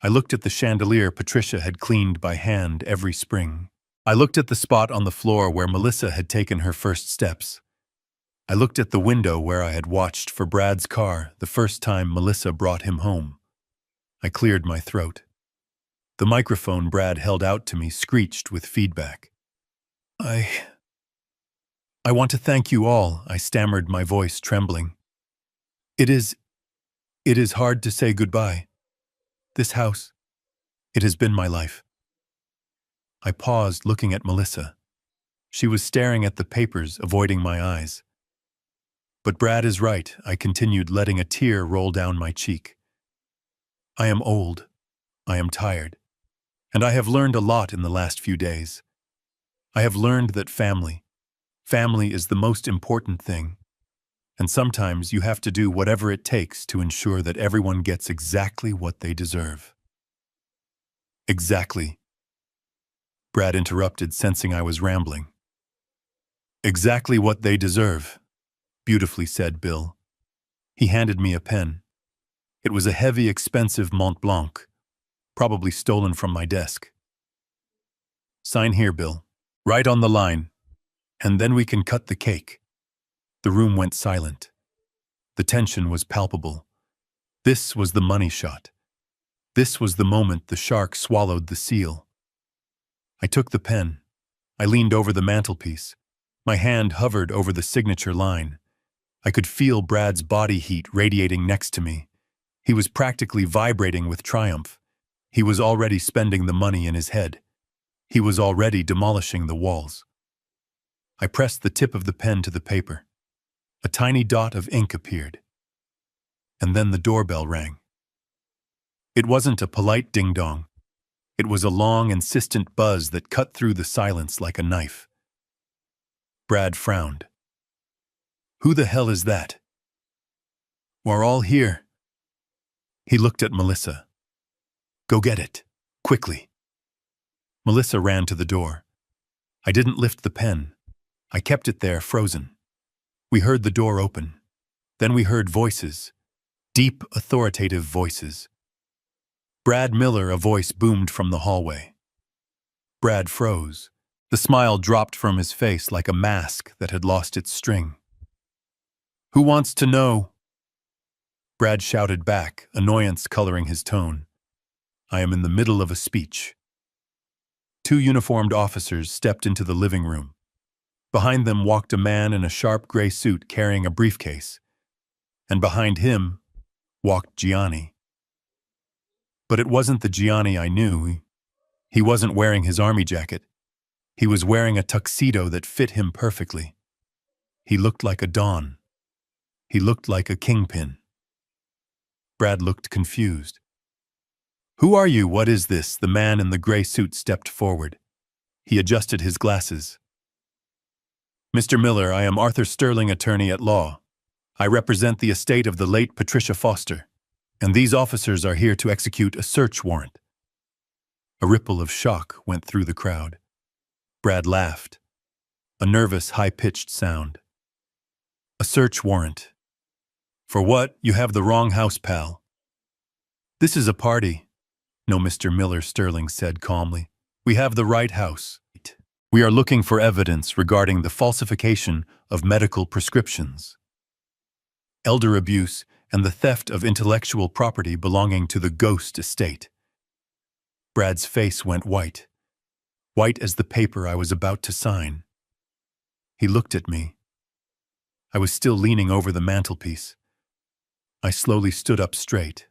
I looked at the chandelier Patricia had cleaned by hand every spring. I looked at the spot on the floor where Melissa had taken her first steps. I looked at the window where I had watched for Brad's car the first time Melissa brought him home. I cleared my throat. The microphone Brad held out to me screeched with feedback. I want to thank you all, I stammered, my voice trembling. It is, it is hard to say goodbye. This house, it has been my life. I paused, looking at Melissa. She was staring at the papers, avoiding my eyes. But Brad is right, I continued, letting a tear roll down my cheek. I am old. I am tired. And I have learned a lot in the last few days. I have learned that family is the most important thing. And sometimes you have to do whatever it takes to ensure that everyone gets exactly what they deserve. Exactly. Brad interrupted, sensing I was rambling. Exactly what they deserve, beautifully said Bill. He handed me a pen. It was a heavy, expensive Mont Blanc, probably stolen from my desk. Sign here, Bill. Right on the line. And then we can cut the cake. The room went silent. The tension was palpable. This was the money shot. This was the moment the shark swallowed the seal. I took the pen. I leaned over the mantelpiece. My hand hovered over the signature line. I could feel Brad's body heat radiating next to me. He was practically vibrating with triumph. He was already spending the money in his head. He was already demolishing the walls. I pressed the tip of the pen to the paper. A tiny dot of ink appeared. And then the doorbell rang. It wasn't a polite ding-dong. It was a long, insistent buzz that cut through the silence like a knife. Brad frowned. Who the hell is that? We're all here. He looked at Melissa. Go get it, quickly. Melissa ran to the door. I didn't lift the pen. I kept it there, frozen. We heard the door open. Then we heard voices. Deep, authoritative voices. Brad Miller, a voice boomed from the hallway. Brad froze. The smile dropped from his face like a mask that had lost its string. Who wants to know? Brad shouted back, annoyance coloring his tone. I am in the middle of a speech. Two uniformed officers stepped into the living room. Behind them walked a man in a sharp gray suit carrying a briefcase. And behind him walked Gianni. But it wasn't the Gianni I knew. He wasn't wearing his army jacket. He was wearing a tuxedo that fit him perfectly. He looked like a Don. He looked like a kingpin. Brad looked confused. Who are you? What is this? The man in the gray suit stepped forward. He adjusted his glasses. Mr. Miller, I am Arthur Sterling, attorney at law. I represent the estate of the late Patricia Foster, and these officers are here to execute a search warrant. A ripple of shock went through the crowd. Brad laughed. A nervous, high-pitched sound. A search warrant. For what? You have the wrong house, pal. This is a party. No, Mr. Miller, Sterling said calmly. We have the right house. We are looking for evidence regarding the falsification of medical prescriptions, elder abuse, and the theft of intellectual property belonging to the Ghost estate. Brad's face went white as the paper I was about to sign. He looked at me. I was still leaning over the mantelpiece. I slowly stood up straight.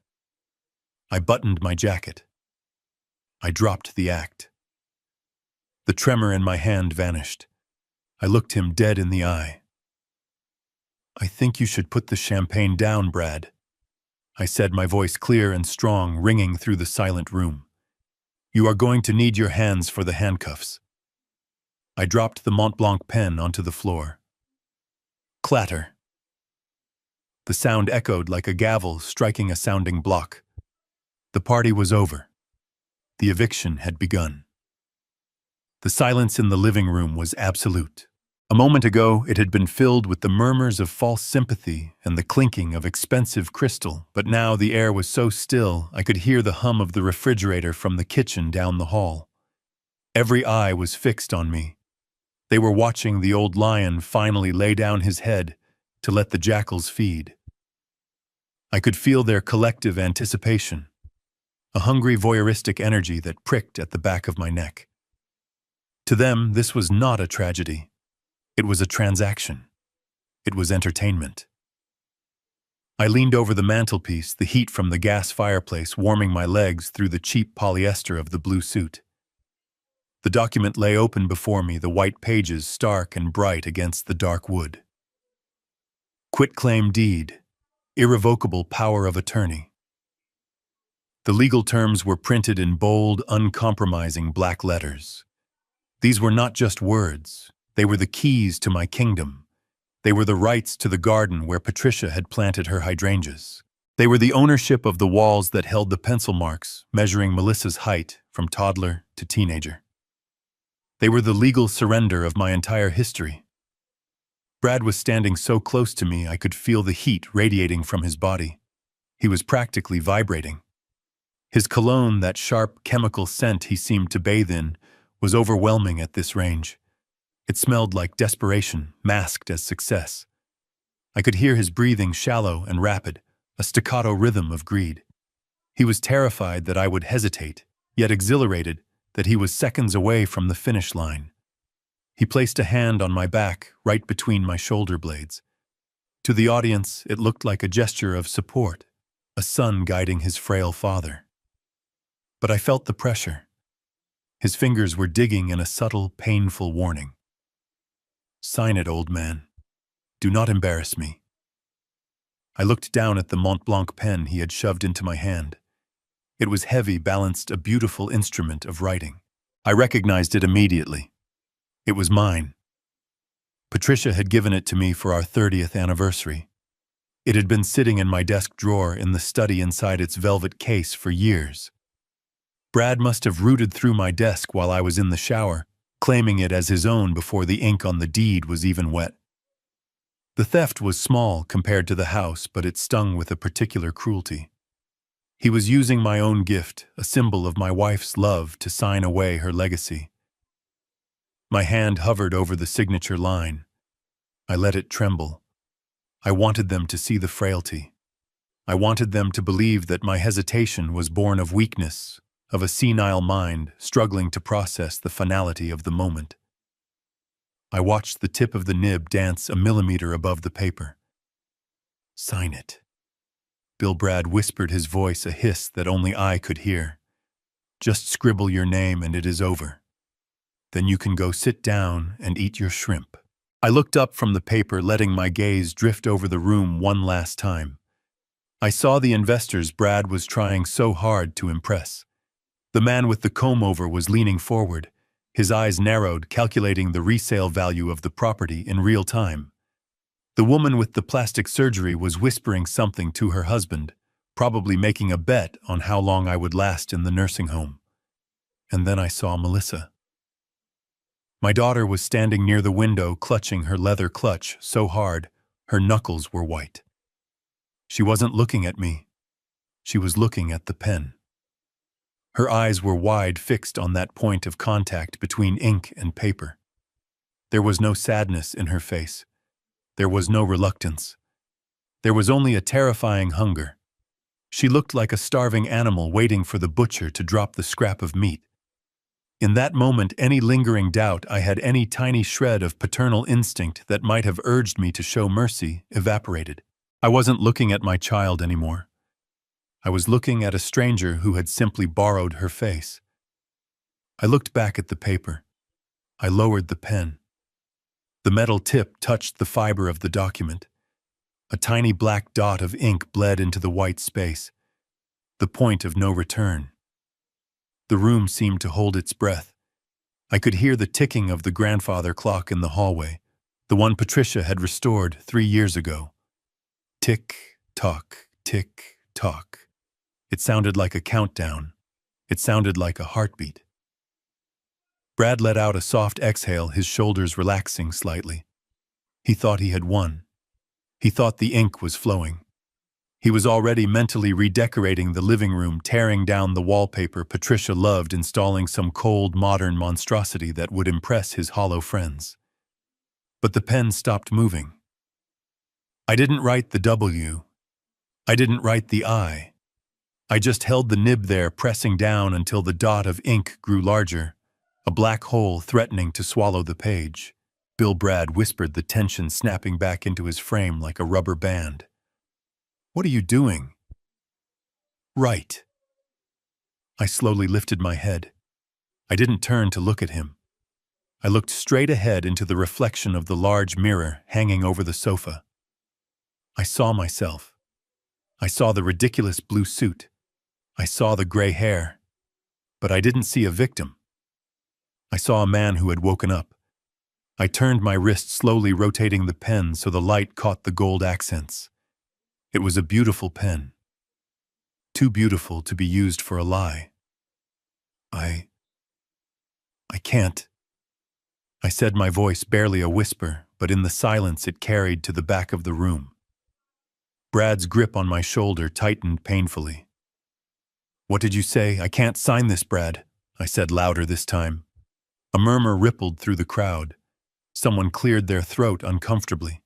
I buttoned my jacket. I dropped the act. The tremor in my hand vanished. I looked him dead in the eye. I think you should put the champagne down, Brad, I said, my voice clear and strong, ringing through the silent room. You are going to need your hands for the handcuffs. I dropped the Mont Blanc pen onto the floor. Clatter. The sound echoed like a gavel striking a sounding block. The party was over. The eviction had begun. The silence in the living room was absolute. A moment ago, it had been filled with the murmurs of false sympathy and the clinking of expensive crystal, but now the air was so still I could hear the hum of the refrigerator from the kitchen down the hall. Every eye was fixed on me. They were watching the old lion finally lay down his head to let the jackals feed. I could feel their collective anticipation, a hungry voyeuristic energy that pricked at the back of my neck. To them, this was not a tragedy. It was a transaction. It was entertainment. I leaned over the mantelpiece, the heat from the gas fireplace warming my legs through the cheap polyester of the blue suit. The document lay open before me, the white pages stark and bright against the dark wood. Quitclaim deed, irrevocable power of attorney. The legal terms were printed in bold, uncompromising black letters. These were not just words, they were the keys to my kingdom. They were the rights to the garden where Patricia had planted her hydrangeas. They were the ownership of the walls that held the pencil marks, measuring Melissa's height from toddler to teenager. They were the legal surrender of my entire history. Brad was standing so close to me I could feel the heat radiating from his body. He was practically vibrating. His cologne, that sharp chemical scent he seemed to bathe in, was overwhelming at this range. It smelled like desperation, masked as success. I could hear his breathing shallow and rapid, a staccato rhythm of greed. He was terrified that I would hesitate, yet exhilarated that he was seconds away from the finish line. He placed a hand on my back, right between my shoulder blades. To the audience, it looked like a gesture of support, a son guiding his frail father. But I felt the pressure. His fingers were digging in a subtle, painful warning. "Sign it, old man. Do not embarrass me." I looked down at the Mont Blanc pen he had shoved into my hand. It was heavy, balanced, a beautiful instrument of writing. I recognized it immediately. It was mine. Patricia had given it to me for our 30th anniversary. It had been sitting in my desk drawer in the study inside its velvet case for years. Brad must have rooted through my desk while I was in the shower, claiming it as his own before the ink on the deed was even wet. The theft was small compared to the house, but it stung with a particular cruelty. He was using my own gift, a symbol of my wife's love, to sign away her legacy. My hand hovered over the signature line. I let it tremble. I wanted them to see the frailty. I wanted them to believe that my hesitation was born of weakness, of a senile mind struggling to process the finality of the moment. I watched the tip of the nib dance a millimeter above the paper. "Sign it." Bill Brad whispered, his voice a hiss that only I could hear. "Just scribble your name and it is over. Then you can go sit down and eat your shrimp." I looked up from the paper, letting my gaze drift over the room one last time. I saw the investors Brad was trying so hard to impress. The man with the comb-over was leaning forward, his eyes narrowed, calculating the resale value of the property in real time. The woman with the plastic surgery was whispering something to her husband, probably making a bet on how long I would last in the nursing home. And then I saw Melissa. My daughter was standing near the window, clutching her leather clutch so hard her knuckles were white. She wasn't looking at me. She was looking at the pen. Her eyes were wide, fixed on that point of contact between ink and paper. There was no sadness in her face. There was no reluctance. There was only a terrifying hunger. She looked like a starving animal waiting for the butcher to drop the scrap of meat. In that moment, any lingering doubt I had, any tiny shred of paternal instinct that might have urged me to show mercy, evaporated. I wasn't looking at my child anymore. I was looking at a stranger who had simply borrowed her face. I looked back at the paper. I lowered the pen. The metal tip touched the fiber of the document. A tiny black dot of ink bled into the white space. The point of no return. The room seemed to hold its breath. I could hear the ticking of the grandfather clock in the hallway, the one Patricia had restored 3 years ago. Tick, tock, tick, tock. It sounded like a countdown. It sounded like a heartbeat. Brad let out a soft exhale, his shoulders relaxing slightly. He thought he had won. He thought the ink was flowing. He was already mentally redecorating the living room, tearing down the wallpaper Patricia loved, installing some cold, modern monstrosity that would impress his hollow friends. But the pen stopped moving. I didn't write the W. I didn't write the I. I just held the nib there, pressing down until the dot of ink grew larger, a black hole threatening to swallow the page. Bill Brad whispered, the tension snapping back into his frame like a rubber band. What are you doing? Right. I slowly lifted my head. I didn't turn to look at him. I looked straight ahead into the reflection of the large mirror hanging over the sofa. I saw myself. I saw the ridiculous blue suit. I saw the gray hair. But I didn't see a victim. I saw a man who had woken up. I turned my wrist, slowly rotating the pen so the light caught the gold accents. It was a beautiful pen. Too beautiful to be used for a lie. I can't. I said, my voice barely a whisper, but in the silence it carried to the back of the room. Brad's grip on my shoulder tightened painfully. What did you say? I can't sign this, Brad, I said louder this time. A murmur rippled through the crowd. Someone cleared their throat uncomfortably.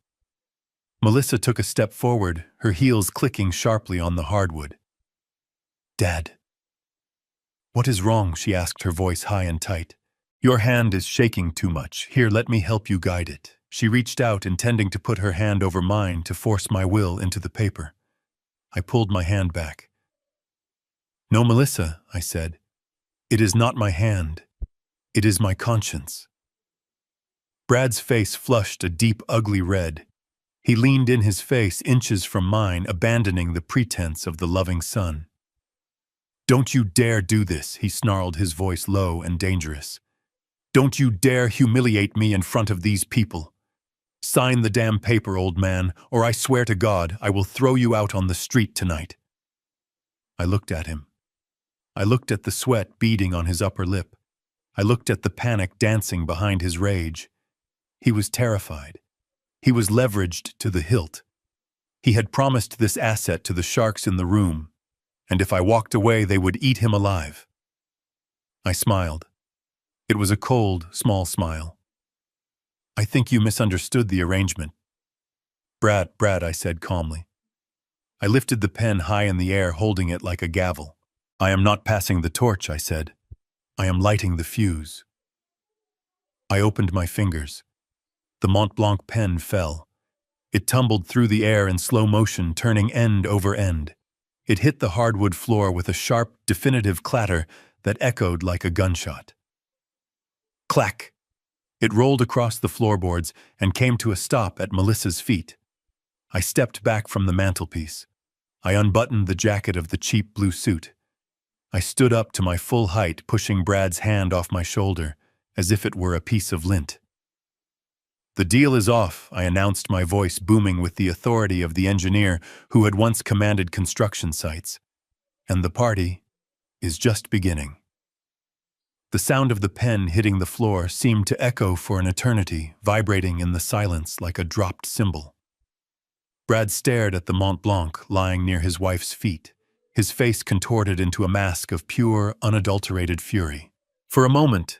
Melissa took a step forward, her heels clicking sharply on the hardwood. Dad. What is wrong? She asked, her voice high and tight. Your hand is shaking too much. Here, let me help you guide it. She reached out, intending to put her hand over mine to force my will into the paper. I pulled my hand back. No, Melissa, I said. It is not my hand. It is my conscience. Brad's face flushed a deep, ugly red. He leaned in, his face inches from mine, abandoning the pretense of the loving son. Don't you dare do this, he snarled, his voice low and dangerous. Don't you dare humiliate me in front of these people. Sign the damn paper, old man, or I swear to God I will throw you out on the street tonight. I looked at him. I looked at the sweat beading on his upper lip. I looked at the panic dancing behind his rage. He was terrified. He was leveraged to the hilt. He had promised this asset to the sharks in the room, and if I walked away, they would eat him alive. I smiled. It was a cold, small smile. I think you misunderstood the arrangement. Brad, I said calmly. I lifted the pen high in the air, holding it like a gavel. I am not passing the torch, I said. I am lighting the fuse. I opened my fingers. The Mont Blanc pen fell. It tumbled through the air in slow motion, turning end over end. It hit the hardwood floor with a sharp, definitive clatter that echoed like a gunshot. Clack! It rolled across the floorboards and came to a stop at Melissa's feet. I stepped back from the mantelpiece. I unbuttoned the jacket of the cheap blue suit. I stood up to my full height, pushing Brad's hand off my shoulder, as if it were a piece of lint. The deal is off, I announced, my voice booming with the authority of the engineer who had once commanded construction sites. And the party is just beginning. The sound of the pen hitting the floor seemed to echo for an eternity, vibrating in the silence like a dropped cymbal. Brad stared at the Mont Blanc lying near his wife's feet, his face contorted into a mask of pure, unadulterated fury. For a moment,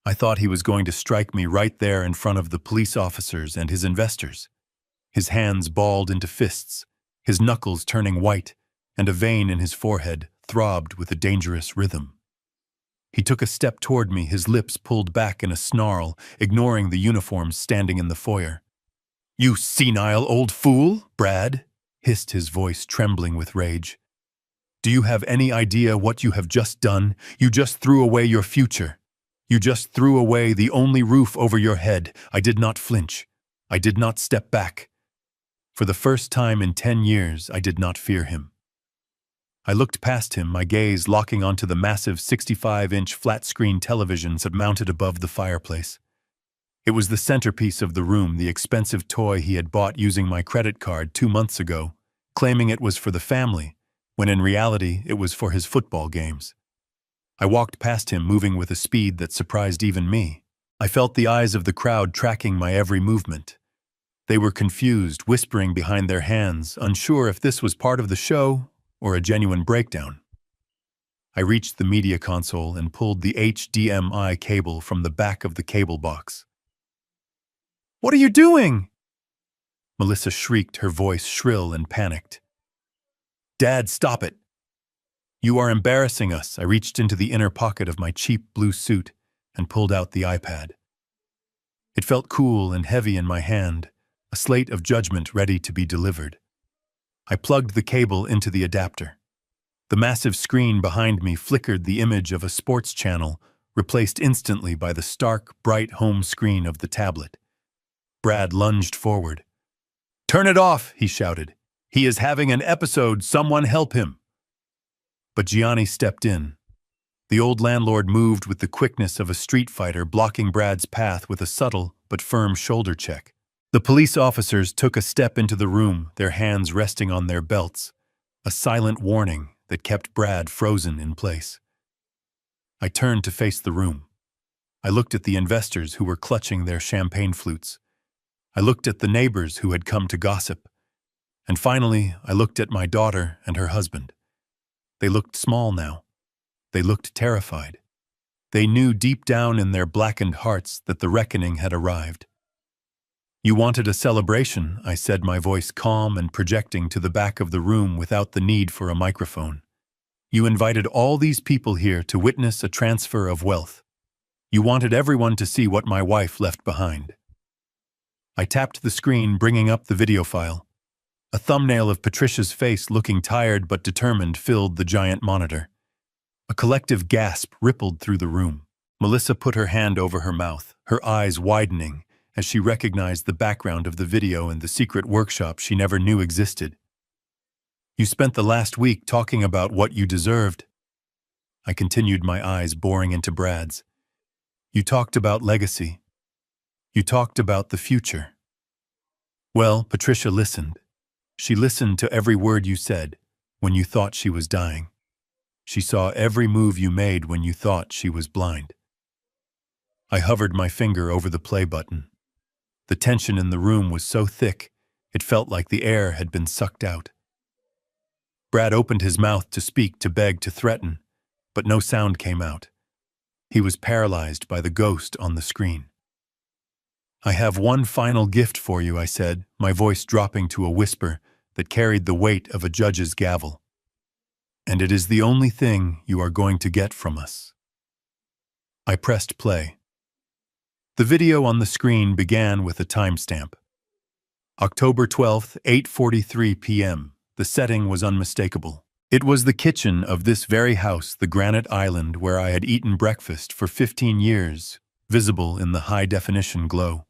I thought he was going to strike me right there in front of the police officers and his investors. His hands balled into fists, his knuckles turning white, and a vein in his forehead throbbed with a dangerous rhythm. He took a step toward me, his lips pulled back in a snarl, ignoring the uniforms standing in the foyer. You senile old fool, Brad, hissed, his voice trembling with rage. Do you have any idea what you have just done? You just threw away your future. You just threw away the only roof over your head. I did not flinch. I did not step back. For the first time in 10 years, I did not fear him. I looked past him, my gaze locking onto the massive 65-inch flat-screen televisions mounted above the fireplace. It was the centerpiece of the room, the expensive toy he had bought using my credit card 2 months ago, claiming it was for the family, when in reality it was for his football games. I walked past him, moving with a speed that surprised even me. I felt the eyes of the crowd tracking my every movement. They were confused, whispering behind their hands, unsure if this was part of the show or a genuine breakdown. I reached the media console and pulled the HDMI cable from the back of the cable box. What are you doing? Melissa shrieked, her voice shrill and panicked. Dad, stop it. You are embarrassing us. I reached into the inner pocket of my cheap blue suit and pulled out the iPad. It felt cool and heavy in my hand, a slate of judgment ready to be delivered. I plugged the cable into the adapter. The massive screen behind me flickered the image of a sports channel, replaced instantly by the stark, bright home screen of the tablet. Brad lunged forward. "Turn it off," he shouted. "He is having an episode, someone help him." But Gianni stepped in. The old landlord moved with the quickness of a street fighter, blocking Brad's path with a subtle but firm shoulder check. The police officers took a step into the room, their hands resting on their belts, a silent warning that kept Brad frozen in place. I turned to face the room. I looked at the investors who were clutching their champagne flutes. I looked at the neighbors who had come to gossip. And finally, I looked at my daughter and her husband. They looked small now. They looked terrified. They knew deep down in their blackened hearts that the reckoning had arrived. "You wanted a celebration," I said, my voice calm and projecting to the back of the room without the need for a microphone. "You invited all these people here to witness a transfer of wealth. You wanted everyone to see what my wife left behind." I tapped the screen, bringing up the video file. A thumbnail of Patricia's face, looking tired but determined, filled the giant monitor. A collective gasp rippled through the room. Melissa put her hand over her mouth, her eyes widening, as she recognized the background of the video and the secret workshop she never knew existed. "You spent the last week talking about what you deserved." I continued, my eyes boring into Brad's. "You talked about legacy. You talked about the future." Well, Patricia listened. She listened to every word you said when you thought she was dying. She saw every move you made when you thought she was blind. I hovered my finger over the play button. The tension in the room was so thick, it felt like the air had been sucked out. Brad opened his mouth to speak, to beg, to threaten, but no sound came out. He was paralyzed by the ghost on the screen. "I have one final gift for you," I said, my voice dropping to a whisper that carried the weight of a judge's gavel. "And it is the only thing you are going to get from us." I pressed play. The video on the screen began with a timestamp. October 12th, 8:43 p.m. The setting was unmistakable. It was the kitchen of this very house, the granite island where I had eaten breakfast for 15 years, visible in the high-definition glow.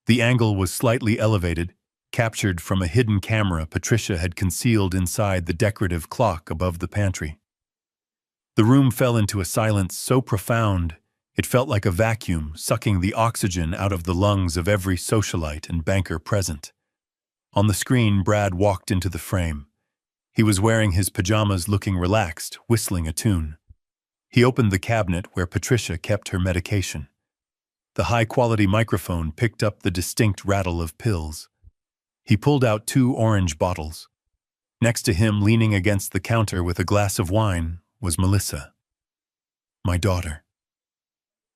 The angle was slightly elevated, captured from a hidden camera Patricia had concealed inside the decorative clock above the pantry. The room fell into a silence so profound, it felt like a vacuum sucking the oxygen out of the lungs of every socialite and banker present. On the screen, Brad walked into the frame. He was wearing his pajamas, looking relaxed, whistling a tune. He opened the cabinet where Patricia kept her medication. The high-quality microphone picked up the distinct rattle of pills. He pulled out 2 orange bottles. Next to him, leaning against the counter with a glass of wine, was Melissa, my daughter.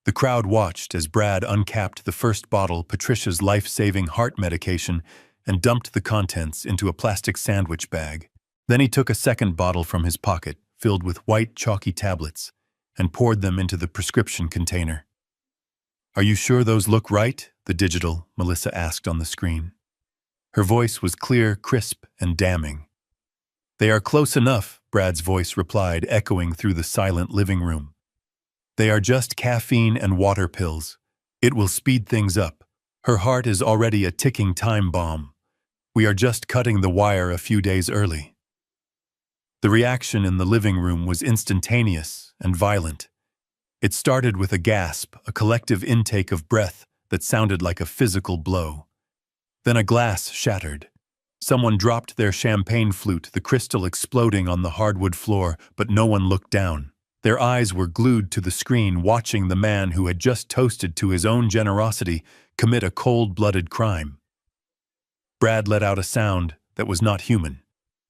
The crowd watched as Brad uncapped the first bottle, Patricia's life-saving heart medication, and dumped the contents into a plastic sandwich bag. Then he took a second bottle from his pocket, filled with white, chalky tablets, and poured them into the prescription container. "Are you sure those look right?" the digital Melissa asked on the screen. Her voice was clear, crisp, and damning. "They are close enough," Brad's voice replied, echoing through the silent living room. "They are just caffeine and water pills. It will speed things up. Her heart is already a ticking time bomb. We are just cutting the wire a few days early." The reaction in the living room was instantaneous and violent. It started with a gasp, a collective intake of breath that sounded like a physical blow. Then a glass shattered. Someone dropped their champagne flute, the crystal exploding on the hardwood floor, but no one looked down. Their eyes were glued to the screen, watching the man who had just toasted to his own generosity commit a cold-blooded crime. Brad let out a sound that was not human.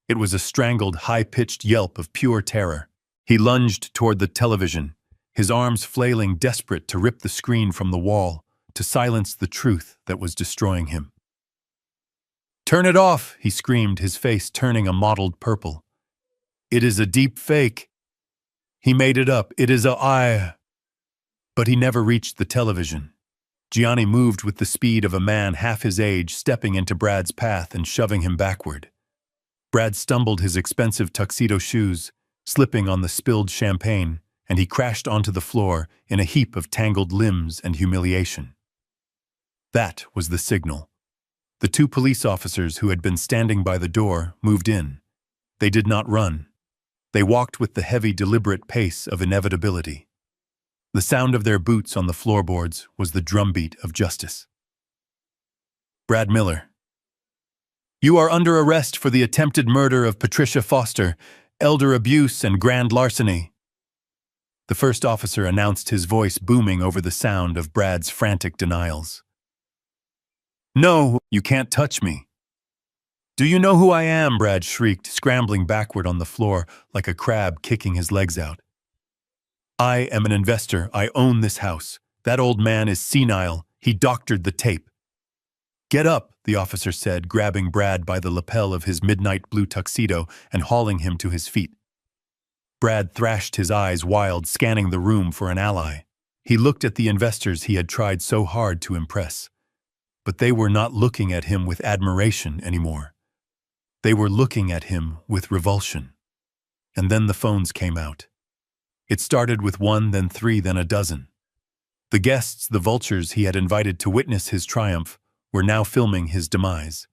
It was a strangled, high-pitched yelp of pure terror. He lunged toward the television, his arms flailing, desperate to rip the screen from the wall, to silence the truth that was destroying him. "Turn it off!" he screamed, his face turning a mottled purple. "It is a deep fake. He made it up. It is a I." But he never reached the television. Gianni moved with the speed of a man half his age, stepping into Brad's path and shoving him backward. Brad stumbled his expensive tuxedo shoes, slipping on the spilled champagne, and he crashed onto the floor in a heap of tangled limbs and humiliation. That was the signal. The two police officers who had been standing by the door moved in. They did not run. They walked with the heavy, deliberate pace of inevitability. The sound of their boots on the floorboards was the drumbeat of justice. Brad Miller. You are under arrest for the attempted murder of Patricia Foster, elder abuse and grand larceny. The first officer announced, his voice booming over the sound of Brad's frantic denials. No, you can't touch me. Do you know who I am? Brad shrieked, scrambling backward on the floor like a crab kicking his legs out. I am an investor. I own this house. That old man is senile. He doctored the tape. Get up, the officer said, grabbing Brad by the lapel of his midnight blue tuxedo and hauling him to his feet. Brad thrashed, his eyes wild, scanning the room for an ally. He looked at the investors he had tried so hard to impress. But they were not looking at him with admiration anymore. They were looking at him with revulsion. And then the phones came out. It started with one, then three, then a dozen. The guests, the vultures he had invited to witness his triumph, were now filming his demise.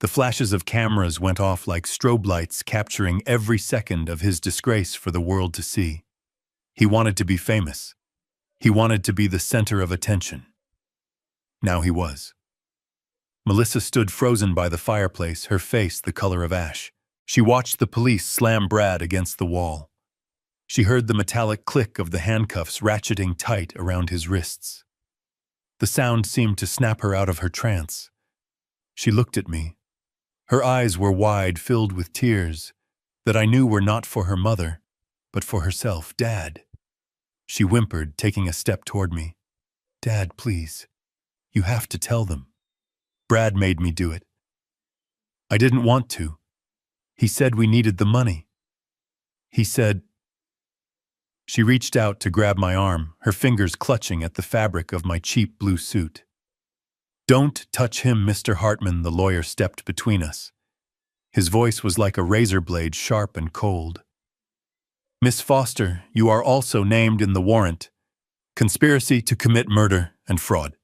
The flashes of cameras went off like strobe lights, capturing every second of his disgrace for the world to see. He wanted to be famous. He wanted to be the center of attention. Now he was. Melissa stood frozen by the fireplace, her face the color of ash. She watched the police slam Brad against the wall. She heard the metallic click of the handcuffs ratcheting tight around his wrists. The sound seemed to snap her out of her trance. She looked at me. Her eyes were wide, filled with tears that I knew were not for her mother, but for herself. Dad. She whimpered, taking a step toward me. Dad, please. You have to tell them. Brad made me do it. I didn't want to. He said we needed the money. He said... She reached out to grab my arm, her fingers clutching at the fabric of my cheap blue suit. Don't touch him, Mr. Hartman, the lawyer stepped between us. His voice was like a razor blade, sharp and cold. Miss Foster, you are also named in the warrant. Conspiracy to commit murder and fraud.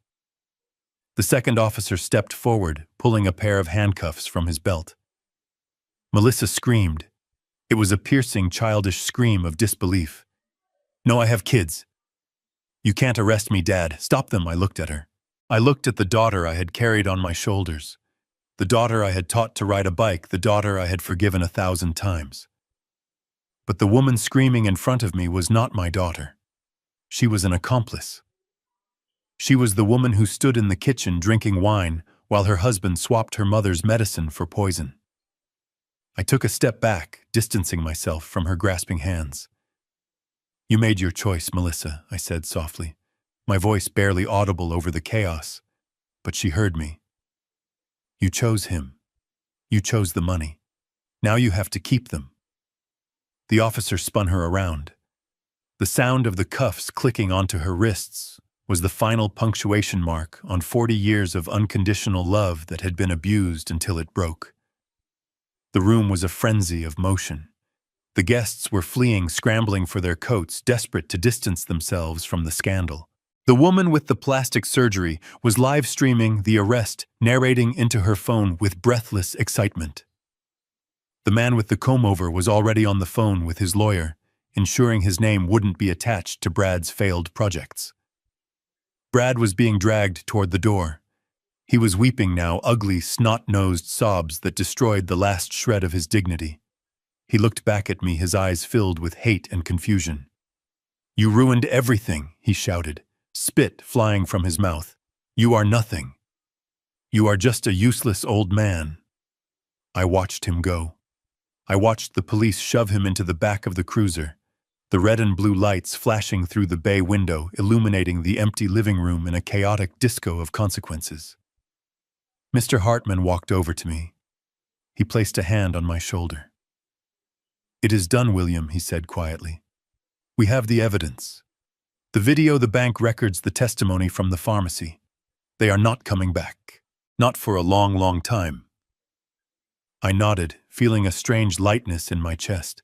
The second officer stepped forward, pulling a pair of handcuffs from his belt. Melissa screamed. It was a piercing, childish scream of disbelief. No, I have kids. You can't arrest me, Dad. Stop them, I looked at her. I looked at the daughter I had carried on my shoulders. The daughter I had taught to ride a bike, the daughter I had forgiven 1,000 times. But the woman screaming in front of me was not my daughter. She was an accomplice. She was the woman who stood in the kitchen drinking wine while her husband swapped her mother's medicine for poison. I took a step back, distancing myself from her grasping hands. You made your choice, Melissa, I said softly, my voice barely audible over the chaos, but she heard me. You chose him. You chose the money. Now you have to keep them. The officer spun her around. The sound of the cuffs clicking onto her wrists was the final punctuation mark on 40 years of unconditional love that had been abused until it broke. The room was a frenzy of motion. The guests were fleeing, scrambling for their coats, desperate to distance themselves from the scandal. The woman with the plastic surgery was live streaming the arrest, narrating into her phone with breathless excitement. The man with the comb-over was already on the phone with his lawyer, ensuring his name wouldn't be attached to Brad's failed projects. Brad was being dragged toward the door. He was weeping now, ugly, snot-nosed sobs that destroyed the last shred of his dignity. He looked back at me, his eyes filled with hate and confusion. You ruined everything, he shouted, spit flying from his mouth. You are nothing. You are just a useless old man. I watched him go. I watched the police shove him into the back of the cruiser, the red and blue lights flashing through the bay window, illuminating the empty living room in a chaotic disco of consequences. Mr. Hartman walked over to me. He placed a hand on my shoulder. It is done, William, he said quietly. We have the evidence. The video, the bank records, the testimony from the pharmacy. They are not coming back. Not for a long, long time. I nodded, feeling a strange lightness in my chest.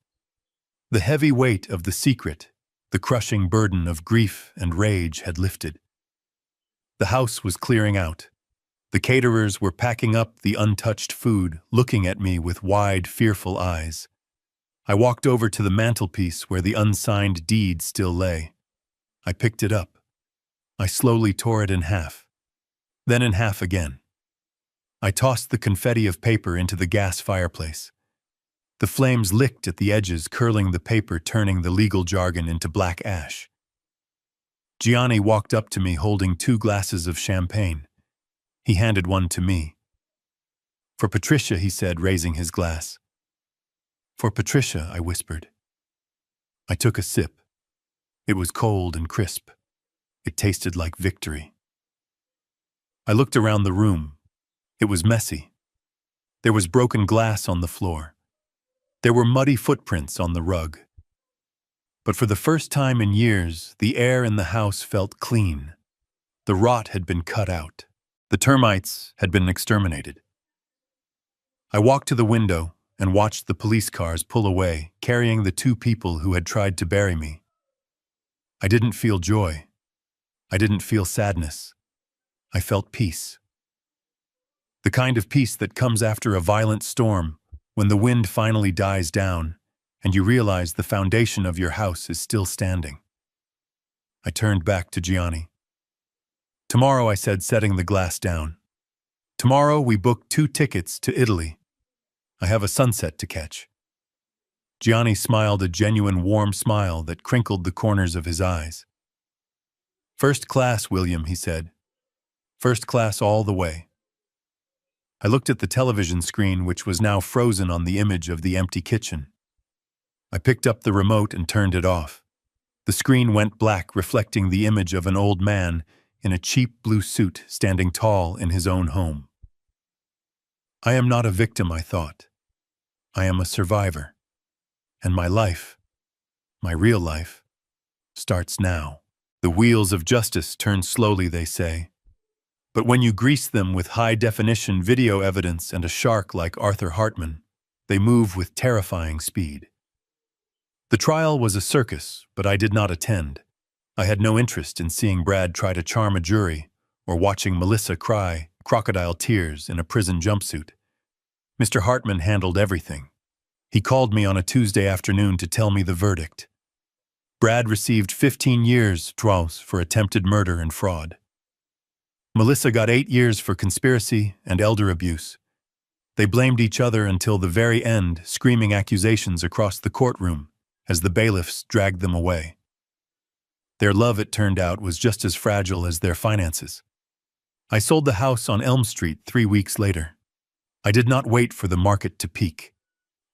The heavy weight of the secret, the crushing burden of grief and rage had lifted. The house was clearing out. The caterers were packing up the untouched food, looking at me with wide, fearful eyes. I walked over to the mantelpiece where the unsigned deed still lay. I picked it up. I slowly tore it in half, then in half again. I tossed the confetti of paper into the gas fireplace. The flames licked at the edges, curling the paper, turning the legal jargon into black ash. Gianni walked up to me holding 2 glasses of champagne. He handed one to me. "For Patricia," he said, raising his glass. "For Patricia," I whispered. I took a sip. It was cold and crisp. It tasted like victory. I looked around the room. It was messy. There was broken glass on the floor. There were muddy footprints on the rug. But for the first time in years, the air in the house felt clean. The rot had been cut out. The termites had been exterminated. I walked to the window and watched the police cars pull away, carrying the 2 people who had tried to bury me. I didn't feel joy. I didn't feel sadness. I felt peace. The kind of peace that comes after a violent storm, when the wind finally dies down and you realize the foundation of your house is still standing. I turned back to Gianni. "Tomorrow," I said, setting the glass down. "Tomorrow we book 2 tickets to Italy. I have a sunset to catch." Gianni smiled, a genuine warm smile that crinkled the corners of his eyes. "First class, William," he said. "First class all the way." I looked at the television screen, which was now frozen on the image of the empty kitchen. I picked up the remote and turned it off. The screen went black, reflecting the image of an old man in a cheap blue suit standing tall in his own home. I am not a victim, I thought. I am a survivor. And my life, my real life, starts now. The wheels of justice turn slowly, they say. But when you grease them with high-definition video evidence and a shark like Arthur Hartman, they move with terrifying speed. The trial was a circus, but I did not attend. I had no interest in seeing Brad try to charm a jury or watching Melissa cry crocodile tears in a prison jumpsuit. Mr. Hartman handled everything. He called me on a Tuesday afternoon to tell me the verdict. Brad received 15 years for attempted murder and fraud. Melissa got 8 years for conspiracy and elder abuse. They blamed each other until the very end, screaming accusations across the courtroom as the bailiffs dragged them away. Their love, it turned out, was just as fragile as their finances. I sold the house on Elm Street 3 weeks later. I did not wait for the market to peak.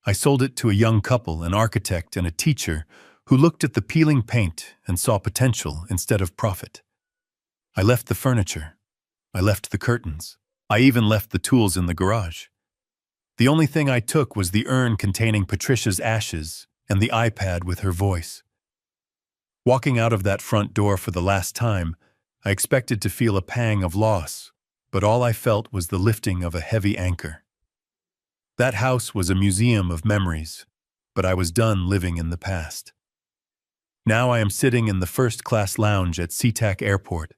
I sold it to a young couple, an architect and a teacher, who looked at the peeling paint and saw potential instead of profit. I left the furniture. I left the curtains. I even left the tools in the garage. The only thing I took was the urn containing Patricia's ashes and the iPad with her voice. Walking out of that front door for the last time, I expected to feel a pang of loss, but all I felt was the lifting of a heavy anchor. That house was a museum of memories, but I was done living in the past. Now I am sitting in the first-class lounge at SeaTac Airport,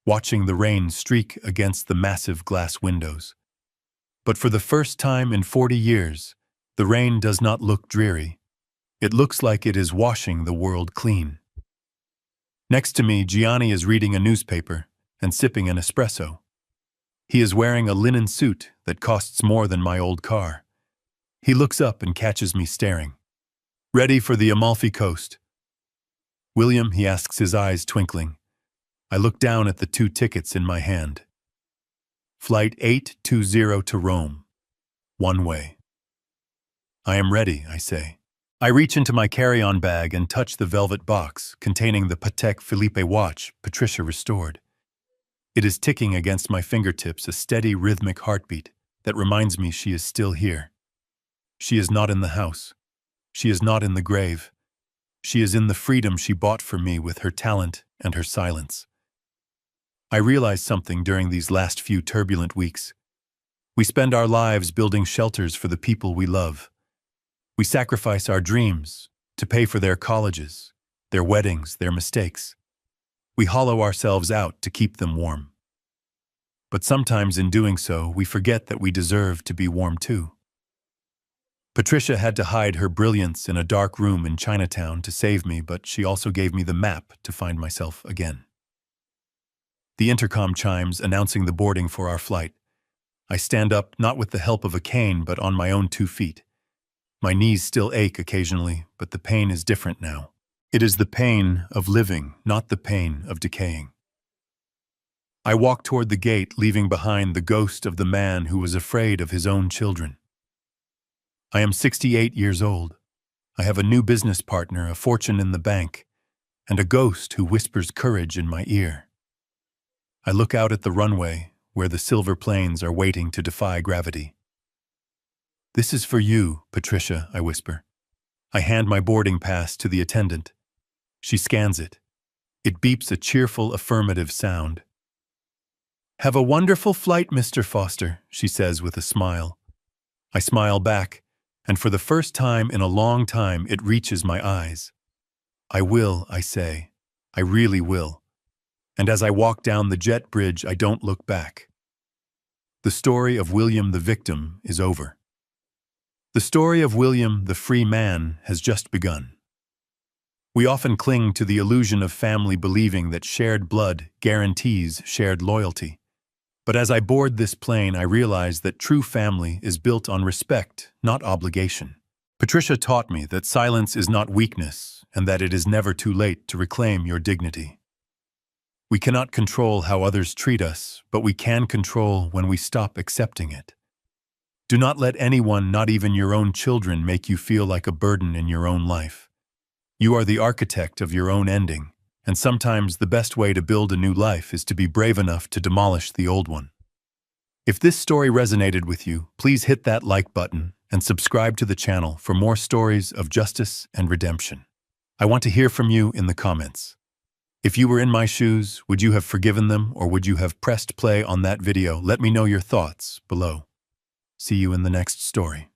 watching the rain streak against the massive glass windows. But for the first time in 40 years, the rain does not look dreary. It looks like it is washing the world clean. Next to me, Gianni is reading a newspaper and sipping an espresso. He is wearing a linen suit that costs more than my old car. He looks up and catches me staring. "Ready for the Amalfi Coast?" "William?" he asks, his eyes twinkling. I look down at the 2 tickets in my hand. Flight 820 to Rome. One way. "I am ready," I say. I reach into my carry-on bag and touch the velvet box containing the Patek Philippe watch Patricia restored. It is ticking against my fingertips, a steady, rhythmic heartbeat that reminds me she is still here. She is not in the house. She is not in the grave. She is in the freedom she bought for me with her talent and her silence. I realized something during these last few turbulent weeks. We spend our lives building shelters for the people we love. We sacrifice our dreams to pay for their colleges, their weddings, their mistakes. We hollow ourselves out to keep them warm. But sometimes in doing so, we forget that we deserve to be warm too. Patricia had to hide her brilliance in a dark room in Chinatown to save me, but she also gave me the map to find myself again. The intercom chimes, announcing the boarding for our flight. I stand up, not with the help of a cane, but on my own 2 feet. My knees still ache occasionally, but the pain is different now. It is the pain of living, not the pain of decaying. I walk toward the gate, leaving behind the ghost of the man who was afraid of his own children. I am 68 years old. I have a new business partner, a fortune in the bank, and a ghost who whispers courage in my ear. I look out at the runway, where the silver planes are waiting to defy gravity. "This is for you, Patricia," I whisper. I hand my boarding pass to the attendant. She scans it. It beeps a cheerful affirmative sound. "Have a wonderful flight, Mr. Foster," she says with a smile. I smile back, and for the first time in a long time it reaches my eyes. "I will," I say. "I really will." And as I walk down the jet bridge, I don't look back. The story of William the victim is over. The story of William the free man has just begun. We often cling to the illusion of family, believing that shared blood guarantees shared loyalty. But as I board this plane, I realize that true family is built on respect, not obligation. Patricia taught me that silence is not weakness, and that it is never too late to reclaim your dignity. We cannot control how others treat us, but we can control when we stop accepting it. Do not let anyone, not even your own children, make you feel like a burden in your own life. You are the architect of your own ending, and sometimes the best way to build a new life is to be brave enough to demolish the old one. If this story resonated with you, please hit that like button and subscribe to the channel for more stories of justice and redemption. I want to hear from you in the comments. If you were in my shoes, would you have forgiven them, or would you have pressed play on that video? Let me know your thoughts below. See you in the next story.